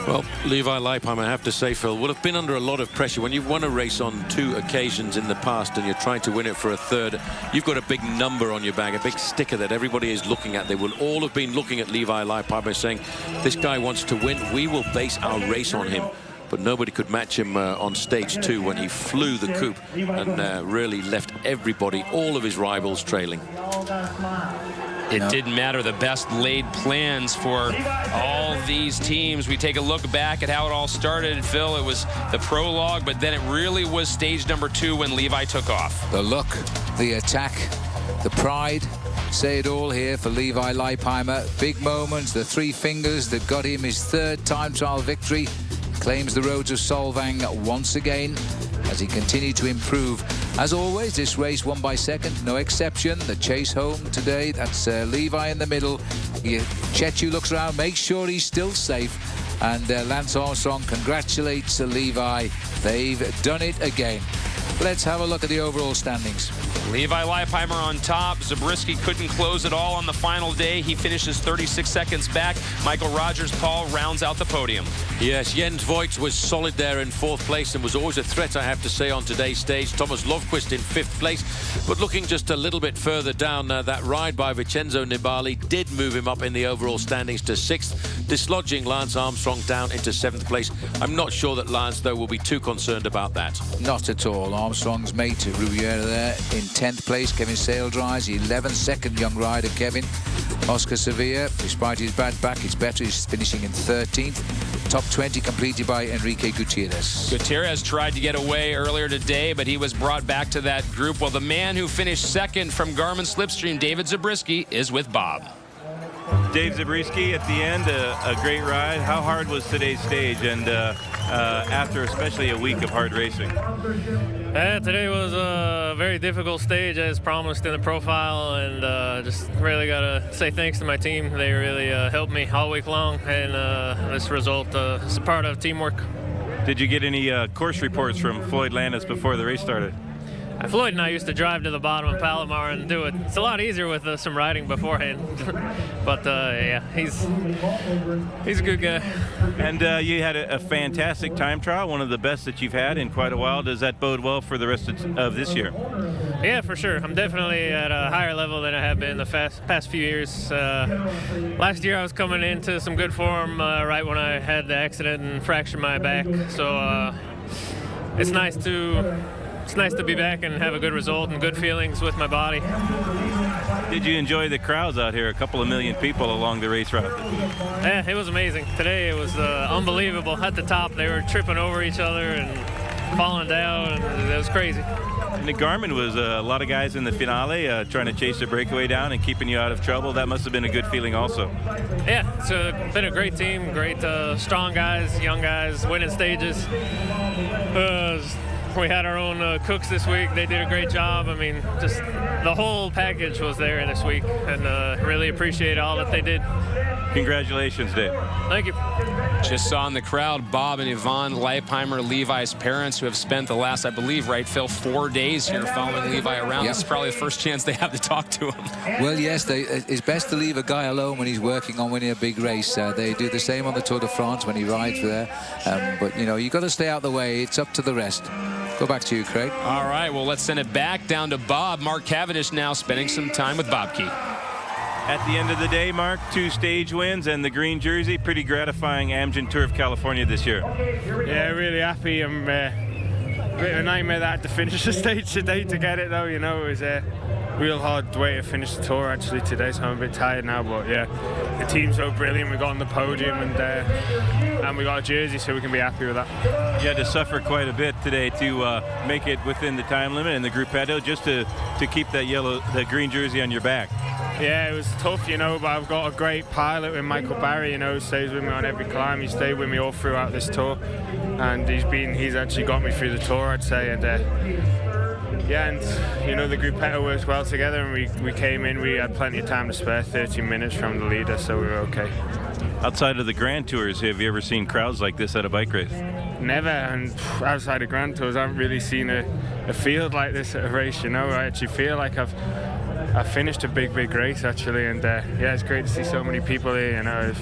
Well, Levi Leipheimer, I have to say, Phil, would have been under a lot of pressure. When you've won a race on 2 occasions in the past and you're trying to win it for a 3rd, you've got a big number on your bag, a big sticker that everybody is looking at. They will all have been looking at Levi Leipheimer saying, this guy wants to win. We will base our race on him. But nobody could match him on stage 2 when he flew the coupe and really left everybody, all of his rivals, trailing. It didn't matter, the best laid plans for all these teams. We take a look back at how it all started, Phil. It was the prologue, but then it really was stage number 2 when Levi took off. The look, the attack, the pride, say it all here for Levi Leipheimer. Big moments, the 3 fingers that got him his 3rd time trial victory. Claims the roads of Solvang once again as he continued to improve As always, this race won by second, no exception. The chase home today, that's Levi in the middle. Chechu looks around, makes sure he's still safe. And Lance Armstrong congratulates Levi. They've done it again. Let's have a look at the overall standings. Levi Leipheimer on top. Zabriskie couldn't close it all on the final day. He finishes 36 seconds back. Michael Rogers-Paul rounds out the podium. Yes, Jens Voigt was solid there in 4th place and was always a threat, I have to say, on today's stage. Thomas Lovquist in 5th place, but looking just a little bit further down, that ride by Vincenzo Nibali did move him up in the overall standings to 6th, dislodging Lance Armstrong down into 7th place. I'm not sure that Lance, though, will be too concerned about that. Not at all. Armstrong's mate, Rubiera, there in 10th place. Kevin Saildrives, 11th, second young rider, Kevin. Oscar Sevilla, despite his bad back, it's better. He's finishing in 13th. Top 20 completed by Enrique Gutierrez. Gutierrez tried to get away earlier today, but he was brought back to that group. Well, the man who finished second from Garmin Slipstream, David Zabriskie, is with Bob. Dave Zabriskie at the end, a great ride. How hard was today's stage, and after especially a week of hard racing? Today was a very difficult stage as promised in the profile, and just really got to say thanks to my team. They really helped me all week long, and this result is a part of teamwork. Did you get any course reports from Floyd Landis before the race started? Floyd and I used to drive to the bottom of Palomar and do it. It's a lot easier with some riding beforehand. But yeah, he's a good guy. And you had a fantastic time trial, one of the best that you've had in quite a while. Does that bode well for the rest of this year? Yeah, for sure. I'm definitely at a higher level than I have been the past few years. Last year I was coming into some good form right when I had the accident and fractured my back. So it's nice to be back and have a good result and good feelings with my body. Did you enjoy the crowds out here? A couple of million people along the race route. Yeah, it was amazing. Today it was unbelievable. At the top, they were tripping over each other and falling down, and it was crazy. And the Garmin was a lot of guys in the finale trying to chase the breakaway down and keeping you out of trouble. That must have been a good feeling also. Yeah, it's been a great team, great strong guys, young guys, winning stages. We had our own cooks this week. They did a great job. I mean, just the whole package was there this week, and really appreciate all that they did. Congratulations, Dave. Thank you. Just saw in the crowd Bob and Yvonne Leipheimer, Levi's parents, who have spent the last, I believe, right, Phil, 4 days here following Levi around. Yep. This is probably the first chance they have to talk to him. Well, yes, it's best to leave a guy alone when he's working on winning a big race. They do the same on the Tour de France when he rides there. But, you know, you've got to stay out the way. It's up to the rest. Go back to you, Craig. All right, well, let's send it back down to Bob. Mark Cavendish now spending some time with Bob Key. At the end of the day, Mark, 2 stage wins and the green jersey. Pretty gratifying Amgen Tour of California this year. Yeah, really happy. I'm a bit of a nightmare that I had to finish the stage today to get it, though. You know, it was a real hard way to finish the tour actually today, so I'm a bit tired now. But yeah, the team's so brilliant. We got on the podium and we got a jersey, so we can be happy with that. You had to suffer quite a bit today to make it within the time limit in the gruppetto, just to keep that green jersey on your back. Yeah, it was tough, you know, but I've got a great pilot with Michael Barry, you know, who stays with me on every climb. He stayed with me all throughout this tour, and he's actually got me through the tour, I'd say. And yeah, and you know, the gruppetto works well together, and we came in, we had plenty of time to spare, 30 minutes from the leader, so we were okay. Outside of the Grand Tours, have you ever seen crowds like this at a bike race? Never, and outside of Grand Tours, I haven't really seen a field like this at a race, you know. I actually feel like I've finished a big race actually, and yeah, it's great to see so many people here. You know, I've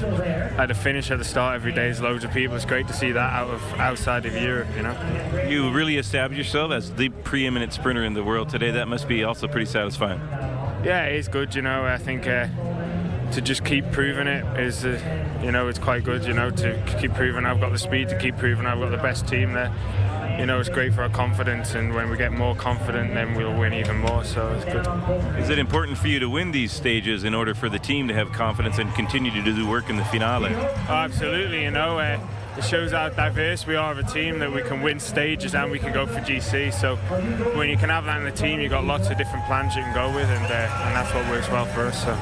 had a finish at the start every day. There's loads of people. It's great to see that outside of Europe. You know, you really established yourself as the preeminent sprinter in the world today. That must be also pretty satisfying. Yeah, it is good. You know, I think to just keep proving it is, you know, it's quite good. You know, to keep proving I've got the speed, to keep proving I've got the best team there. You know, it's great for our confidence, and when we get more confident, then we'll win even more, so it's good. Is it important for you to win these stages in order for the team to have confidence and continue to do the work in the finale? Oh, absolutely, you know, it shows how diverse we are of a team, that we can win stages and we can go for GC, so when you can have that in the team, you've got lots of different plans you can go with, and that's what works well for us. So.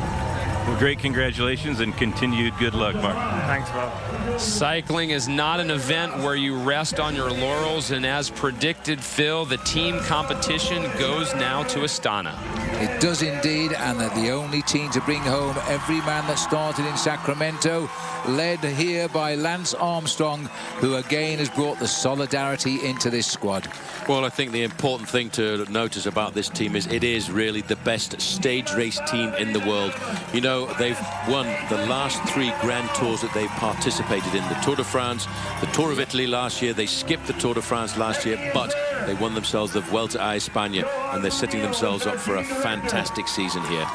Well, great congratulations and continued good luck, Mark. Thanks, Bob. Cycling is not an event where you rest on your laurels, and as predicted, Phil, the team competition goes now to Astana. It does indeed, and they're the only team to bring home every man that started in Sacramento, led here by Lance Armstrong, who again has brought the solidarity into this squad. Well, I think the important thing to notice about this team is it is really the best stage race team in the world. You know, they've won the last 3 Grand Tours that they've participated in. The Tour de France, the Tour of Italy last year. They skipped the Tour de France last year, but they won themselves the Vuelta a España, and they're setting themselves up for a fantastic season here.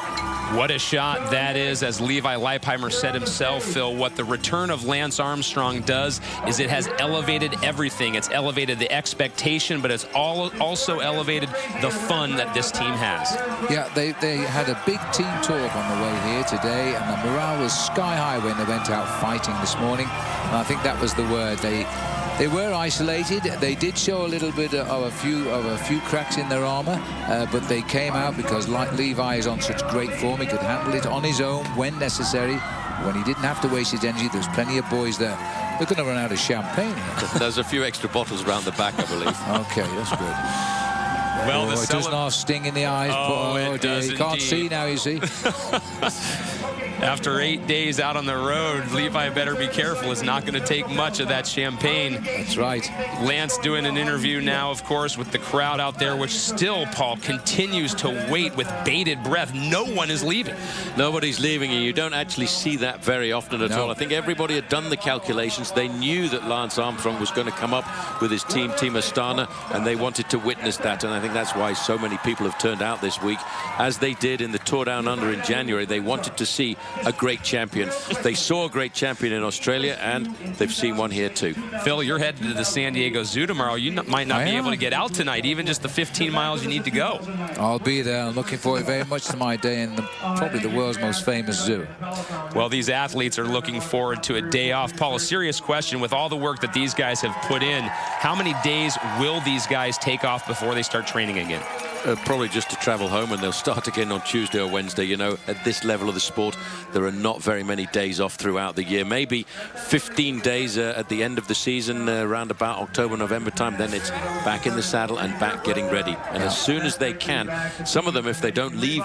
What a shot that is, as Levi Leipheimer said himself, Phil. What the return of Lance Armstrong does is it has elevated everything. It's elevated the expectation, but it's also elevated the fun that this team has. Yeah, they had a big team talk on the way here today, and the morale was sky high when they went out fighting this morning. And I think that was the word. They were isolated. They did show a little bit of a few cracks in their armor, but they came out because like Levi is on such great form, he could handle it on his own when necessary. When he didn't have to waste his energy, there's plenty of boys there. They're going to run out of champagne here. There's a few extra bottles around the back, I believe. Okay, that's good. Well, it doesn't have sting in the eyes. Oh, it does you can't see now, you see. After 8 days out on the road, Levi better be careful. It's not going to take much of that champagne. That's right. Lance doing an interview now, of course, with the crowd out there, which still, Paul, continues to wait with bated breath. No one is leaving. Nobody's leaving, and you don't actually see that very often at all. I think everybody had done the calculations. They knew that Lance Armstrong was going to come up with his Team Astana, and they wanted to witness that, and I think that's why so many people have turned out this week, as they did in the Tour Down Under in January. They wanted to see a great champion. They saw a great champion in Australia, and they've seen one here too. Phil, you're headed to the San Diego Zoo tomorrow. You might not be able to get out tonight, even just the 15 miles you need to go. I'll be there. I'm looking forward very much to my day in probably the world's most famous zoo. Well, these athletes are looking forward to a day off. Paul, a serious question. With all the work that these guys have put in, how many days will these guys take off before they start training again? Probably just to travel home, and they'll start again on Tuesday or Wednesday. You know, at this level of the sport, there are not very many days off throughout the year. Maybe 15 days at the end of the season, around about October, November time. Then it's back in the saddle and back getting ready. And as soon as they can, some of them, if they don't leave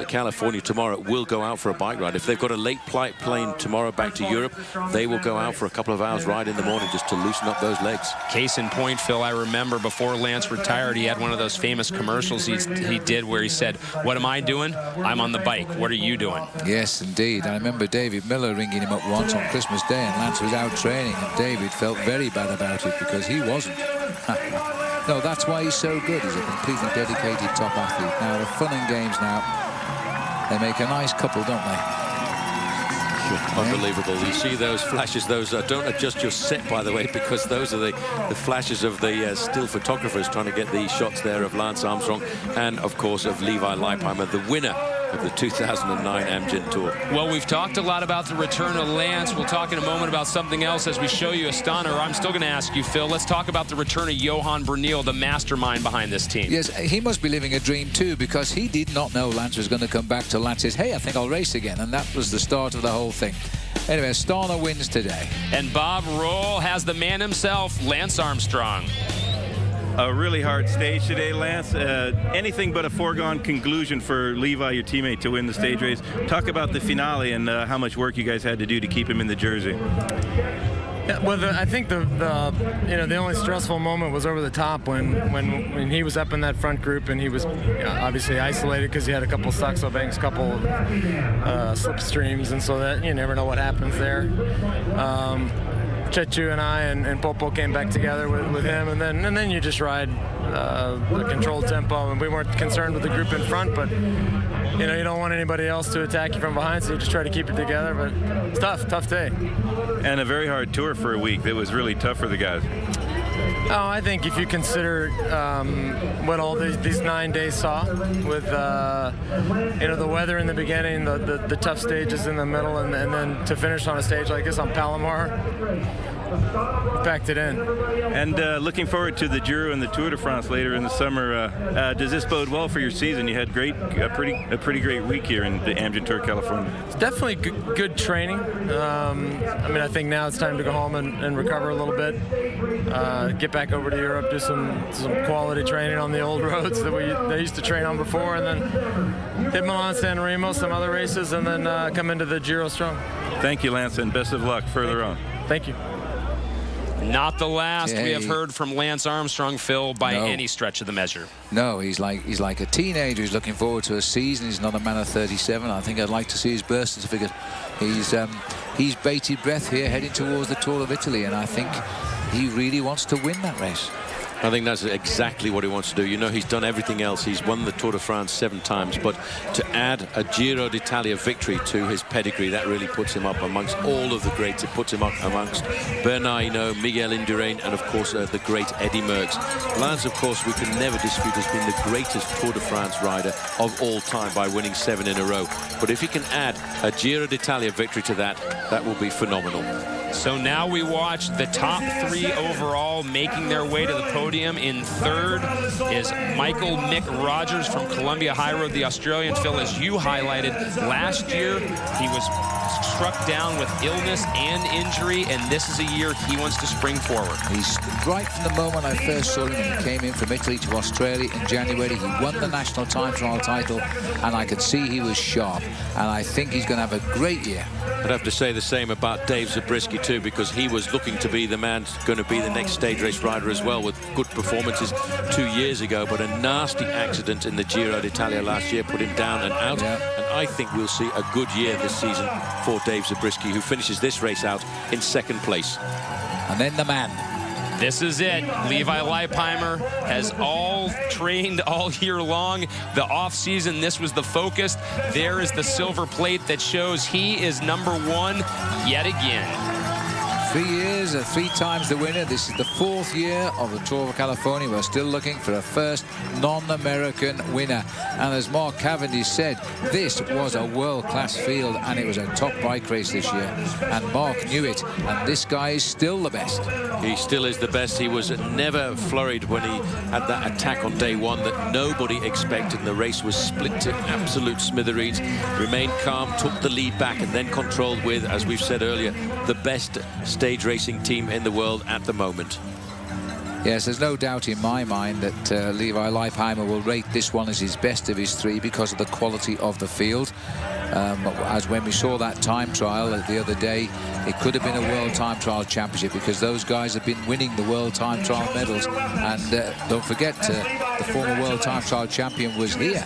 California tomorrow, will go out for a bike ride. If they've got a late plane tomorrow back to Europe, they will go out for a couple of hours ride in the morning just to loosen up those legs. Case in point, Phil, I remember before Lance retired, he had one of those famous commercials he did where he said, "What am I doing? I'm on the bike. What are you doing?" Yes, indeed. I remember David Miller ringing him up once on Christmas Day, and Lance was out training, and David felt very bad about it because he wasn't. No, that's why he's so good. He's a completely dedicated top athlete. Now, the fun and games now, they make a nice couple, don't they? Unbelievable. You see those flashes, those don't adjust your set, by the way, because those are the flashes of the still photographers trying to get the shots there of Lance Armstrong and, of course, of Levi Leipheimer, the winner of the 2009 Amgen Tour. Well, we've talked a lot about the return of Lance. We'll talk in a moment about something else as we show you Astana. I'm still going to ask you, Phil, let's talk about the return of Johan Bernil, the mastermind behind this team. Yes, he must be living a dream too, because he did not know Lance was going to come back till Lance says, "Hey, I think I'll race again," and that was the start of the whole thing. Anyway, Astana wins today. And Bob Roll has the man himself, Lance Armstrong. A really hard stage today, Lance. Anything but a foregone conclusion for Levi, your teammate, to win the stage race. Talk about the finale and how much work you guys had to do to keep him in the jersey. Yeah, well, I think the only stressful moment was over the top when he was up in that front group, and he was obviously isolated because he had a couple Saxo banks, couple slipstreams, and so that you never know what happens there. Chechu and I and Popo came back together with him, and then you just ride the controlled tempo, and we weren't concerned with the group in front, but you don't want anybody else to attack you from behind, so you just try to keep it together. But it's tough day. And a very hard tour for a week. That was really tough for the guys. Oh, I think if you consider what all these 9 days saw with the weather in the beginning, the tough stages in the middle, and then to finish on a stage like this on Palomar, packed it in. And looking forward to the Giro and the Tour de France later in the summer. Does this bode well for your season? You had a pretty great week here in the Amgen Tour California. It's definitely good training. I think now it's time to go home and recover a little bit. Get back over to Europe, do some quality training on the old roads that they used to train on before, and then hit Milan San Remo, some other races, and then come into the Giro strong. Thank you, Lance, and best of luck further on. Thank you. Not the last we have heard from Lance Armstrong, Phil, by any stretch of the measure. No, he's like a teenager. He's looking forward to a season. He's not a man of 37. I think I'd like to see his birth certificate. He's bated breath here, heading towards the Tour of Italy, and I think he really wants to win that race. I think that's exactly what he wants to do. You know, he's done everything else. He's won the Tour de France 7 times, but to add a Giro d'Italia victory to his pedigree, that really puts him up amongst all of the greats. It puts him up amongst Bernard Hinault, Miguel Indurain, and of course the great Eddy Merckx. Lance, of course, we can never dispute, has been the greatest Tour de France rider of all time by winning 7 in a row. But if he can add a Giro d'Italia victory to that, that will be phenomenal. So now we watch the top 3 overall making their way to the podium. In third is Michael Mick Rogers from Columbia High Road, the Australian. Phil, as you highlighted, last year he was struck down with illness and injury, and this is a year he wants to spring forward. He's right from the moment I first saw him when he came in from Italy to Australia in January. He won the national time trial title, and I could see he was sharp, and I think he's going to have a great year. I'd have to say the same about Dave Zabriskie too, because he was looking to be the man going to be the next stage race rider as well, with good performances 2 years ago, but a nasty accident in the Giro d'Italia last year put him down and out. And I think we'll see a good year this season for Dave Zabriskie, who finishes this race out in 2nd place. And then the man. This is it. Levi Leipheimer has all trained all year long. The off-season, this was the focus. There is the silver plate that shows he is #1 yet again. 3 years, 3 times the winner. This is the 4th year of the Tour of California. We're still looking for a first non-American winner. And as Mark Cavendish said, this was a world-class field, and it was a top bike race this year. And Mark knew it, and this guy is still the best. He still is the best. He was never flurried when he had that attack on day 1 that nobody expected. And the race was split to absolute smithereens. Remained calm, took the lead back, and then controlled with, as we've said earlier, the best stage racing team in the world at the moment. Yes, there's no doubt in my mind that Levi Leipheimer will rate this one as his best of his 3 because of the quality of the field. As when we saw that time trial the other day, it could have been a World Time Trial Championship, because those guys have been winning the World Time Trial medals. And don't forget, the former World Time Trial champion was here.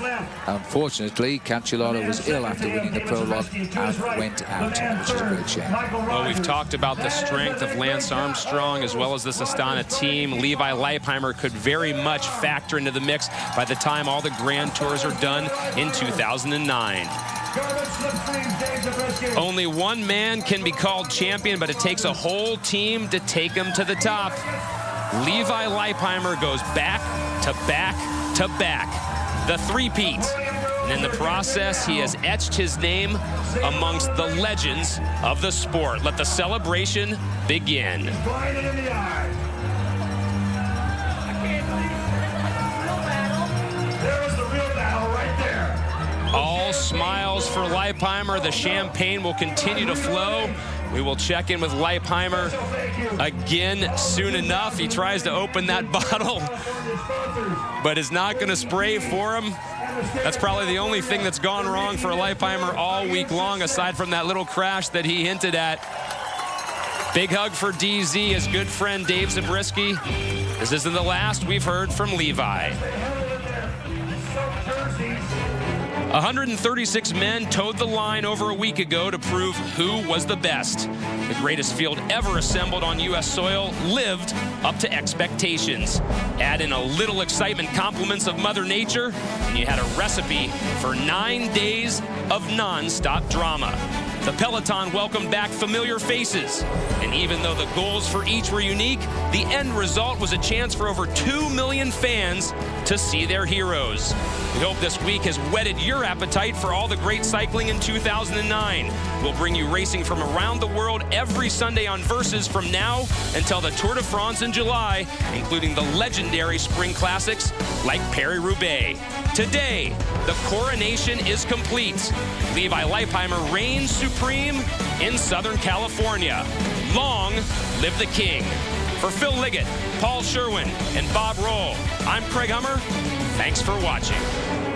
Unfortunately, Cancellara was ill after winning the prologue and went out, which is a great shame. Well, we've talked about the strength of Lance Armstrong as well as this Astana team. Levi Leipheimer could very much factor into the mix by the time all the Grand Tours are done in 2009. Only one man can be called champion, but it takes a whole team to take him to the top. Levi Leipheimer goes back to back to back, the three-peat. And in the process, he has etched his name amongst the legends of the sport. Let the celebration begin. All smiles for Leipheimer. The champagne will continue to flow. We will check in with Leipheimer again soon enough. He tries to open that bottle, but is not going to spray for him. That's probably the only thing that's gone wrong for Leipheimer all week long, aside from that little crash that he hinted at. Big hug for DZ, his good friend Dave Zabriskie. This isn't the last we've heard from Levi. 136 men towed the line over a week ago to prove who was the best. The greatest field ever assembled on U.S. soil lived up to expectations. Add in a little excitement, compliments of Mother Nature, and you had a recipe for 9 days of non-stop drama. The peloton welcomed back familiar faces. And even though the goals for each were unique, the end result was a chance for over 2 million fans to see their heroes. We hope this week has whetted your appetite for all the great cycling in 2009. We'll bring you racing from around the world every Sunday on Versus from now until the Tour de France in July, including the legendary spring classics like Paris-Roubaix. Today, the coronation is complete. Levi Leipheimer reigns supreme in Southern California. Long live the King. For Phil Liggett, Paul Sherwen, and Bob Roll, I'm Craig Hummer. Thanks for watching.